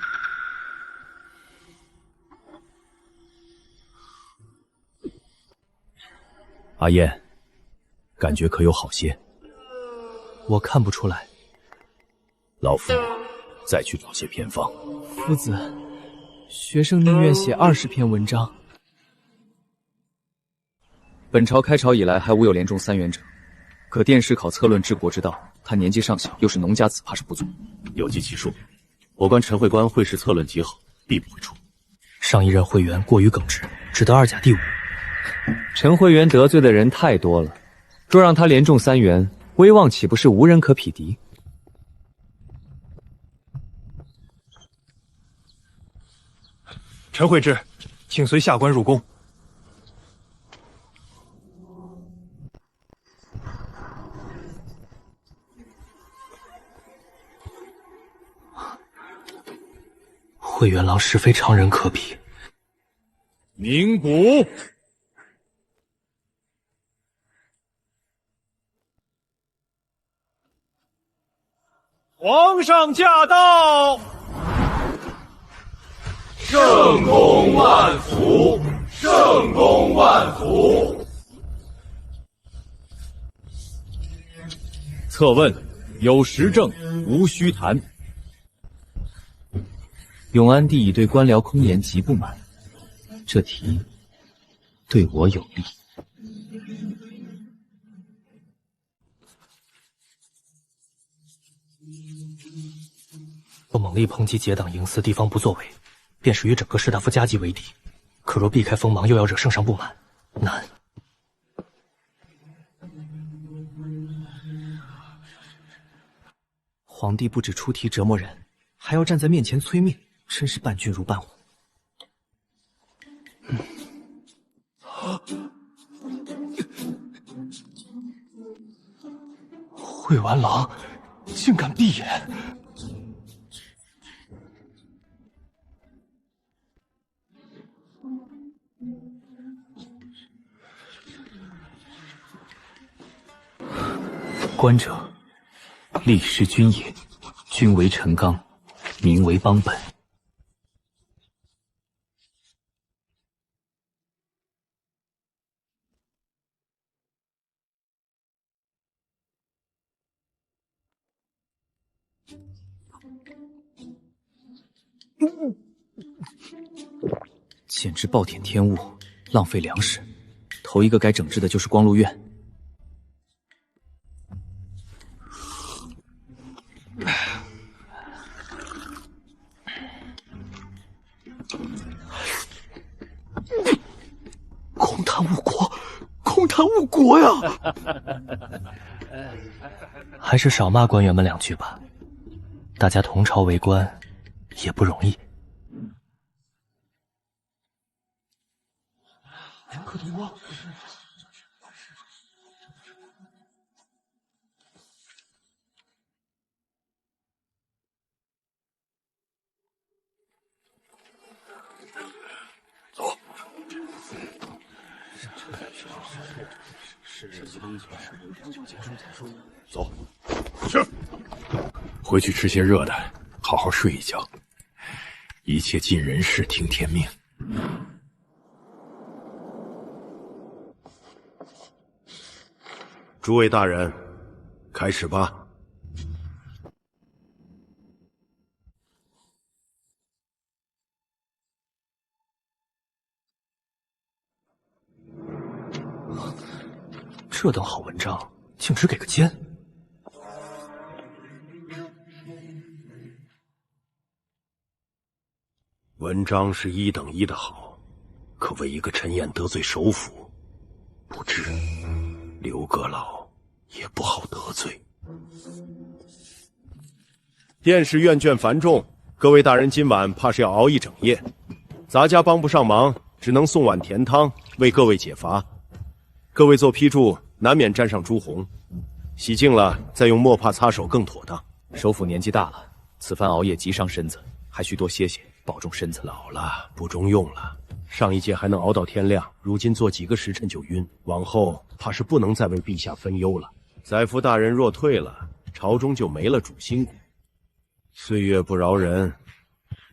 阿燕，感觉可有好些？我看不出来。老夫再去找些偏方。夫子，学生宁愿写20篇文章。本朝开朝以来还无有连中3元者，可殿试考策论治国之道，他年纪尚小，又是农家子，怕是不足。有计其数，我观陈会官会试策论极好，必不会出。上一任会员过于耿直，只得2甲第5。陈会员得罪的人太多了，若让他连中3元，威望岂不是无人可匹敌？陈惠之，请随下官入宫。慧元郎实非常人可比。鸣鼓。皇上驾到！圣公万福，圣公万福。策问有实证，无虚谈。永安帝已对官僚空言极不满，这题对我有利。若猛力抨击结党营私、地方不作为，便是与整个士大夫家计为敌；可若避开锋芒，又要惹圣上不满，难。皇帝不止出题折磨人，还要站在面前催命，真是伴君如伴虎。惠完郎竟敢闭眼！观者，立誓君也，君为臣纲，民为邦本。简直暴殄天物，浪费粮食。头一个该整治的就是光禄院。空谈误国，空谈误国呀！还是少骂官员们2句吧，大家同朝为官也不容易。柯同光，走。走，是。回去吃些热的，好好睡一觉。一切尽人事，听天命。诸位大人，开始吧。这等好文章，竟只给个奸。文章是1等1的好，可为一个陈燕得罪首府，不知刘阁老也不好得罪。殿试阅卷繁重，各位大人今晚怕是要熬一整夜，咱家帮不上忙，只能送碗甜汤为各位解乏。各位做批注，难免沾上朱红，洗净了再用墨帕擦手更妥当。首府年纪大了，此番熬夜极伤身子，还需多歇歇，保重身子。老了不中用了，上一届还能熬到天亮，如今做几个时辰就晕，往后怕是不能再为陛下分忧了。载福大人若退了，朝中就没了主心骨。岁月不饶人，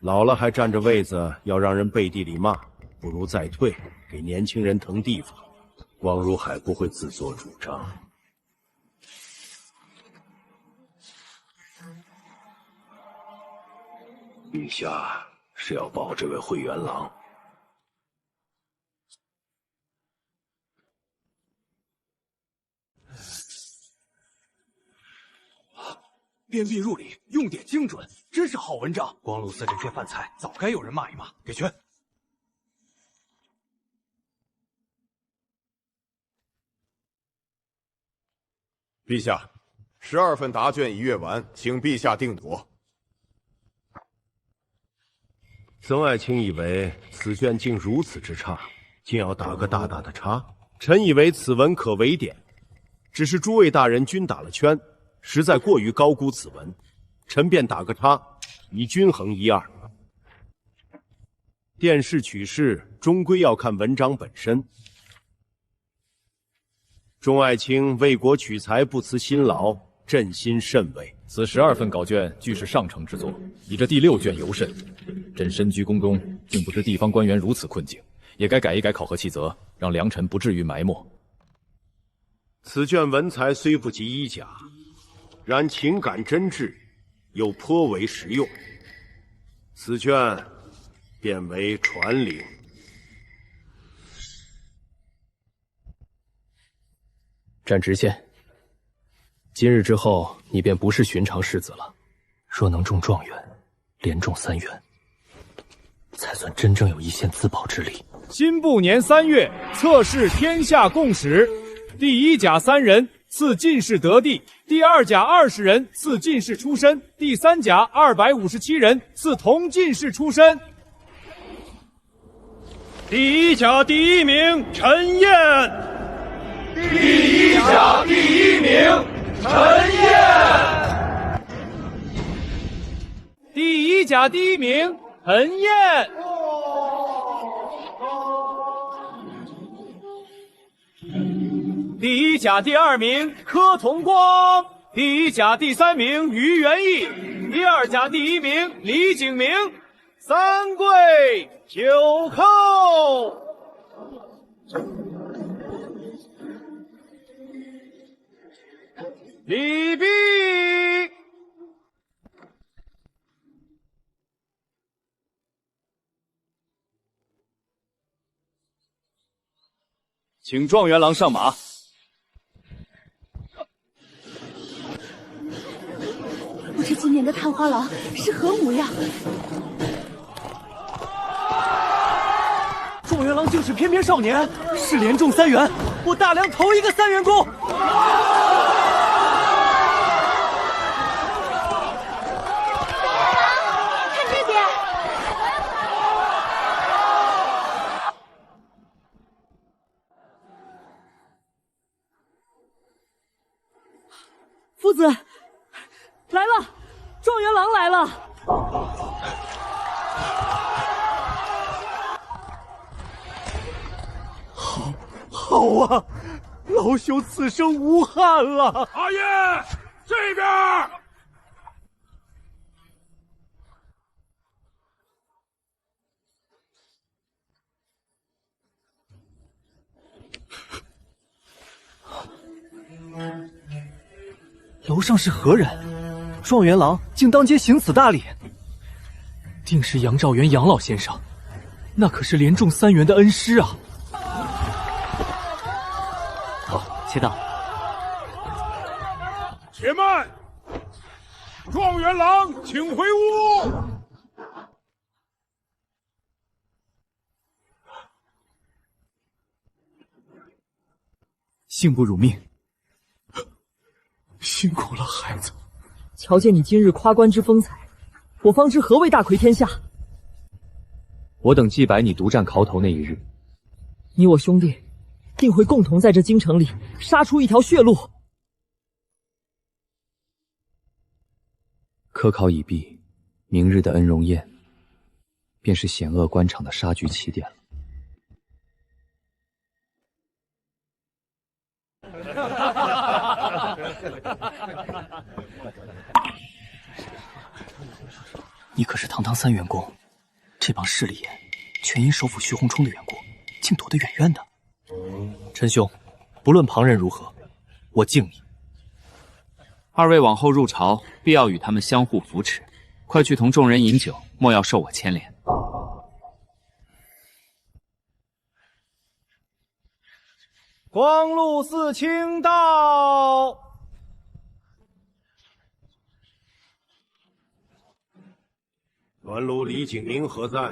老了还占着位子要让人背地里骂，不如再退，给年轻人腾地方。王如海不会自作主张。陛下是要保这位惠元郎。鞭辟入里，用典精准，真是好文章。光禄寺这些饭菜，早该有人骂一骂。给权。陛下，12份答卷已阅完，请陛下定夺。曾爱卿以为此卷竟如此之差，竟要打个大大的叉。臣以为此文可为典，只是诸位大人均打了圈，实在过于高估此文，臣便打个叉，以均衡一二。殿试取士终归要看文章本身。钟爱卿为国取材不辞辛劳，朕心甚慰。此12份稿卷俱是上乘之作，以这第6卷尤甚。朕身居宫中，竟不知地方官员如此困境，也该改一改考核细则，让良臣不至于埋没。此卷文才虽不及1甲，然情感真挚，又颇为实用。此卷便为传领。斩直线。今日之后，你便不是寻常士子了。若能中状元，连中3元，才算真正有一线自保之力。辛部年3月，测试天下共史，第1甲3人赐进士得第，第2甲20人赐进士出身，第3甲257人赐同进士出身。第1甲第1名陈燕。第1甲第1名陈燕。第1甲第1名陈燕。第1甲第2名柯同光。第1甲第3名于元义。第2甲第1名李景明。3跪9叩。礼毕。请状元郎上马。不知今年的探花郎是何模样？状元郎竟是翩翩少年，是连中3元，我大梁头一个3元公。夫子，来了，状元郎来了。好啊，老朽此生无憾了。阿爷，这边。楼上是何人？状元郎竟当街行此大礼，定是杨兆元杨老先生，那可是连中3元的恩师啊！且到。且慢，状元郎，请回屋。幸不辱命，辛苦了，孩子。瞧见你今日夸官之风采，我方知何谓大魁天下。我等祭摆你独占考头那一日，你我兄弟定会共同在这京城里杀出一条血路。科考已毕，明日的恩荣宴，便是险恶官场的杀局起点了。你可是堂堂3元公，这帮势利眼全因首辅徐洪冲的缘故，竟躲得远远的。陈兄，不论旁人如何，我敬你。二位往后入朝，必要与他们相互扶持，快去同众人饮酒，莫要受我牵连。光禄寺卿到。栾卢李景明何在？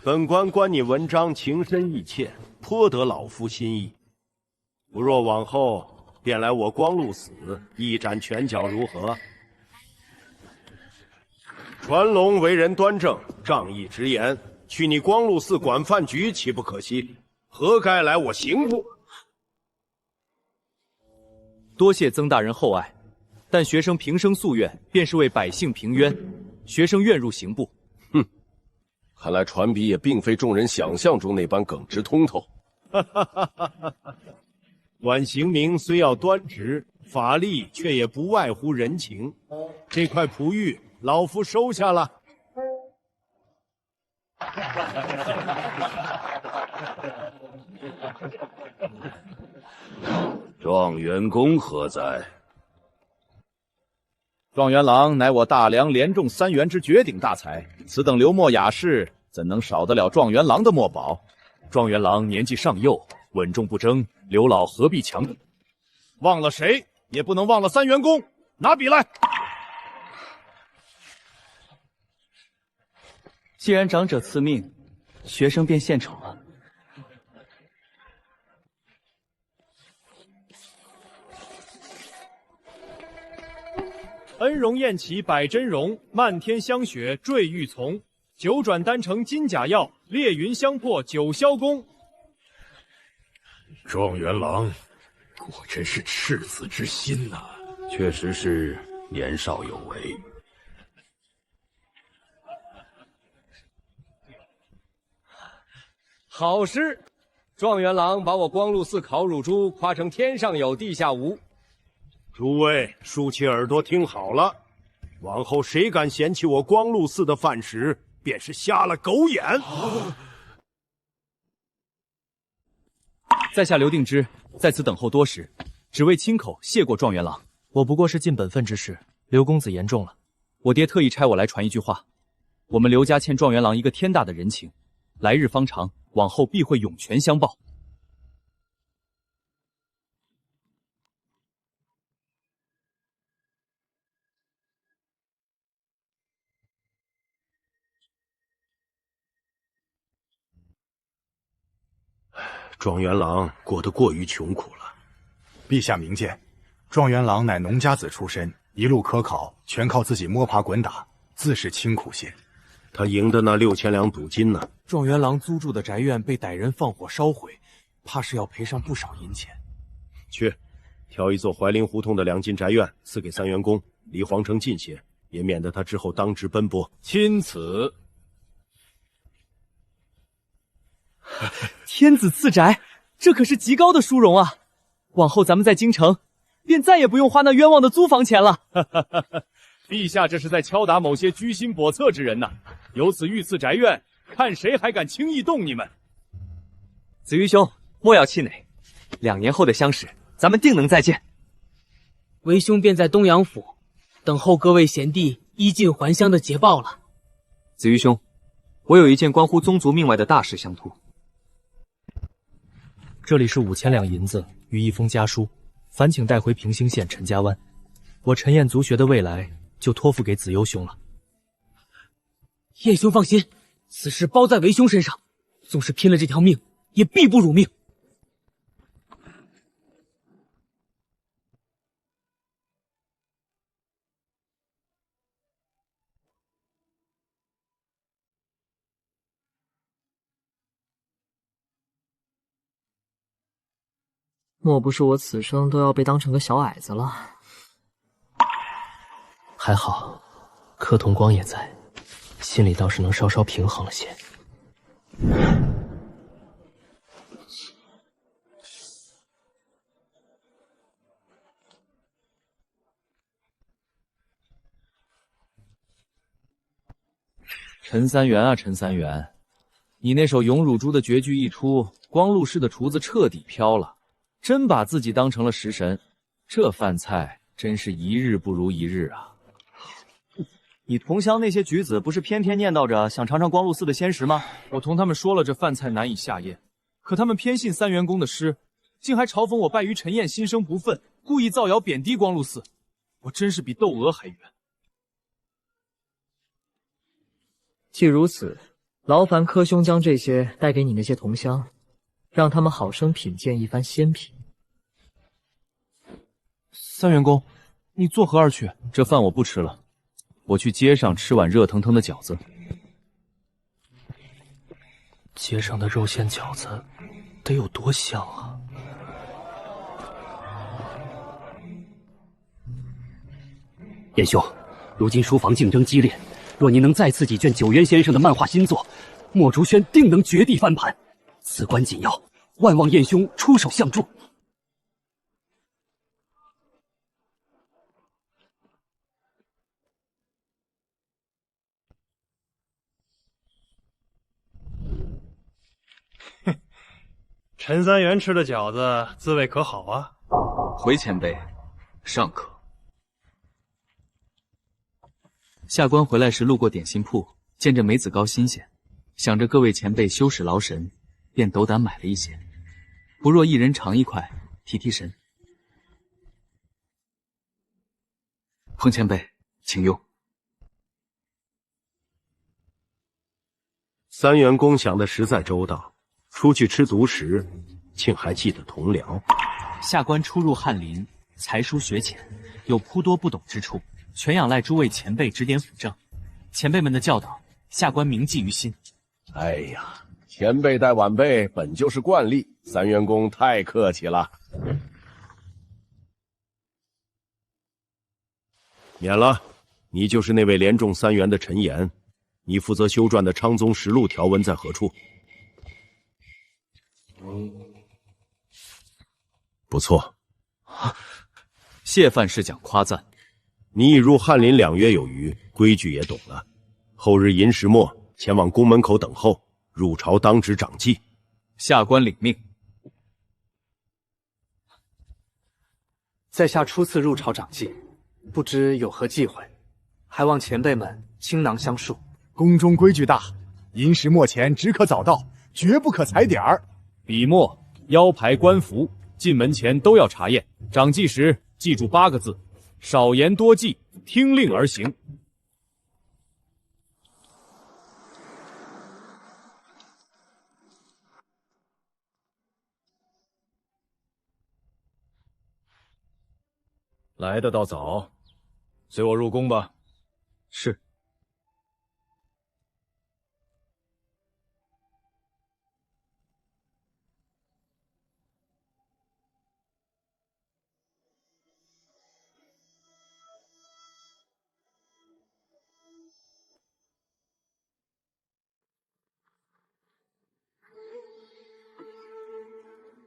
本官观你文章情深意切，颇得老夫心意。不若往后便来我光禄寺一展拳脚，如何？传龙为人端正，仗义直言，去你光禄寺管饭局，岂不可惜？何该来我刑部？多谢曾大人厚爱，但学生平生夙愿便是为百姓平冤，学生愿入刑部。哼，看来传笔也并非众人想象中那般耿直通透。管刑名虽要端直，法力却也不外乎人情。这块璞玉，老夫收下了。状元公何在？状元郎乃我大梁连中3元之绝顶大才，此等流墨雅士，怎能少得了状元郎的墨宝？状元郎年纪尚幼，稳重不争，刘老何必强逼？忘了谁，也不能忘了3元公。拿笔来。既然长者赐命，学生便献丑了。恩荣宴旗摆真容，漫天香雪坠玉丛。九转丹成金甲药，烈云相破九霄宫。状元郎，果真是赤子之心呐！确实是年少有为。好诗！状元郎把我光禄寺烤乳猪夸成天上有地下无。诸位竖起耳朵听好了，往后谁敢嫌弃我光禄寺的饭食，便是瞎了狗眼。在下刘定之在此等候多时，只为亲口谢过状元郎。我不过是尽本分之事，刘公子言重了。我爹特意差我来传一句话：我们刘家欠状元郎一个天大的人情，来日方长，往后必会涌泉相报。状元郎过得过于穷苦了。陛下明鉴，状元郎乃农家子出身，一路科考全靠自己摸爬滚打，自是清苦些。他赢得那6000两赌金呢。状元郎租住的宅院被歹人放火烧毁，怕是要赔上不少银钱。去，挑一座怀林胡同的2进宅院赐给3元公，离皇城近些，也免得他之后当值奔波。钦此。天子赐宅，这可是极高的殊荣啊！往后咱们在京城，便再也不用花那冤枉的租房钱了。陛下这是在敲打某些居心叵测之人呐！由此御赐宅院，看谁还敢轻易动你们！子瑜兄，莫要气馁，2年后的相识，咱们定能再见。为兄便在东阳府等候各位贤弟衣锦还乡的捷报了。子瑜兄，我有一件关乎宗族命脉的大事相图。这里是5000两银子与一封家书，烦请带回平兴县陈家湾。我陈彦族学的未来就托付给子悠兄了。燕兄放心，此事包在为兄身上，纵是拼了这条命，也必不辱命。莫不是我此生都要被当成个小矮子了？还好，柯同光也在，心里倒是能稍稍平衡了些。陈三元啊，陈三元，你那首咏乳猪的绝句一出，光禄氏的厨子彻底飘了。真把自己当成了食神，这饭菜真是一日不如一日啊！你同乡那些举子不是偏偏念叨着想尝尝光禄寺的鲜食吗？我同他们说了这饭菜难以下咽，可他们偏信三元公的诗，竟还嘲讽我败于陈彦心生不忿，故意造谣贬低光禄寺。我真是比窦娥还冤。既如此，劳烦柯兄将这些带给你那些同乡，让他们好生品鉴一番鲜品。三元公，你作何而去？这饭我不吃了，我去街上吃碗热腾腾的饺子。街上的肉馅饺子得有多香啊！燕兄，如今书房竞争激烈，若您能再次几卷九渊先生的漫画新作，莫竹轩定能绝地翻盘。此关紧要，万望燕兄出手相助。陈三元吃的饺子滋味可好啊？回前辈，尚可。下官回来时路过点心铺，见这梅子糕新鲜，想着各位前辈休使劳神，便斗胆买了一些。不若一人尝一块，提提神。彭前辈，请用。三元公想的实在周到。出去吃独食，竟还记得同僚。下官初入翰林，才疏学浅，有颇多不懂之处，全仰赖诸位前辈指点辅正。前辈们的教导，下官铭记于心。哎呀，前辈带晚辈本就是惯例，三元公太客气了。免了，你就是那位连中三元的陈岩，你负责修撰的《昌宗实录》条文在何处？不错，谢范侍讲夸赞。你已入翰林2月有余，规矩也懂了。后日寅时末前往宫门口等候，入朝当值掌记。下官领命。在下初次入朝掌记，不知有何忌讳，还望前辈们倾囊相授。宫中规矩大，寅时末前只可早到，绝不可踩点儿。笔墨、腰牌、官服，进门前都要查验。掌记时记住8个字：少言多记，听令而行。来的倒早，随我入宫吧。是。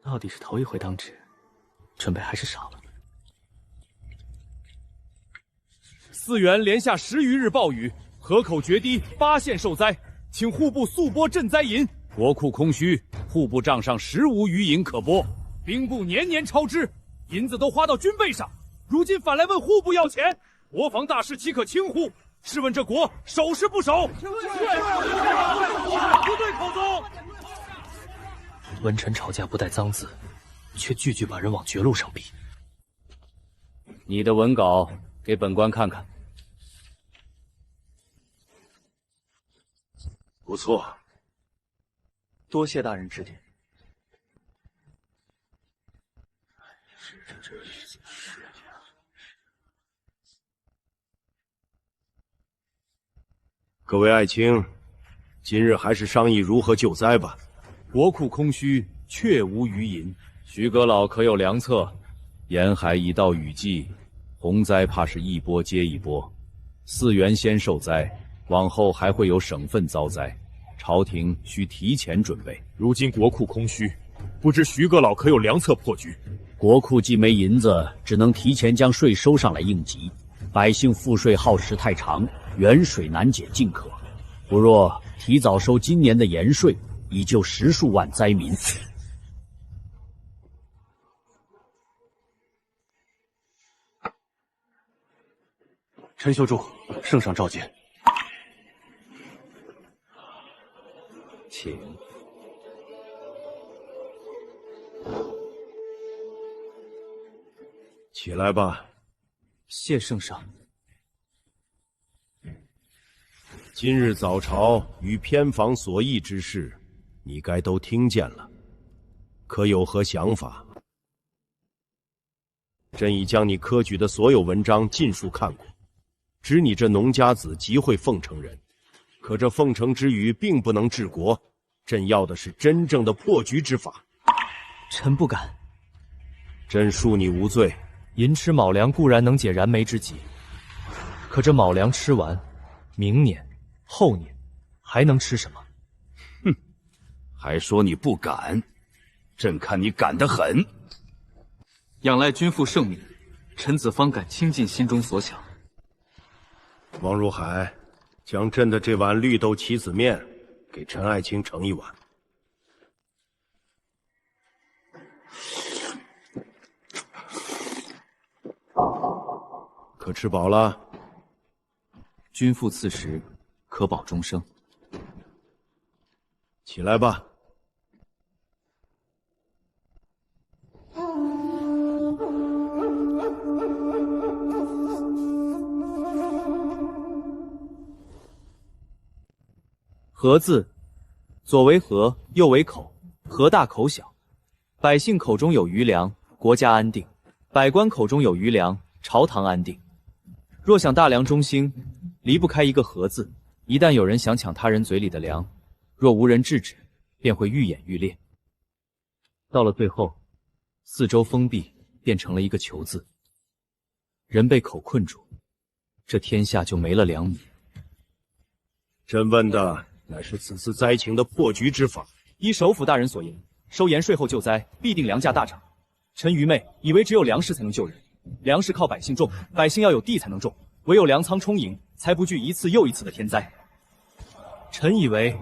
到底是头一回当值，准备还是少了。4原连下10余日暴雨，河口决堤，8县受灾，请户部速拨赈灾银。国库空虚，户部账上实无余银可拨，兵部年年超支，银子都花到军备上，如今反来问户部要钱，国防大事岂可轻忽？试问这国守是不守？部队口中。文臣吵架不带脏字，却句句把人往绝路上逼。你的文稿给本官看看。不错，多谢大人指点。各位爱卿，今日还是商议如何救灾吧。国库空虚，确无余银。徐阁老可有良策？沿海已到雨季，洪灾怕是一波接一波。4原先受灾，往后还会有省份遭灾，朝廷需提前准备。如今国库空虚，不知徐阁老可有良策破局？国库既没银子，只能提前将税收上来应急。百姓赋税耗时太长，远水难解近渴。不若提早收今年的盐税，以救10数万灾民。陈修筑，圣上召见。请。起来吧。谢圣上。今日早朝与偏房所议之事，你该都听见了，可有何想法？朕已将你科举的所有文章尽数看过，知你这农家子极会奉承人，可这奉承之语并不能治国，朕要的是真正的破局之法。臣不敢。朕恕你无罪。寅吃卯粮固然能解燃眉之急，可这卯粮吃完，明年、后年还能吃什么？哼，还说你不敢，朕看你敢得很。仰赖君父圣明，臣子方敢倾尽心中所想。王如海，将朕的这碗绿豆棋子面给陈爱卿盛一碗。可吃饱了？君父赐食，可保终生。起来吧。河字，左为河，右为口，河大口小。百姓口中有余粮，国家安定；百官口中有余粮，朝堂安定。若想大梁中兴，离不开一个河字。一旦有人想抢他人嘴里的粮，若无人制止，便会愈演愈烈。到了最后，四周封闭，变成了一个囚字。人被口困住，这天下就没了粮米。朕问的乃是此次灾情的破局之法。依首辅大人所言，收盐税后救灾，必定粮价大涨。臣愚昧，以为只有粮食才能救人。粮食靠百姓种，百姓要有地才能种，唯有粮仓充盈，才不惧一次又一次的天灾。臣以为，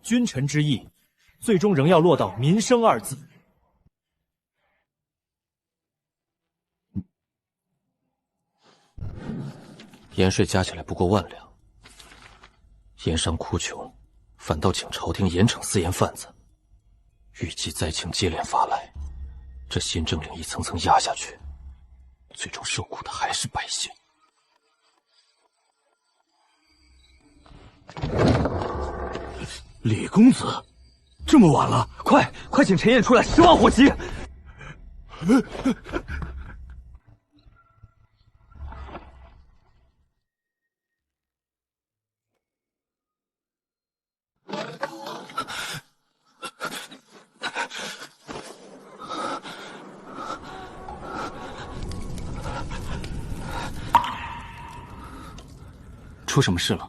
君臣之义，最终仍要落到民生二字。盐税加起来不过1万两，盐商哭穷，反倒请朝廷严惩私盐贩子。预计灾情接连发来，这新政令一层层压下去，最终受苦的还是百姓。李公子，这么晚了，快请陈燕出来10万火急！出什么事了？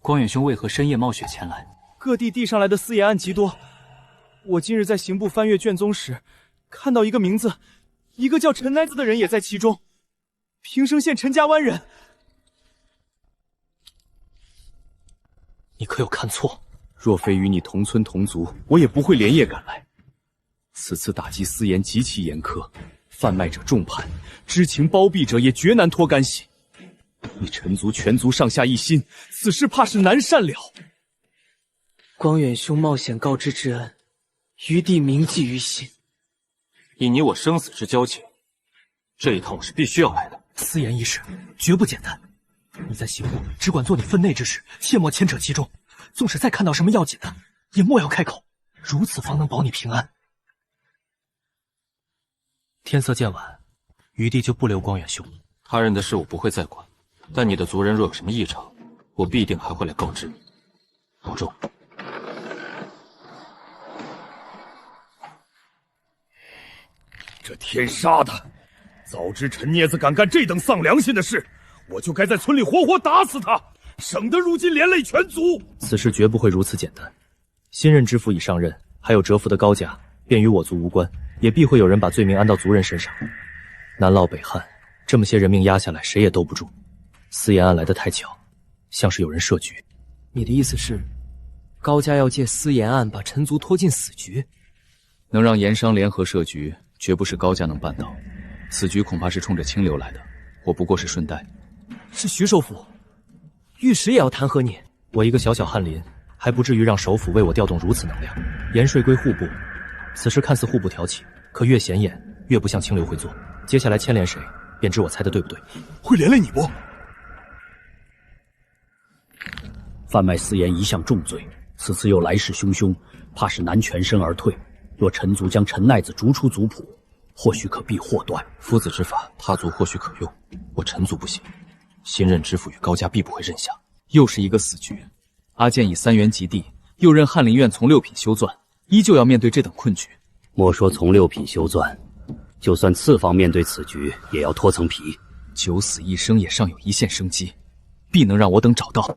光远兄为何深夜冒雪前来？各地递上来的私盐案极多，我今日在刑部翻阅卷宗时，看到一个名字，一个叫陈乃子的人也在其中。平生县陈家湾人。你可有看错？若非与你同村同族，我也不会连夜赶来。此次打击私盐极其严苛，贩卖者重判，知情包庇者也绝难脱干系。你陈族全族上下一心，此事怕是难善了。光远兄冒险告知之恩，余弟铭记于心。以你我生死之交情，这一趟我是必须要来的。私言一事绝不简单，你在刑部只管做你分内之事，切莫牵扯其中。纵使再看到什么要紧的，也莫要开口，如此方能保你平安。天色渐晚，余弟就不留光远兄。他人的事我不会再管，但你的族人若有什么异常，我必定还会来告知你。保重。这天杀的！早知陈镊子敢干这等丧良心的事，我就该在村里活活打死他，省得如今连累全族。此事绝不会如此简单。新任知府已上任，还有蛰伏的高家，便与我族无关，也必会有人把罪名安到族人身上。南涝北旱，这么些人命压下来，谁也兜不住。私盐案来得太巧，像是有人设局。你的意思是，高家要借私盐案把陈族拖进死局？能让盐商联合设局，绝不是高家能办到。此局恐怕是冲着清流来的，我不过是顺带。是徐首府，御史也要弹劾你。我一个小小翰林，还不至于让首府为我调动如此能量。盐税归户部，此事看似户部挑起，可越显眼越不像清流会做。接下来牵连谁，便知我猜的对不对。会连累你不？贩卖私盐一向重罪，此次又来势汹汹，怕是难全身而退。若陈族将陈奈子逐出族谱，或许可避祸端。夫子之法，他族或许可用，我陈族不行。新任知府与高家必不会认下。又是一个死局。阿健以3元及第，又任翰林院从6品修撰，依旧要面对这等困局。莫说从6品修撰，就算次房面对此局，也要脱层皮。九死一生也尚有一线生机，必能让我等找到。